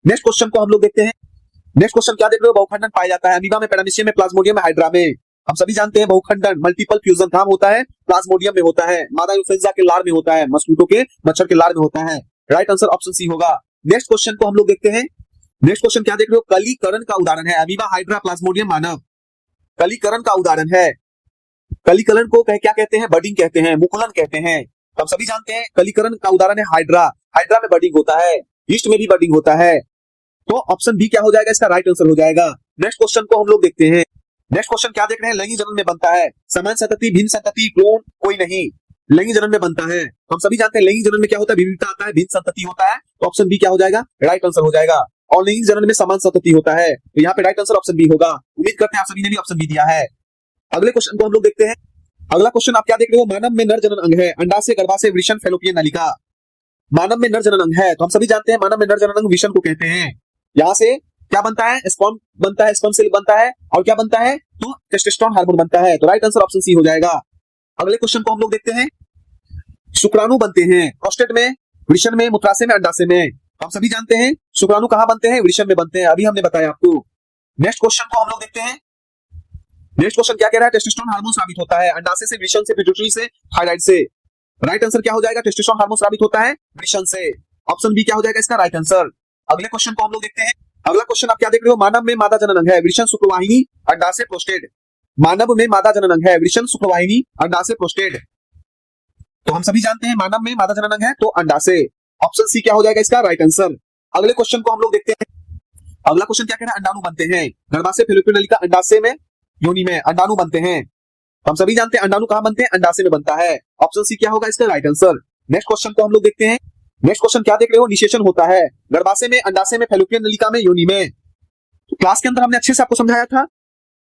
नेक्स्ट क्वेश्चन को हम लोग देखते हैं। नेक्स्ट क्वेश्चन क्या देख रहे हो, बहुखंडन पाया जाता है अमीबा में, पैरामीशियम में, प्लाज्मोडियम में, हाइड्रा में। हम सभी जानते हैं बहुखंडन मल्टीपल फ्यूजन कहां होता है, प्लाज्मोडियम में होता है, मादा इन्फ्लुएंजा के लार में होता है, मस्कीटो के मच्छर के लार में होता है। राइट आंसर ऑप्शन सी होगा। नेक्स्ट क्वेश्चन को हम लोग देखते हैं। नेक्स्ट क्वेश्चन क्या देख रहे हो, कलीकरण का उदाहरण है अमीबा, हाइड्रा, प्लाज्मोडियम, मानव। कलीकरण का उदाहरण है, कलीकरण को क्या कहते हैं, बडिंग कहते हैं, मुकुलन कहते हैं। हम सभी जानते हैं कलीकरण का उदाहरण है हाइड्रा। हाइड्रा में बडिंग होता है, ईस्ट में भी बडिंग होता है। तो ऑप्शन बी क्या हो जाएगा, इसका राइट आंसर हो जाएगा। नेक्स्ट क्वेश्चन को हम लोग देखते हैं। नेक्स्ट क्वेश्चन क्या देख रहे हैं, लैंगिक जनन में बनता है समान संतति, भिन्न संतति, क्लोन, कोई नहीं। लैंगिक जनन में बनता है, हम सभी जानते हैं लैंगिक जनन में क्या होता है, विविधता आता है, भिन्न संतति होता है। तो ऑप्शन बी क्या हो जाएगा, राइट आंसर हो जाएगा। और लैंगिक जनन में समान संतति होता है, तो यहाँ पे राइट आंसर ऑप्शन बी होगा। उम्मीद करते हैं आप सभी ने भी ऑप्शन बी दिया है। अगले क्वेश्चन को हम लोग देखते हैं। अगला क्वेश्चन आप क्या देख रहे हो, मानव में नर जनन अंग है, अंडाशय, गर्भाशय, वृषण, फैलोपियन नलिका। मानव में नर जनन अंग है, तो हम सभी जानते हैं मानव में नर जनन अंग वृषण को कहते हैं। यहाँ से क्या बनता है, स्पर्म बनता है, स्पर्म सेल बनता है, और क्या बनता है, तो टेस्टोस्टेरोन हार्मोन बनता है। तो राइट आंसर ऑप्शन सी हो जाएगा। अगले क्वेश्चन को हम लोग देखते हैं। शुक्राणु बनते हैं प्रोस्टेट में, वृषण में, मूत्राशय में, अंडाशय में। हम सभी जानते हैं शुक्राणु कहां बनते हैं, वृषण में बनते हैं, अभी हमने बताया आपको। नेक्स्ट क्वेश्चन को हम लोग देखते हैं। नेक्स्ट क्वेश्चन क्या कह रहा है, टेस्टोस्टेरोन हार्मोन स्रावित होता है अंडाशय से, वृषण से, पिट्यूटरी से, थायराइड से। राइट आंसर क्या हो जाएगा, टेस्टोस्टेरोन हार्मोन स्रावित होता है वृषण से। ऑप्शन बी क्या हो जाएगा, इसका राइट आंसर। अगले क्वेश्चन को हम लोग देखते हैं। अगला क्वेश्चन आप क्या देख रहे हो, मानव में मादा जनन अंग है, वृषण, शुक्रवाहिनी, अंडाशय, प्रोस्टेट। मानव में मादा जनन अंग है, वृषण, शुक्रवाहिनी, अंडाशय, प्रोस्टेट। तो हम सभी जानते हैं मानव में मादा जनन अंग है तो अंडाशय। ऑप्शन सी क्या हो जाएगा, इसका राइट आंसर। अगले क्वेश्चन को हम लोग देखते हैं। अगला क्वेश्चन क्या कह रहा है, अंडाणु बनते हैं गर्भाशय, फैलोपियन नलिका, अंडाशय में, योनि में अंडाणु बनते हैं। हम सभी जानते हैं अंडाणु कहां बनते हैं, अंडाशय में बनता है। ऑप्शन सी क्या होगा, इसका राइट आंसर। नेक्स्ट क्वेश्चन को हम लोग देखते हैं। नेक्स्ट क्वेश्चन क्या देख रहे हो, निषेचन होता है गर्भाशय में, अंडाशय में, फैलोपियन नलिका में, योनि में। तो क्लास के अंदर हमने अच्छे से आपको समझाया था,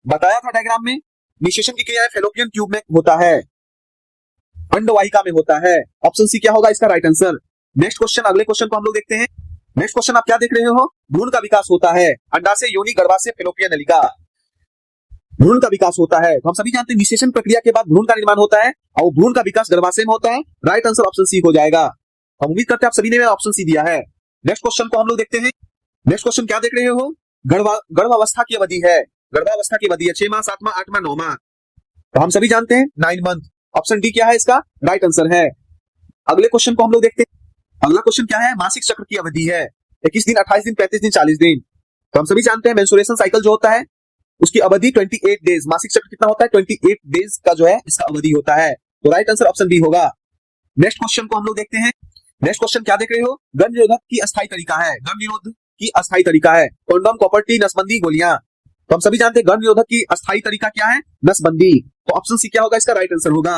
बताया था डायग्राम में, निषेचन की क्रिया फैलोपियन ट्यूब में होता है। अंडवाहिका में होता है। ऑप्शन सी क्या होगा इसका राइट आंसर। नेक्स्ट क्वेश्चन, अगले क्वेश्चन को हम लोग देखते हैं। नेक्स्ट क्वेश्चन आप क्या देख रहे हो, भ्रूण का विकास होता है अंडाशय, योनि, गर्भाशय, फैलोपियन नलिका। भ्रूण का विकास होता है तो हम सभी जानते हैं निषेचन प्रक्रिया के बाद भ्रूण का निर्माण होता है और भ्रूण का विकास गर्भाशय में होता है। राइट आंसर ऑप्शन सी हो जाएगा। हम उम्मीद करते हैं आप सभी ने ऑप्शन सी दिया है। नेक्स्ट क्वेश्चन को हम लोग देखते हैं। नेक्स्ट क्वेश्चन क्या देख रहे हो, गर्भावस्था की अवधि है, गर्भावस्था की अवधि है 6 माह, 7 माह, 8 माह, 9 माह। तो हम सभी जानते हैं 9 मंथ। ऑप्शन डी क्या है इसका राइट आंसर है। अगले क्वेश्चन को हम लोग देखते हैं। अगला क्वेश्चन क्या है, मासिक चक्र की अवधि है 21 दिन, 28 दिन, 35 दिन, 40 दिन। तो हम सभी जानते हैं मेंस्ट्रुएशन साइकिल जो होता है उसकी अवधि 28 डेज, मासिक चक्र कितना होता है 28 डेज का जो है इसका अवधि होता है। तो राइट आंसर ऑप्शन बी होगा। नेक्स्ट क्वेश्चन को हम लोग देखते हैं। नेक्स्ट क्वेश्चन क्या देख रहे हो, गर्भ निरोधक की अस्थायी तरीका है, गर्भ निरोध की अस्थायी तरीका है, कॉन्डोम, कॉपर टी, नसबंदी, गोलियां। तो हम सभी जानते हैं गर्भ निरोधक की अस्थायी तरीका क्या है, नसबंदी। तो ऑप्शन सी क्या होगा इसका राइट आंसर होगा।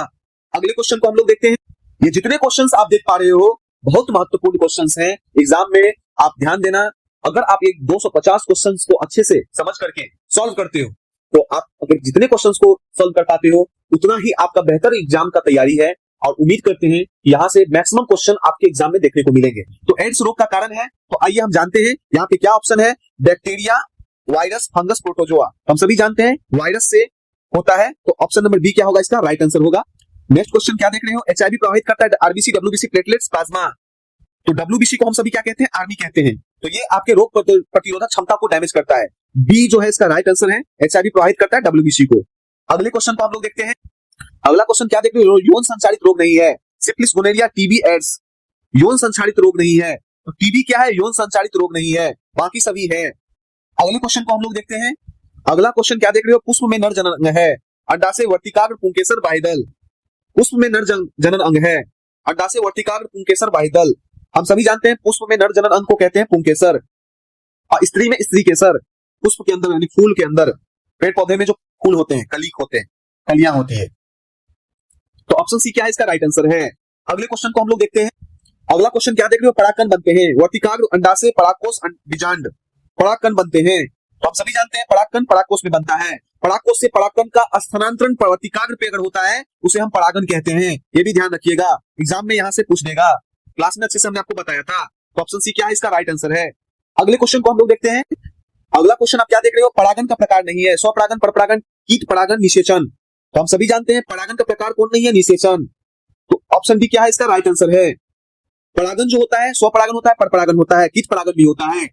अगले क्वेश्चन को हम लोग देखते हैं। ये जितने क्वेश्चंस आप देख पा रहे हो बहुत महत्वपूर्ण क्वेश्चंस हैं एग्जाम में, आप ध्यान देना। अगर आप एक 250 क्वेश्चंस को अच्छे से समझ करके सॉल्व करते हो तो आप अगर जितने क्वेश्चंस को सॉल्व कर पाते हो उतना ही आपका बेहतर एग्जाम का तैयारी है और उम्मीद करते हैं कि यहाँ से मैक्सिमम क्वेश्चन आपके एग्जाम में देखने को मिलेंगे। तो एड्स रोग का कारण है, तो आइए हम जानते हैं यहाँ पे क्या ऑप्शन है, बैक्टीरिया, वायरस, फंगस, प्रोटोजोआ। हम सभी जानते हैं वायरस से होता है, तो ऑप्शन नंबर बी क्या होगा इसका राइट आंसर होगा। नेक्स्ट क्वेश्चन क्या देख रहे हो, एचआईवी प्रभावित करता है आरबीसी, डब्ल्यूबीसी, प्लेटलेट्स, प्लाज्मा। तो डब्ल्यूबीसी को हम सभी क्या कहते हैं, आर्मी कहते हैं। तो ये आपके रोग प्रतिरोधक क्षमता को डैमेज करता है। बी जो है इसका राइट आंसर है, एचआईवी प्रभावित करता है डब्ल्यूबीसी को। अगले क्वेश्चन को हम लोग देखते हैं। अगला क्वेश्चन क्या देख रहे हो, यौन संचारित रोग नहीं है, सिफिलिस, गोनेरिया, टीबी, एड्स। यौन संचारित रोग नहीं है, तो टीबी क्या है, यौन संचारित रोग नहीं है, बाकी सभी है। अगले क्वेश्चन को हम लोग देखते हैं। अगला क्वेश्चन क्या देख रहे हो, पुष्प में नर जनन अंग है, अंडाशय, वर्तिकाग्र, पुंकेसर, बाह्यदल। पुष्प में नर जनन अंग है, अंडाशय, वर्तिकाग्र, पुंकेसर, बाह्यदल। हम सभी जानते हैं पुष्प में नर जनन अंग को कहते हैं पुंकेसर और स्त्री में स्त्री केसर। पुष्प के अंदर यानी फूल के अंदर, पेड़ पौधे में जो फूल होते हैं, कलीक होते हैं, कलियां होती है। तो ऑप्शन सी क्या है इसका राइट आंसर है। अगले क्वेश्चन को हम लोग देखते हैं। अगला क्वेश्चन क्या देख रहे हो, परागकण बनते हैं, वर्तिकाग्र, अंडाशय, परागकोश, बीजांड। परागकण बनते हैं, तो हम सभी जानते हैं परागकण परागकोश में बनता है। परागकोश से परागकण का स्थानांतरण वर्तिकाग्र पे अगर होता है उसे हम परागन कहते हैं। ये भी ध्यान रखिएगा, एग्जाम में यहाँ से पूछ देगा। क्लास में अच्छे से हमने आपको बताया था। तो ऑप्शन सी क्या है इसका राइट आंसर है। अगले क्वेश्चन को हम लोग देखते हैं। अगला क्वेश्चन आप क्या देख रहे हो, परागन का प्रकार नहीं है, स्वपरागन, परपरागन, कीट परागन, निषेचन। तो हम सभी जानते हैं परागन का प्रकार कौन नहीं है, निषेचन। तो ऑप्शन डी क्या है इसका राइट आंसर है। परागन जो होता है स्वपरागन होता है, परपरागन होता है, कीट परागन भी होता है।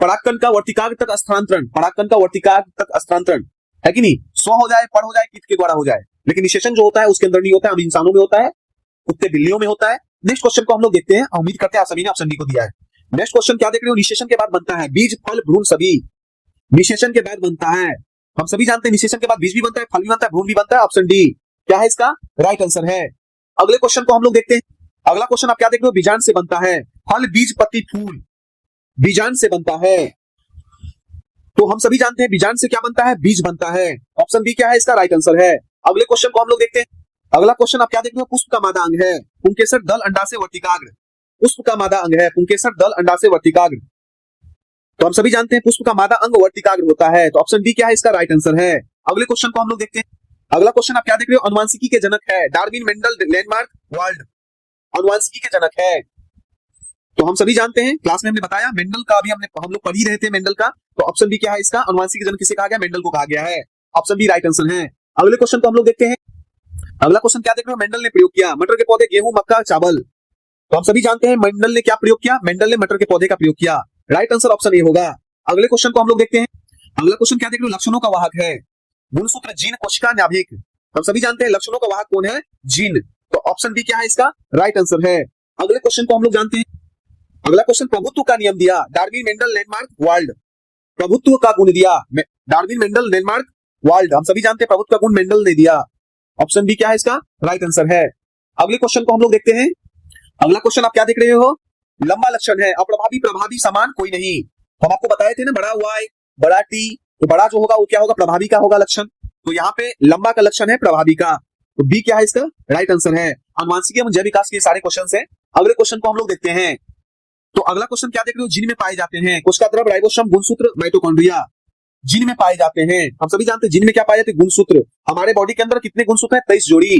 परागकण का वर्तिकाग्र तक स्थानांतरण, परागकण का वर्तिकाग्र तक स्थानांतरण है कि नहीं, स्व हो जाए, पर हो जाए, कीट के द्वारा हो जाए। लेकिन निषेचन जो होता है उसके अंदर नहीं होता है, हम इंसानों में होता है, कुत्ते बिल्लियों में होता है। नेक्स्ट क्वेश्चन को हम लोग देखते हैं। उम्मीद करते हैं आप सभी ने ऑप्शन डी को दिया है। नेक्स्ट क्वेश्चन क्या देख रहे हो, निषेचन के बाद बनता है बीज, फल, भ्रूण सभी। निषेचन के बाद बनता है, हम सभी जानते हैं निषेचन के बाद बीज भी बनता है, फल भी बनता है, भ्रूण भी बनता है। ऑप्शन डी क्या है इसका राइट आंसर है। अगले क्वेश्चन को हम लोग देखते हैं। अगला क्वेश्चन आप क्या देख रहे हो, बीजांड से बनता है, फल, बीज, पत्ती, फूल। बीजांड से बनता है, तो हम सभी जानते हैं बीजांड से क्या बनता है, बीज बनता है। ऑप्शन बी क्या है इसका राइट आंसर है। अगले क्वेश्चन को हम लोग देखते हैं। अगला क्वेश्चन आप क्या देख रहे हो, पुष्प का मादा अंग है, पुंकेसर, दल, अंडाशय, वर्तिकाग्र। पुष्प का मादा अंग है, पुंकेसर, दल, अंडाशय, वर्तिकाग्र। तो हम सभी जानते हैं पुष्प का मादा अंग वर्तिकाग्र होता है। तो ऑप्शन बी क्या है इसका राइट आंसर है। अगले क्वेश्चन को हम लोग देखते हैं। अगला क्वेश्चन आप क्या देख रहे हो, अनुवांशिकी के जनक है, डार्विन, मेंडल, लैंडमार्क, वर्ल्ड। अनुवांशिकी के जनक है, तो हम सभी जानते हैं, क्लास में हमने बताया मेंडल का भी हम लोग पढ़ ही रहे थे मेंडल का। तो ऑप्शन बी क्या है इसका, अनुवांशिकी के जनक किसे कहा गया, मेंडल को कहा गया है। ऑप्शन बी राइट आंसर है। अगले क्वेश्चन को हम लोग देखते हैं। अगला क्वेश्चन क्या देख रहे हो, मेंडल ने प्रयोग किया, मटर के पौधे, गेहूं, मक्का, चावल। तो हम सभी जानते हैं मेंडल ने क्या प्रयोग किया, मेंडल ने मटर के पौधे का प्रयोग किया। राइट आंसर ऑप्शन ए होगा। अगले क्वेश्चन को हम लोग देखते हैं। अगला क्वेश्चन क्या देख रहे हो, लक्षणों का वाहक है, गुणसूत्र, जीन, कोशिका, नाभिक। हम सभी जानते हैं लक्षणों का वाहक कौन है, जीन। तो ऑप्शन बी क्या है इसका राइट आंसर है। अगले क्वेश्चन को हम लोग जानते हैं। अगला क्वेश्चन प्रभुत्व का नियम दिया, डार्विन, मेंडल, लैंडमार्क, वर्ल्ड। प्रभुत्व का गुण दिया, डार्विन, मेंडल, लैंडमार्क, वर्ल्ड। हम सभी जानते हैं प्रभुत्व का गुण मेंडल ने दिया। ऑप्शन बी क्या है इसका राइट आंसर है। अगले क्वेश्चन को हम लोग देखते हैं। अगला क्वेश्चन आप क्या देख रहे हो, लंबा लक्षण है, अप्रभावी, प्रभावी, समान कोई नहीं। हम आपको बताए थे ना, बड़ा वाई, बड़ा टी, तो बड़ा जो होगा वो क्या होगा, प्रभावी का होगा लक्षण। तो यहाँ पे लंबा का लक्षण है प्रभावी का, तो बी क्या है इसका राइट आंसर है। अनुवांशिकी एवं जैव विकास के सारे क्वेश्चन है। अगले क्वेश्चन को हम लोग देखते हैं। तो अगला क्वेश्चन क्या देख रहे हो, जीन में पाए जाते हैं, कोशिका द्रव, राइबोसोम, गुणसूत्र, माइटोकॉन्ड्रिया। जीन में पाए जाते हैं, हम सभी जानते हैं जीन में क्या पाए जाते हैं, गुणसूत्र। हमारे बॉडी के अंदर कितने गुणसूत्र हैं, 23 जोड़ी।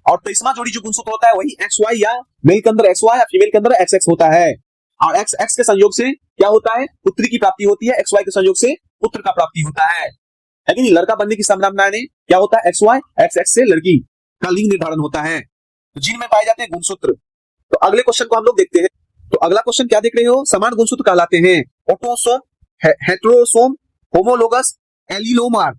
और 23वां जोड़ी जो गुणसूत्र होता है वही एक्स वाई, या मेल के अंदर एक्स वाई या फीमेल के अंदर एक्स एक्स होता है। और एक्स एक्स के संयोग से क्या होता है, पुत्री की प्राप्ति होती है, एक्स वाई के संयोग से पुत्र का प्राप्ति होता है कि नहीं। लड़का बनने की संभावना ने क्या होता है, एक्स वाई, एक्स एक्स से लड़की का लिंग निर्धारण होता है। तो जीन में पाए जाते हैं गुणसूत्र। तो अगले क्वेश्चन को हम लोग देखते हैं। तो अगला क्वेश्चन क्या देख रहे हो, समान गुणसूत्र कहलाते हैं ऑटोसोम, हेटेरोसोम, होमोलोगस, एलिलोमार।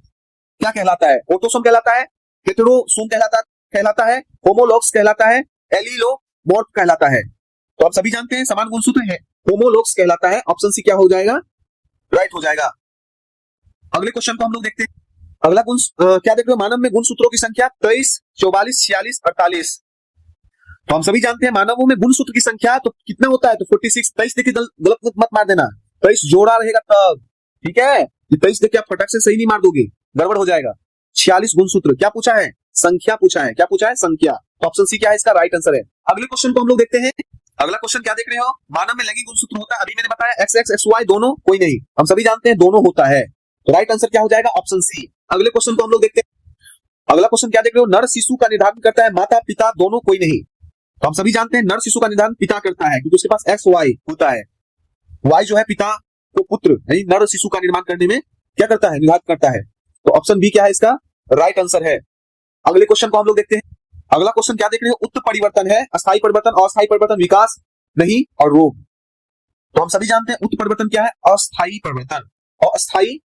क्या कहलाता है, ऑटोसोम कहलाता है, हेटेरोसोम कहलाता है, होमोलॉग्स कहलाता है, एलिलोमॉर्फ कहलाता है। तो आप सभी जानते हैं समान गुणसूत्र है, होमोलॉग्स कहलाता है। ऑप्शन सी क्या हो जाएगा, राइट हो जाएगा। अगले क्वेश्चन को हम लोग देखते हैं। अगला गुण क्या देख रहे हो, मानव में गुणसूत्रों की संख्या 23, 44, 46, 48। तो हम सभी जानते हैं मानवों में गुणसूत्र की संख्या तो कितना होता है, तो 46। 23 देखिए गलत मत मार देना, 23 जोड़ा रहेगा तब, ठीक है। 23 देखिए आप फटक से सही नहीं मार दोगे, गड़बड़ हो जाएगा। 46 गुणसूत्र, क्या पूछा है, संख्या पूछा है, क्या पूछा है, संख्या। तो ऑप्शन सी क्या है, इसका राइट आंसर है। अगले क्वेश्चन को हम लोग देखते हैं। अगला क्वेश्चन क्या देख रहे हो, मानव में लैंगिक गुणसूत्र होता है, अभी मैंने बताया एक्स एक्स एक्स वाई दोनों कोई नहीं, हम सभी जानते हैं दोनों होता है। तो राइट आंसर क्या हो जाएगा, ऑप्शन सी। अगले क्वेश्चन को हम लोग देखते हैं। अगला क्वेश्चन क्या देख रहे हो, नर शिशु का निर्धारण करता है माता पिता दोनों कोई नहीं। तो हम सभी जानते हैं नर शिशु का निर्धारण पिता करता है, क्योंकि उसके पास एक्स वाई होता है। वाई जो है पिता को पुत्र यानी नर शिशु का निर्माण करने में क्या करता है, निर्धारित करता है। तो ऑप्शन बी क्या है, इसका राइट आंसर है। अगले क्वेश्चन को हम लोग देखते हैं। अगला क्वेश्चन क्या देख रहे हो, उत्परिवर्तन है, अस्थायी परिवर्तन, अस्थायी परिवर्तन, विकास नहीं और रोग। तो हम सभी जानते हैं उत्परिवर्तन क्या है, अस्थायी परिवर्तन, अस्थायी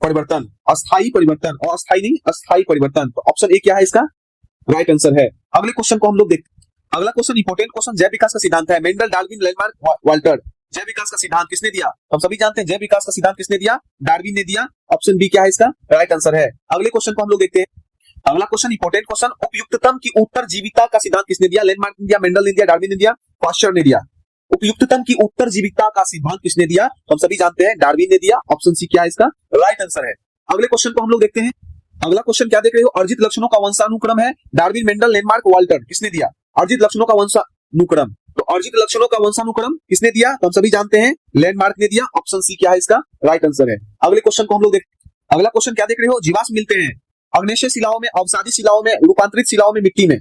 परिवर्तन, अस्थायी परिवर्तन, अस्थायी नहीं अस्थायी परिवर्तन। तो ऑप्शन ए क्या है, इसका राइट आंसर है। अगले क्वेश्चन को हम लोग देखते हैं। अगला क्वेश्चन इंपोर्टेंट क्वेश्चन, जैव विकास का सिद्धांत है, मेंडल, डार्विन, लैंडमार्क, वाल्टर। जैव विकास का सिद्धांत किसने दिया, हम सभी जानते हैं जैव विकास का सिद्धांत किसने दिया, डार्विन ने दिया। ऑप्शन बी क्या है, इसका राइट आंसर है। अगले क्वेश्चन को हम लोग देखते हैं। अगला क्वेश्चन इंपोर्टेंट क्वेश्चन, उपयुक्ततम की उत्तरजीविता का सिद्धांत किसने दिया, लैंडमार्क ने दिया, मेंडल ने दिया, डार्विन ने दिया, पाश्चर ने दिया। उपयुक्ततम की उत्तरजीविता का सिद्धांत किसने दिया, हम सभी जानते हैं डार्विन ने दिया। ऑप्शन सी क्या है, इसका राइट आंसर है। अगले क्वेश्चन को हम लोग देखते हैं। अगला क्वेश्चन क्या देख रहे हो, अर्जित लक्षणों का वंशानुक्रम है, डार्विन, मेंडल, लैंडमार्क, वाल्टर। किसने दिया अर्जित लक्षणों का वंशानुक्रम, तो अर्जित लक्षणों का वंशानुक्रम किसने दिया, तो हम सभी जानते हैं लैंडमार्क ने दिया। ऑप्शन सी क्या है, इसका राइट आंसर है। अगले क्वेश्चन को हम लोग देखते हैं। अगला क्वेश्चन क्या देख रहे हो, जीवाश्म मिलते हैं अग्नेय शिलाओं में, अवसादी शिलाओं में, रूपांतरित शिलाओं में, मिट्टी में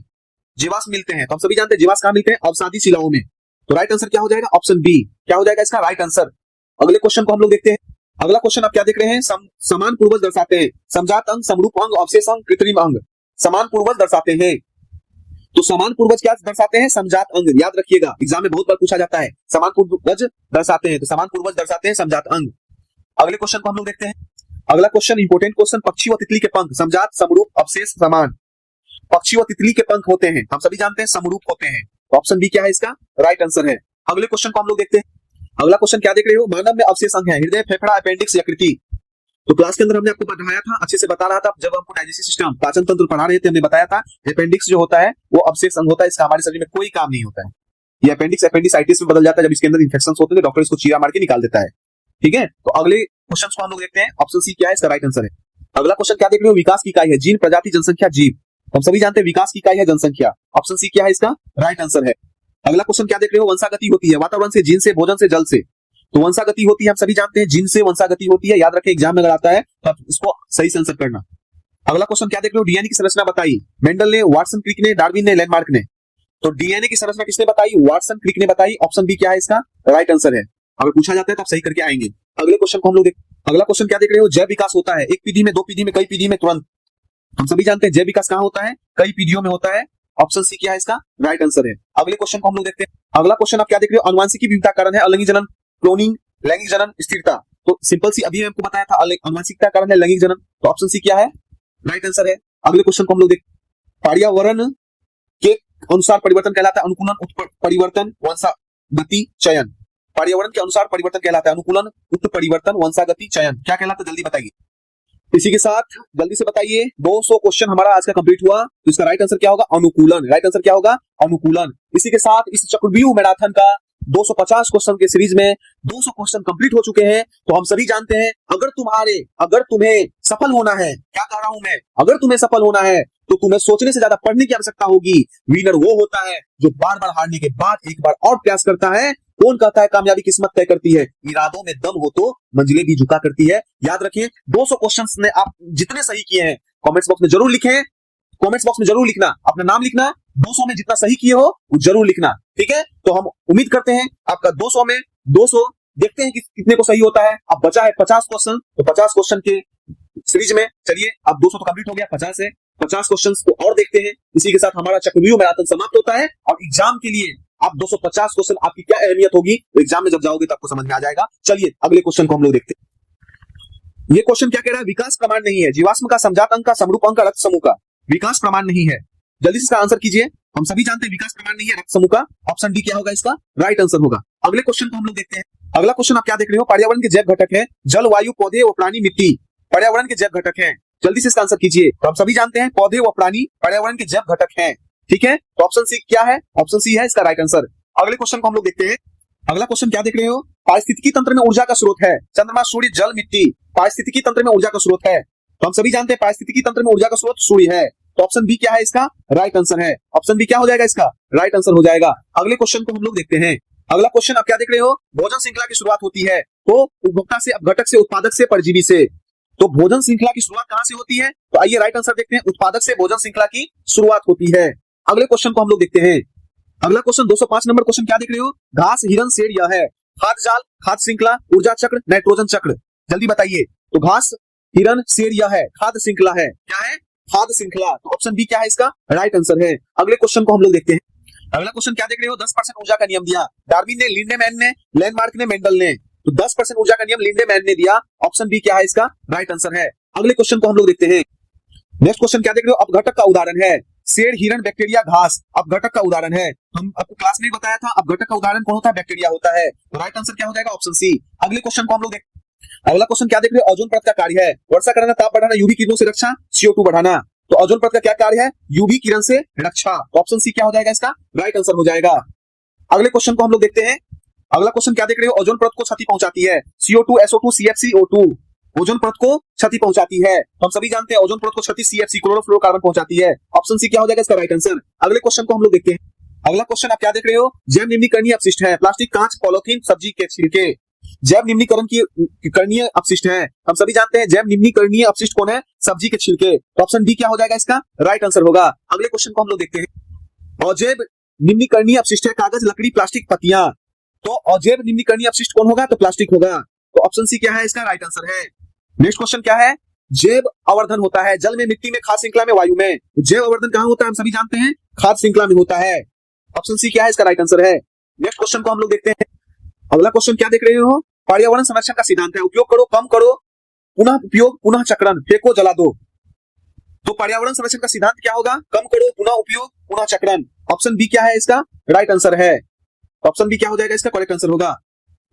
जीवाश्म मिलते हैं। तो हम सभी जानते हैं जीवाश्म कहां मिलते हैं, अवसादी शिलाओं में। तो राइट आंसर क्या हो जाएगा, ऑप्शन बी क्या हो जाएगा, इसका राइट आंसर। अगले क्वेश्चन को हम लोग देखते हैं। अगला क्वेश्चन आप क्या देख रहे हैं, समान पूर्वज दर्शाते हैं, समजात अंग, समरूप अंग, अवशेष अंग, कृत्रिम अंग। समान पूर्वज दर्शाते हैं, तो समान पूर्वज क्या दर्शाते हैं, समजात अंग। याद रखिएगा एग्जाम में बहुत बार पूछा जाता है, समान पूर्वज दर्शाते हैं, तो समान पूर्वज दर्शाते हैं समजात अंग। अगले क्वेश्चन को हम लोग देखते हैं। अगला क्वेश्चन इंपोर्टेंट क्वेश्चन, पक्षी व तितली के पंख समजात, समरूप, अवशेष, समान। पक्षी व तितली के पंख होते हैं, हम सभी जानते हैं समरूप होते हैं। तो ऑप्शन बी क्या है, इसका राइट आंसर है। अगले क्वेश्चन को हम लोग देखते हैं। अगला क्वेश्चन क्या देख रहे हो, मानव में अवशेष अंग है, हृदय, फेफड़ा, अपेंडिक्स, यकृति। तो क्लास के अंदर हमने आपको पढ़ाया था, अच्छे से बता रहा था, जब हमको डाइजेस्टिव सिस्टम, पाचन तंत्र पढ़ा रहे थे, हमने बताया था अपेंडिक्स जो होता है वो अवशेष अंग होता है, इसका हमारे शरीर में कोई काम नहीं होता है। ये अपेंडिक्स एपेंडिसाइटिस में बदल जाता है, जब इसके अंदर इन्फेक्शन होते हैं, डॉक्टर इसको चीरा मार के निकाल देता है, ठीक है। तो अगले क्वेश्चन को हम लोग देखते हैं। ऑप्शन सी क्या है, इसका राइट आंसर है। अगला क्वेश्चन क्या देख रहे हो, विकास की इकाई है, जीन, प्रजाति, जनसंख्या, जीव। हम सभी जानते हैं विकास की इकाई है जनसंख्या। ऑप्शन सी क्या है, इसका राइट आंसर है। अगला क्वेश्चन क्या देख रहे हो, वंशागति होती है, वातावरण से, जीन से, भोजन से, जल से। तो वंशागति होती है, हम सभी जानते हैं जीन से वंशागति होती है, याद रखें एग्जाम में अगर आता है तो आप इसको सही से आंसर करना। अगला क्वेश्चन क्या देख रहे हो, डीएनए की संरचना बताई, मेंडल ने, वाटसन, क्रिक ने, डार्विन ने, लैंडमार्क ने। तो डीएनए की संरचना किसने बताई, वाटसन, क्रिक ने बताई। ऑप्शन बी क्या है, इसका राइट आंसर है। अगर पूछा जाता है तो आप सही करके आएंगे। अगले क्वेश्चन को हम लोग अगला क्वेश्चन क्या देख रहे हो, जैव विकास होता है, एक पीढ़ी में, दो पीढ़ी में, कई पीढ़ी में, तुरंत। हम सभी जानते हैं जैव विकास कहां होता है, कई पीढ़ियों में होता है। ऑप्शन सी क्या है, इसका राइट आंसर है। अगले क्वेश्चन को हम लोग देखते हैं। अगला क्वेश्चन आप क्या देख रहे हो, अनुवांशिकी विविधता कारण है, अलैंगिक जनन, क्लोनिंग, लैंगिक जनन, स्थिरता। तो सिंपल सी अभी आपको बताया था, अनुवांशिकता कारण है लैंगिक जनन। तो ऑप्शन सी क्या है, राइट आंसर है। अगले क्वेश्चन को हम लोग देखते हैं। पर्यावरण के अनुसार परिवर्तन कहलाता है अनुकूलन, परिवर्तन, वंशागति, चयन। पर्यावरण के अनुसार परिवर्तन कहलाता है अनुकूलन, उत्परिवर्तन, वंशागति, चयन। क्या कहलाता है, जल्दी बताइए। इसी के साथ जल्दी से बताइए, 200 क्वेश्चन हमारा आज का कंप्लीट हुआ। तो इसका राइट आंसर क्या होगा, अनुकूलन। राइट आंसर क्या होगा, अनुकूलन। इसी के साथ इस चक्रव्यूह मैराथन का 250 क्वेश्चन के सीरीज में 200 क्वेश्चन कंप्लीट हो चुके हैं। तो हम सभी जानते हैं, अगर तुम्हें सफल होना है, क्या कह रहा हूं मैं, अगर तुम्हें सफल होना है तो तुम्हें सोचने से ज्यादा पढ़ने की आवश्यकता होगी। विनर वो होता है जो बार बार हारने के बाद एक बार और प्रयास करता है। कौन कहता है कामयाबी किस्मत तय करती है, इरादों में दम हो तो मंजिलें भी झुका करती है। याद रखिए, 200 क्वेश्चंस ने आप जितने सही किए हैं कमेंट्स बॉक्स में जरूर लिखें। कमेंट्स बॉक्स में जरूर लिखना, अपना नाम लिखना, 200 में जितना सही किए हो वो जरूर लिखना, ठीक है। तो हम उम्मीद करते हैं आपका 200 में 200, देखते हैं कि कितने को सही होता है। अब बचा है 50 क्वेश्चन, तो 50 क्वेश्चन के सीरीज में चलिए, अब 200 तो कंप्लीट हो गया, 50 है, 50 क्वेश्चंस को और देखते हैं। इसी के साथ हमारा चक्रव्यूह मैराथन समाप्त होता है। और एग्जाम के लिए आप 250 क्वेश्चन आपकी क्या अहमियत होगी, तो एग्जाम में जब जाओगे तो आपको समझ में आ जाएगा। चलिए अगले क्वेश्चन को हम लोग देखते हैं। ये क्वेश्चन क्या कह रहा है, विकास प्रमाण नहीं है जीवाश्म का, समजात अंक का, समरूप अंक का, रक्त समूह का। विकास प्रमाण नहीं है, जल्दी से इसका आंसर कीजिए। हम सभी जानते हैं विकास प्रमाण नहीं है रक्त समूह का, ऑप्शन डी क्या होगा इसका राइट आंसर होगा। अगले क्वेश्चन को हम लोग देखते हैं। अगला क्वेश्चन आप क्या देख रहे हो, पर्यावरण के जैव घटक है जल, वायु, पौधे व प्राणी, मिट्टी। पर्यावरण के जैव घटक हैं, जल्दी से इसका आंसर कीजिए। तो हम सभी जानते हैं पौधे व प्राणी पर्यावरण के जैव घटक हैं, ठीक है। तो ऑप्शन सी क्या है, ऑप्शन सी है इसका राइट आंसर। अगले क्वेश्चन को हम लोग देखते हैं। अगला क्वेश्चन क्या देख रहे हो, पारिस्थितिकी तंत्र में ऊर्जा का स्रोत है चंद्रमा, सूर्य, जल, मिट्टी। पारिस्थितिकी तंत्र में ऊर्जा का स्रोत है, तो हम सभी जानते हैं पारिस्थितिकी तंत्र में ऊर्जा का स्रोत सूर्य है। तो ऑप्शन बी क्या है इसका राइट आंसर है। ऑप्शन बी क्या हो जाएगा इसका राइट आंसर हो जाएगा। अगले क्वेश्चन को हम लोग देखते हैं। अगला क्वेश्चन आप क्या देख रहे हो, भोजन श्रृंखला की शुरुआत होती है तो उपभोक्ता से, अपघटक से, उत्पादक से, परजीवी से। तो भोजन श्रृंखला की शुरुआत कहां से होती है, तो आइए राइट आंसर देखते हैं, उत्पादक से भोजन श्रृंखला की शुरुआत होती है। अगले क्वेश्चन को हम लोग देखते हैं। अगला क्वेश्चन 205 नंबर क्वेश्चन क्या देख रहे हो, घास, हिरन, शेर यह है। खाद्य जाल, खाद्य श्रृंखला, ऊर्जा चक्र, नाइट्रोजन चक्र। जल्दी बताइए। तो घास, हिरन, शेर यह है, खाद्य श्रृंखला है, क्या है खाद्य श्रृंखला। तो ऑप्शन बी क्या है इसका राइट आंसर है। अगले क्वेश्चन को हम लोग देखते हैं। अगला क्वेश्चन क्या देख रहे हो, 10% ऊर्जा का नियम दिया डार्विन ने, लिंडेमैन ने, लैंडमार्क ने, मेंडल ने। तो 10% ऊर्जा का नियम लिंडेमैन ने दिया, ऑप्शन बी क्या है इसका राइट आंसर है। अगले क्वेश्चन को हम लोग देखते हैं। नेक्स्ट क्वेश्चन क्या देख रहे हो, अपघटक का उदाहरण है शेर, हिरन, बैक्टीरिया, घास। अपघटक का उदाहरण है, हम आपको क्लास में बताया था अपघटक का उदाहरण कौन होता है, बैक्टीरिया होता है। तो राइट आंसर क्या हो जाएगा ऑप्शन सी। अगले क्वेश्चन को हम लोग अगला क्वेश्चन क्या देख रहे हो, ओजोन परत का कार्य है वर्षा कराना, ताप बढ़ाना, यूवी किरणों से रक्षा, CO2 बढ़ाना। तो ओजोन परत का क्या कार्य है, यूवी किरण से रक्षा। तो ऑप्शन सी क्या हो जाएगा इसका राइट आंसर हो जाएगा। अगले क्वेश्चन को हम लोग देखते हैं। अगला क्वेश्चन क्या देख रहे हो, ओजोन परत को क्षति पहुंचाती है CO2, SO2, CFCO2। ओजोन परत को क्षति पहुंचाती है, हम सभी जानते हैं ओजोन परत को क्षति CFC, क्लोरोफ्लोरोकार्बन पहुंचाती है। ऑप्शन सी क्या हो जाएगा इसका राइट आंसर। अगले क्वेश्चन को हम लोग देखते हैं। अगला क्वेश्चन आप क्या देख रहे हो, जैव निम्नीकरणीय अपशिष्ट है प्लास्टिक, कांच, पॉलिथीन, सब्जी के छिलके। जैव निम्नीकरण की करणीय अपशिष्ट है, हम सभी जानते हैं जैव निम्नीकरणीय अपशिष्ट कौन है, सब्जी के छिलके। तो ऑप्शन डी क्या हो जाएगा इसका राइट आंसर होगा। अगले क्वेश्चन को हम लोग देखते हैं। अजैव निम्नीकरणीय अपशिष्ट है कागज, लकड़ी, प्लास्टिक, पत्तियां। तो अजैव निम्नीकरणीय अपशिष्ट कौन होगा, तो प्लास्टिक होगा। तो ऑप्शन सी क्या है इसका राइट आंसर है। नेक्स्ट क्वेश्चन क्या है, जैव आवर्धन होता है जल में, मिट्टी में, खाद्य श्रृंखला में, वायु में। जैव आवर्धन कहां होता है, हम सभी जानते हैं खाद्य श्रृंखला में होता है। ऑप्शन सी क्या है इसका राइट आंसर है। नेक्स्ट क्वेश्चन को हम लोग देखते हैं। अगला क्वेश्चन क्या देख रहे हो, पर्यावरण संरक्षण का सिद्धांत है उपयोग करो, कम करो, पुनः उपयोग, पुनः चक्रण, फेंको, जला दो। तो पर्यावरण संरक्षण का सिद्धांत क्या होगा, कम करो, पुनः उपयोग, पुनः चक्रण। ऑप्शन बी क्या है इसका राइट आंसर है। ऑप्शन बी क्या हो जाएगा इसका करेक्ट आंसर होगा।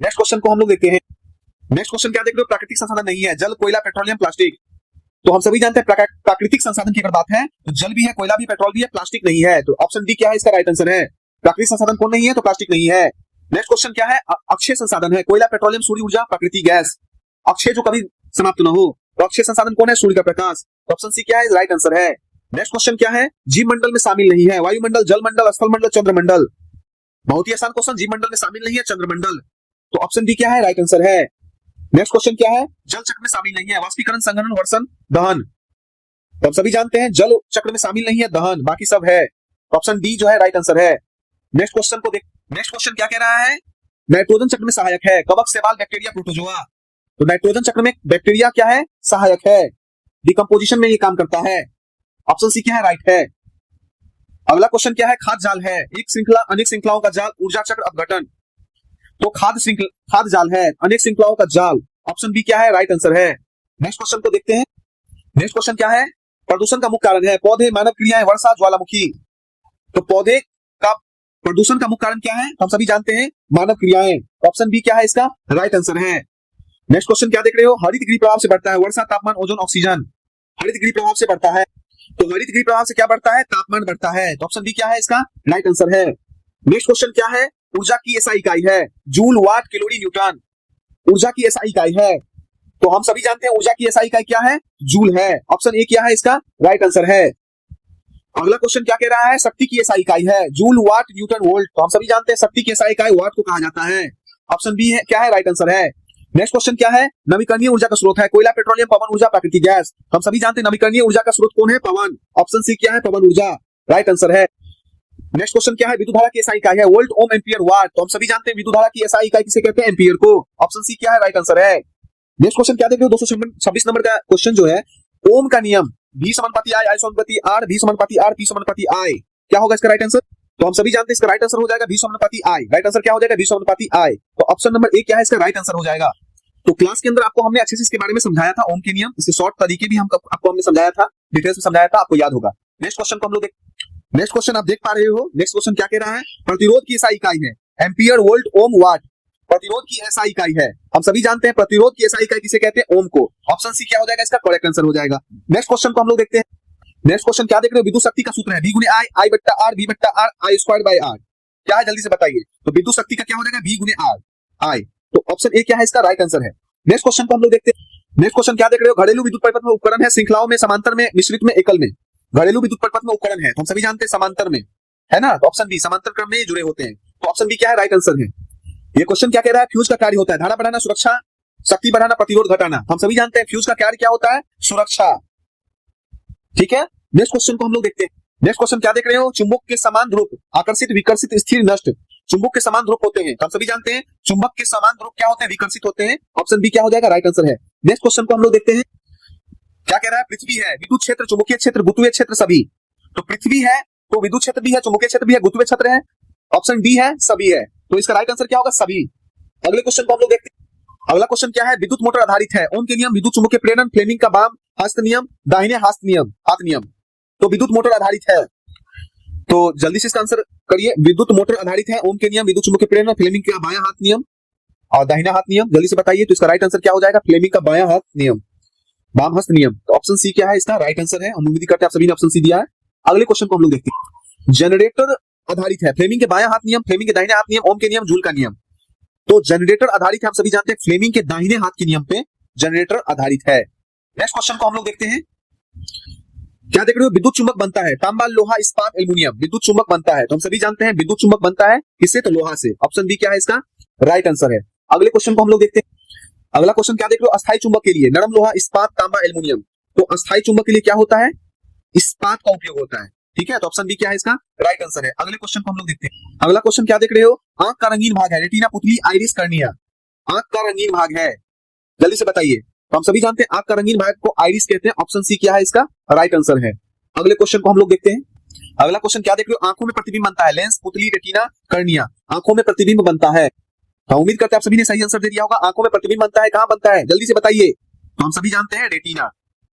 नेक्स्ट क्वेश्चन को हम लोग देखते हैं। नेक्स्ट क्वेश्चन क्या देख रहे हो, प्राकृतिक संसाधन नहीं है जल, कोयला, पेट्रोलियम, प्लास्टिक। तो हम सभी जानते हैं प्राकृतिक संसाधन की अगर बात है तो जल भी है, कोयला भी, पेट्रोल भी है, प्लास्टिक नहीं है। तो ऑप्शन डी क्या है इसका राइट आंसर है। प्राकृतिक संसाधन कौन नहीं है, तो प्लास्टिक नहीं है। नेक्स्ट क्वेश्चन क्या है, अक्षय संसाधन है कोयला, पेट्रोलियम, सूर्य ऊर्जा, प्राकृतिक गैस। अक्षय जो कभी समाप्त न हो, तो अक्षय संसाधन कौन है, सूर्य का प्रकाश। ऑप्शन सी क्या है राइट आंसर है। नेक्स्ट क्वेश्चन क्या है, जीव मंडल में शामिल नहीं है वायुमंडल, जलमंडल, स्थलमंडल, चंद्रमंडल। बहुत ही आसान क्वेश्चन, जीव मंडल में शामिल नहीं है चंद्रमंडल। तो ऑप्शन डी क्या है राइट आंसर है। नेक्स्ट क्वेश्चन क्या है, जल चक्र में शामिल नहीं है वाष्पीकरण, संघनन, वर्षण, दहन। तो हम सभी जानते हैं जल चक्र में शामिल नहीं है दहन, बाकी सब है। ऑप्शन डी जो है राइट आंसर है। नेक्स्ट क्वेश्चन को देख। नेक्स्ट क्वेश्चन क्या कह रहा है, नाइट्रोजन चक्र में सहायक है कवक, शैवाल, बैक्टीरिया, प्रोटोजोआ। तो नाइट्रोजन चक्र में बैक्टीरिया क्या है, सहायक है, डिकम्पोजिशन में ये काम करता है। ऑप्शन सी क्या है राइट है। अगला क्वेश्चन क्या है, खाद्य जाल है एक श्रृंखला, अनेक श्रृंखलाओं का जाल, ऊर्जा चक्र, अपघटन। तो खाद्य जाल है अनेक श्रृंखलाओं का जाल। ऑप्शन बी क्या है राइट आंसर है। नेक्स्ट क्वेश्चन को देखते हैं। नेक्स्ट क्वेश्चन क्या है, प्रदूषण का मुख्य कारण है पौधे, मानव क्रियाएं, वर्षा, ज्वालामुखी। तो पौधे का प्रदूषण का मुख्य कारण क्या है, हम सभी जानते हैं मानव क्रियाएं। ऑप्शन बी क्या है इसका राइट आंसर है। नेक्स्ट क्वेश्चन क्या देख रहे हो, हरित गृह प्रभाव से बढ़ता है वर्षा, तापमान, ओजोन, ऑक्सीजन। हरित गृह प्रभाव से बढ़ता है, तो हरित गृह प्रभाव से क्या बढ़ता है, तापमान बढ़ता है। तो ऑप्शन बी क्या है इसका राइट आंसर है। नेक्स्ट क्वेश्चन क्या है, ऊर्जा की एसआई इकाई है जूल, वाट, कैलोरी, न्यूटन। ऊर्जा की एसआई इकाई है, तो हम सभी जानते हैं ऊर्जा की एसआई इकाई क्या है, जूल है। ऑप्शन ए क्या है इसका राइट आंसर है। अगला क्वेश्चन क्या कह रहा है, शक्ति की एसआई इकाई है जूल, वाट, न्यूटन, वोल्ट। तो हम सभी जानते हैं शक्ति की एसआई इकाई वाट को कहा जाता है। ऑप्शन बी है क्या है राइट आंसर है। नेक्स्ट क्वेश्चन क्या है? नवीकरणीय ऊर्जा का स्रोत है कोयला, पेट्रोलियम, पवन ऊर्जा, प्राकृतिक गैस। हम सभी जानते हैं नवीकरणीय ऊर्जा का स्रोत कौन है? पवन। ऑप्शन सी क्या है? पवन ऊर्जा, राइट आंसर है। नेक्स्ट क्वेश्चन क्या है? विद्युत धारा की एसआई इकाई है वोल्ट, ओम, एम्पियर, वाट। तो हम सभी जानते हैं विद्युत धारा की एसआई इकाई किसे कहते हैं? एम्पियर को। ऑप्शन सी क्या है? राइट आंसर है। नेक्स्ट क्वेश्चन क्या देख रहे हो? 226 नंबर का क्वेश्चन जो है, ओम का नियम V समानुपाती I, I समानुपाती R, V समानुपाती R, P समानुपाती I, क्या होगा इसका राइट आंसर? तो हम सभी जानते हैं इसका राइट आंसर हो जाएगा V समानुपाती I। राइट आंसर क्या हो जाएगा? V समानुपाती I। तो ऑप्शन नंबर ए क्या है इसका राइट आंसर हो जाएगा। तो क्लास के अंदर आपको हमने अच्छे से इसके बारे में समझाया था, ओम के नियम, इसके शॉर्ट तरीके भी आपको हमने समझाया था, डिटेल्स में समझाया था, आपको याद होगा। नेक्स्ट क्वेश्चन को हम लोग नेक्स्ट क्वेश्चन आप देख पा रहे हो। नेक्स्ट क्वेश्चन क्या कह रहा है? प्रतिरोध की एसआई इकाई है एम्पियर, वोल्ट, ओम, वाट। प्रतिरोध की एसआई इकाई है, हम सभी जानते हैं प्रतिरोध की एसआई इकाई किसे कहते हैं? ओम को। ऑप्शन सी क्या हो जाएगा इसका करेक्ट आंसर हो जाएगा। नेक्स्ट क्वेश्चन को हम लोग देखते हैं। नेक्स्ट क्वेश्चन क्या देख रहे हो? विद्युत शक्ति का सूत्र है V गुने I, I बट्टा R, V बट्टा R, I squared by R। क्या है जल्दी से बताइए। तो विद्युत शक्ति का क्या हो जाएगा? V गुने R, I। तो ऑप्शन ए क्या है इसका राइट आंसर है। नेक्स्ट क्वेश्चन को हम लोग देखते हैं। नेक्स्ट क्वेश्चन क्या देख रहे हो? घरेलू विद्युत परिपथ में उपकरण है, श्रृंखलाओं में, समांतर में, मिश्रित में, एकल में। घरेलू विद्युत परिपथ में उपकरण है, तो हम सभी जानते हैं समांतर में, है ना। तो ऑप्शन बी, समांतर क्रम में जुड़े होते हैं। तो ऑप्शन बी क्या है? राइट आंसर है। ये क्वेश्चन क्या कह रहा है? फ्यूज का कार्य होता है धारा बढ़ाना, सुरक्षा, शक्ति बढ़ाना, प्रतिरोध घटाना। हम सभी जानते हैं फ्यूज का कार्य क्या होता है? सुरक्षा, ठीक है। नेक्स्ट क्वेश्चन को हम लोग देखते हैं। नेक्स्ट क्वेश्चन क्या देख रहे हो? चुंबक के समान ध्रुव आकर्षित, विकर्षित, स्थिर, नष्ट। चुंबक के समान ध्रुव होते हैं, हम सभी जानते हैं चुंबक के समान ध्रुव क्या होते हैं? विकर्षित होते हैं। ऑप्शन बी क्या हो जाएगा? राइट आंसर है। नेक्स्ट क्वेश्चन को हम लोग देखते हैं। क्या कह रहा है? पृथ्वी है विद्युत क्षेत्र, चुंबकीय क्षेत्र, गुरुत्वीय क्षेत्र सभी। तो पृथ्वी है तो विद्युत क्षेत्र भी है, चुंबकीय क्षेत्र भी है, गुरुत्वीय क्षेत्र है। ऑप्शन डी है सभी है, तो इसका राइट आंसर क्या होगा? सभी। अगले क्वेश्चन को हम लोग देखते हैं। अगला क्वेश्चन क्या है? विद्युत मोटर आधारित है, ओम के नियम, विद्युत चुंबकीय प्रेरण, फ्लेमिंग का वाम हस्त नियम, दाहिने हाथ नियम, हाथ नियम। तो विद्युत मोटर आधारित है, तो जल्दी से इसका आंसर करिए। विद्युत मोटर आधारित है, ओम के नियम, विद्युत चुंबकीय प्रेरण, फ्लेमिंग का बायां हाथ नियम और दाहिना हाथ नियम। जल्दी से बताइए। तो इसका राइट आंसर क्या हो जाएगा? फ्लेमिंग का बायां हाथ नियम, वाम हस्त नियम। तो ऑप्शन सी क्या है इसका राइट आंसर है। हम उम्मीद करते हैं आप सभी ने ऑप्शन सी दिया है। अगले क्वेश्चन को हम लोग देखते हैं। जनरेटर आधारित है, फ्लेमिंग के बायां हाथ नियम, फ्लेमिंग के दाहिने हाथ नियम, ओम के नियम, जूल का नियम। तो जनरेटर आधारित है, हम सभी जानते हैं फ्लेमिंग के दाहिने हाथ के नियम पे जनरेटर आधारित है। नेक्स्ट क्वेश्चन को हम लोग देखते हैं। क्या देख रहे हो? विद्युत चुंबक बनता है तांबा, लोहा, इस्पात, एल्युमिनियम। विद्युत चुंबक बनता है, तो हम सभी जानते हैं विद्युत चुंबक बनता है किससे? तो लोहा से। ऑप्शन बी क्या है इसका राइट आंसर है। अगले क्वेश्चन को हम लोग देखते हैं। अगला क्वेश्चन क्या देख रहे हो? अस्थायी चुंबक के लिए नरम लोहा, इस्पात, तांबा, एल्युमिनियम। तो अस्थायी चुंबक के लिए क्या होता है? इस्पात का उपयोग होता है, ठीक है। तो ऑप्शन बी क्या है इसका राइट आंसर है। अगले क्वेश्चन को हम लोग देखते हैं। अगला क्वेश्चन क्या देख रहे हो? आंख का रंगीन भाग है, रेटिना, पुतली, आइरिस, कर्निया। आंख का रंगीन भाग है, जल्दी से बताइए। तो हम सभी जानते हैं आंख का रंगीन भाग को आइरिस कहते हैं। ऑप्शन सी क्या है इसका राइट आंसर है। अगले क्वेश्चन को हम लोग देखते हैं। अगला क्वेश्चन क्या देख रहे हो? आंखों में प्रतिबिंब बनता है, लेंस, पुतली, रेटिना, कर्निया। आंखों में प्रतिबिंब बनता है। हम उम्मीद करते हैं आप सभी ने सही आंसर दे दिया होगा। आंखों में प्रतिबिंब बनता है, कहां बनता है? जल्दी से बताइए। तो हम सभी जानते हैं रेटिना।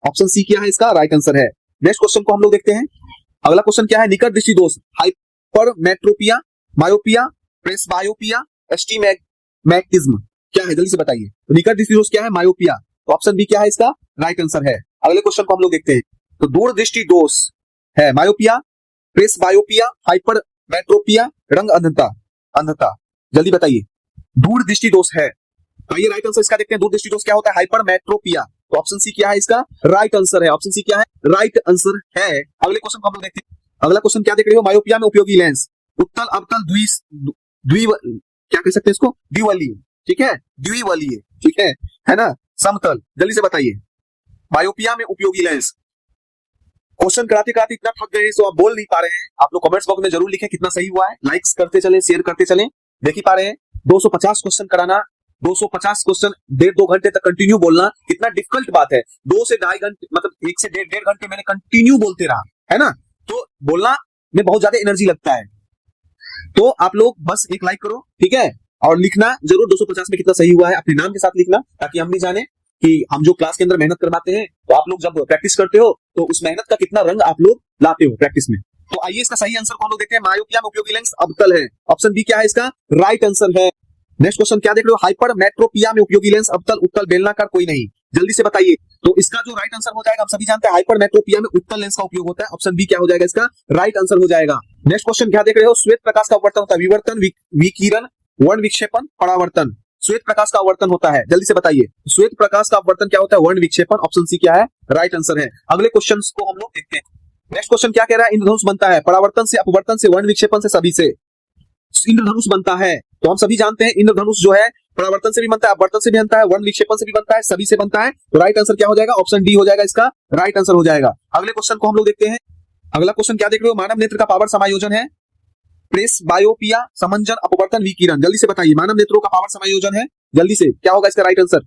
ऑप्शन सी क्या है इसका राइट आंसर है। नेक्स्ट क्वेश्चन को हम लोग देखते हैं। अगला क्वेश्चन क्या है? निकट दृष्टि दोष, हाइपरमेट्रोपिया, मायोपिया, प्रेसबायोपिया, एस्टिग्मैटिज्म। क्या है जल्दी से बताइए। तो निकट दृष्टि दोष क्या है? मायोपिया। तो ऑप्शन बी क्या है इसका राइट आंसर है। अगले क्वेश्चन को हम लोग देखते हैं। तो दूर दृष्टि दोष है मायोपिया, प्रेसबायोपिया, हाइपरमेट्रोपिया, रंग अंधता, अंधता। जल्दी बताइए। दूर दृष्टि दोष है, तो ये राइट आंसर इसका देखते हैं। दूर दृष्टि दोष क्या होता है? हाइपरमेट्रोपिया। तो ऑप्शन सी क्या है इसका राइट आंसर है। ऑप्शन सी क्या है? राइट आंसर है। अगले क्वेश्चन को हम लोग देखते हैं। अगला क्वेश्चन क्या देख रहे हो? मायोपिया में उपयोगी लेंस, उत्तल, अवतल, क्या कह सकते हैं इसको? द्विवलीय, ठीक है, द्विवलीय, ठीक है ना, समतल। जल्दी से बताइए। मायोपिया में उपयोगी लेंस। क्वेश्चन कराते कराते इतना थक गए तो आप बोल नहीं पा रहे हैं। आप लोग कमेंट्स बॉक्स में जरूर लिखें कितना सही हुआ है। लाइक्स करते चले, शेयर करते चले। देख ही पा रहे हैं 250 क्वेश्चन कराना, 250 क्वेश्चन 1.5-2 घंटे तक कंटिन्यू बोलना कितना डिफिकल्ट बात है। 2 से 2.5 घंटे, मतलब 1 से 1.5 घंटे मैंने कंटिन्यू बोलते रहा, है ना। तो बोलना में बहुत ज्यादा एनर्जी लगता है। तो आप लोग बस एक लाइक करो, ठीक है, और लिखना जरूर 250 में कितना सही हुआ है, अपने नाम के साथ लिखना, ताकि हम भी जाने कि हम जो क्लास के अंदर मेहनत करवाते हैं, तो आप लोग जब प्रैक्टिस करते हो तो उस मेहनत का कितना रंग आप लोग लाते हो प्रैक्टिस में। तो आइए इसका सही आंसर को हम लोग देखते हैं। मायोपिया में उपयोगी लेंस अवतल है। ऑप्शन बी क्या है इसका राइट आंसर है। नेक्स्ट क्वेश्चन क्या देख रहे हो? हाइपरमेट्रोपिया में उपयोगी लेंस अवतल, उत्तल, बेलनाकार, कोई नहीं। जल्दी से बताइए। तो इसका जो राइट आंसर हो जाएगा, हम सभी जानते हैं हाइपरमेट्रोपिया में उत्तल लेंस का उपयोग होता है। ऑप्शन बी क्या हो जाएगा इसका राइट आंसर हो जाएगा। नेक्स्ट क्वेश्चन क्या देख रहे हो? श्वेत प्रकाश का अपवर्तन होता है, विवर्तन, विकिरण, वर्ण विक्षेपण, परावर्तन। श्वेत प्रकाश का अपवर्तन होता है, जल्दी से बताइए। श्वेत प्रकाश का अपवर्तन क्या होता है? वर्ण विक्षेपण। ऑप्शन सी क्या है राइट आंसर है। अगले क्वेश्चन को हम लोग देखते हैं। नेक्स्ट क्वेश्चन क्या कह रहा है? इंद्रधनुष बनता है परावर्तन से, अपवर्तन से, वर्ण विक्षेपण से, सभी से इंद्रधनुष बनता है। तो हम सभी जानते हैं इंद्रधनुष जो है परावर्तन से भी बनता है, अपवर्तन से भी बनता है, वर्ण विक्षेपण से भी बनता है, सभी से बनता है। तो राइट आंसर क्या हो जाएगा? ऑप्शन डी हो जाएगा इसका राइट आंसर हो जाएगा। अगले क्वेश्चन को हम लोग देखते हैं। अगला क्वेश्चन क्या देख रहे हो? मानव नेत्र का पावर समायोजन है प्रेस बायोपिया, समंजन, अपवर्तन, विकिरण। जल्दी से बताइए, मानव नेत्रों का पावर समायोजन है, जल्दी से क्या होगा इसका राइट आंसर?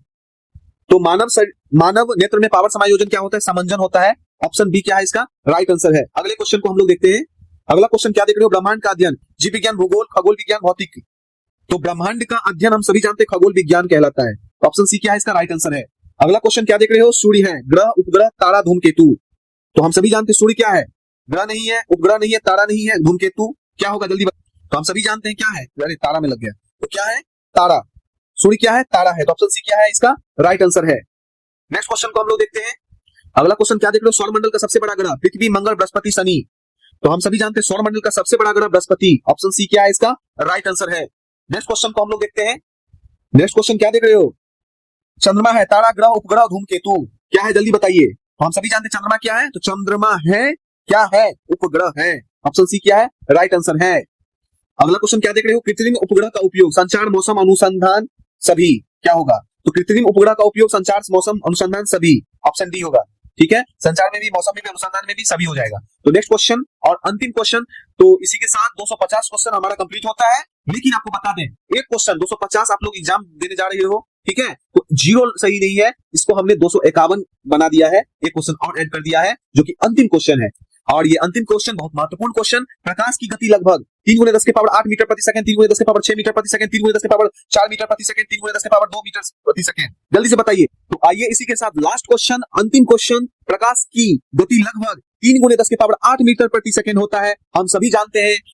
तो मानव नेत्र में पावर समायोजन क्या होता है? समंजन होता है। ऑप्शन बी क्या है इसका राइट आंसर है। अगले क्वेश्चन को हम लोग देखते हैं। अगला क्वेश्चन क्या देख रहे हो? ब्रह्मांड का अध्ययन, जीव विज्ञान, भूगोल, खगोल विज्ञान, भौतिक। तो ब्रह्मांड का अध्ययन हम सभी जानते हैं खगोल विज्ञान कहलाता है। ऑप्शन सी क्या है इसका राइट आंसर है। अगला क्वेश्चन क्या देख रहे हो? सूर्य है, ग्रह, उपग्रह, तारा, धूमकेतु। तो हम सभी जानते हैं सूर्य क्या है? ग्रह नहीं है, उपग्रह नहीं है, तारा नहीं है, धूमकेतु क्या होगा? जल्दी बताओ। तो हम सभी जानते हैं क्या है? अरे तारा में लग गया। तो क्या है? तारा। सूर्य क्या है? तारा है। तो ऑप्शन सी क्या है इसका राइट आंसर है। नेक्स्ट क्वेश्चन को हम लोग देखते हैं। अगला क्वेश्चन क्या देख रहे हो? सौरमंडल का सबसे बड़ा ग्रह, पृथ्वी, मंगल, बृहस्पति, शनि। तो हम सभी जानते हैं सौरमंडल का सबसे बड़ा ग्रह बृहस्पति। ऑप्शन सी क्या है इसका राइट आंसर है। नेक्स्ट क्वेश्चन को हम लोग देखते हैं। नेक्स्ट क्वेश्चन क्या देख रहे हो? चंद्रमा है, तारा, ग्रह, उपग्रह, धूमकेतु क्या है? जल्दी बताइए। तो हम सभी जानते हैं चंद्रमा क्या है? तो चंद्रमा है क्या है? उपग्रह है। ऑप्शन सी क्या है राइट आंसर है। अगला क्वेश्चन क्या देख रहे हो? कृत्रिम उपग्रह का उपयोग संचार, मौसम, अनुसंधान, सभी क्या होगा? तो कृत्रिम उपग्रह का उपयोग संचार, मौसम, अनुसंधान, सभी। ऑप्शन डी होगा। ठीक है, संचार में भी, मौसम में भी, अनुसंधान में भी, सभी हो जाएगा। तो नेक्स्ट क्वेश्चन और अंतिम क्वेश्चन। तो इसी के साथ 250 क्वेश्चन हमारा कंप्लीट होता है। लेकिन आपको बता दें, एक क्वेश्चन 250 आप लोग एग्जाम देने जा रहे हो, ठीक है, तो जीरो सही नहीं है, इसको हमने 251 बना दिया है, एक क्वेश्चन और ऐड कर दिया है जो कि अंतिम क्वेश्चन है। और ये अंतिम क्वेश्चन बहुत महत्वपूर्ण क्वेश्चन। प्रकाश की गति लगभग 3 × 10 के पावर 8 मीटर प्रति सेकंड, 3 × 10 के पावर 6 मीटर प्रति सेकंड, 3 × 10 के पावर 4 मीटर प्रति सेकंड, 3 × 10 के पावर 2 मीटर प्रति सेकंड। जल्दी से बताइए। तो आइए इसी के साथ लास्ट क्वेश्चन, अंतिम क्वेश्चन। प्रकाश की गति लगभग 3 × 10 के पावर 8 मीटर प्रति सेकंड होता है। हम सभी जानते हैं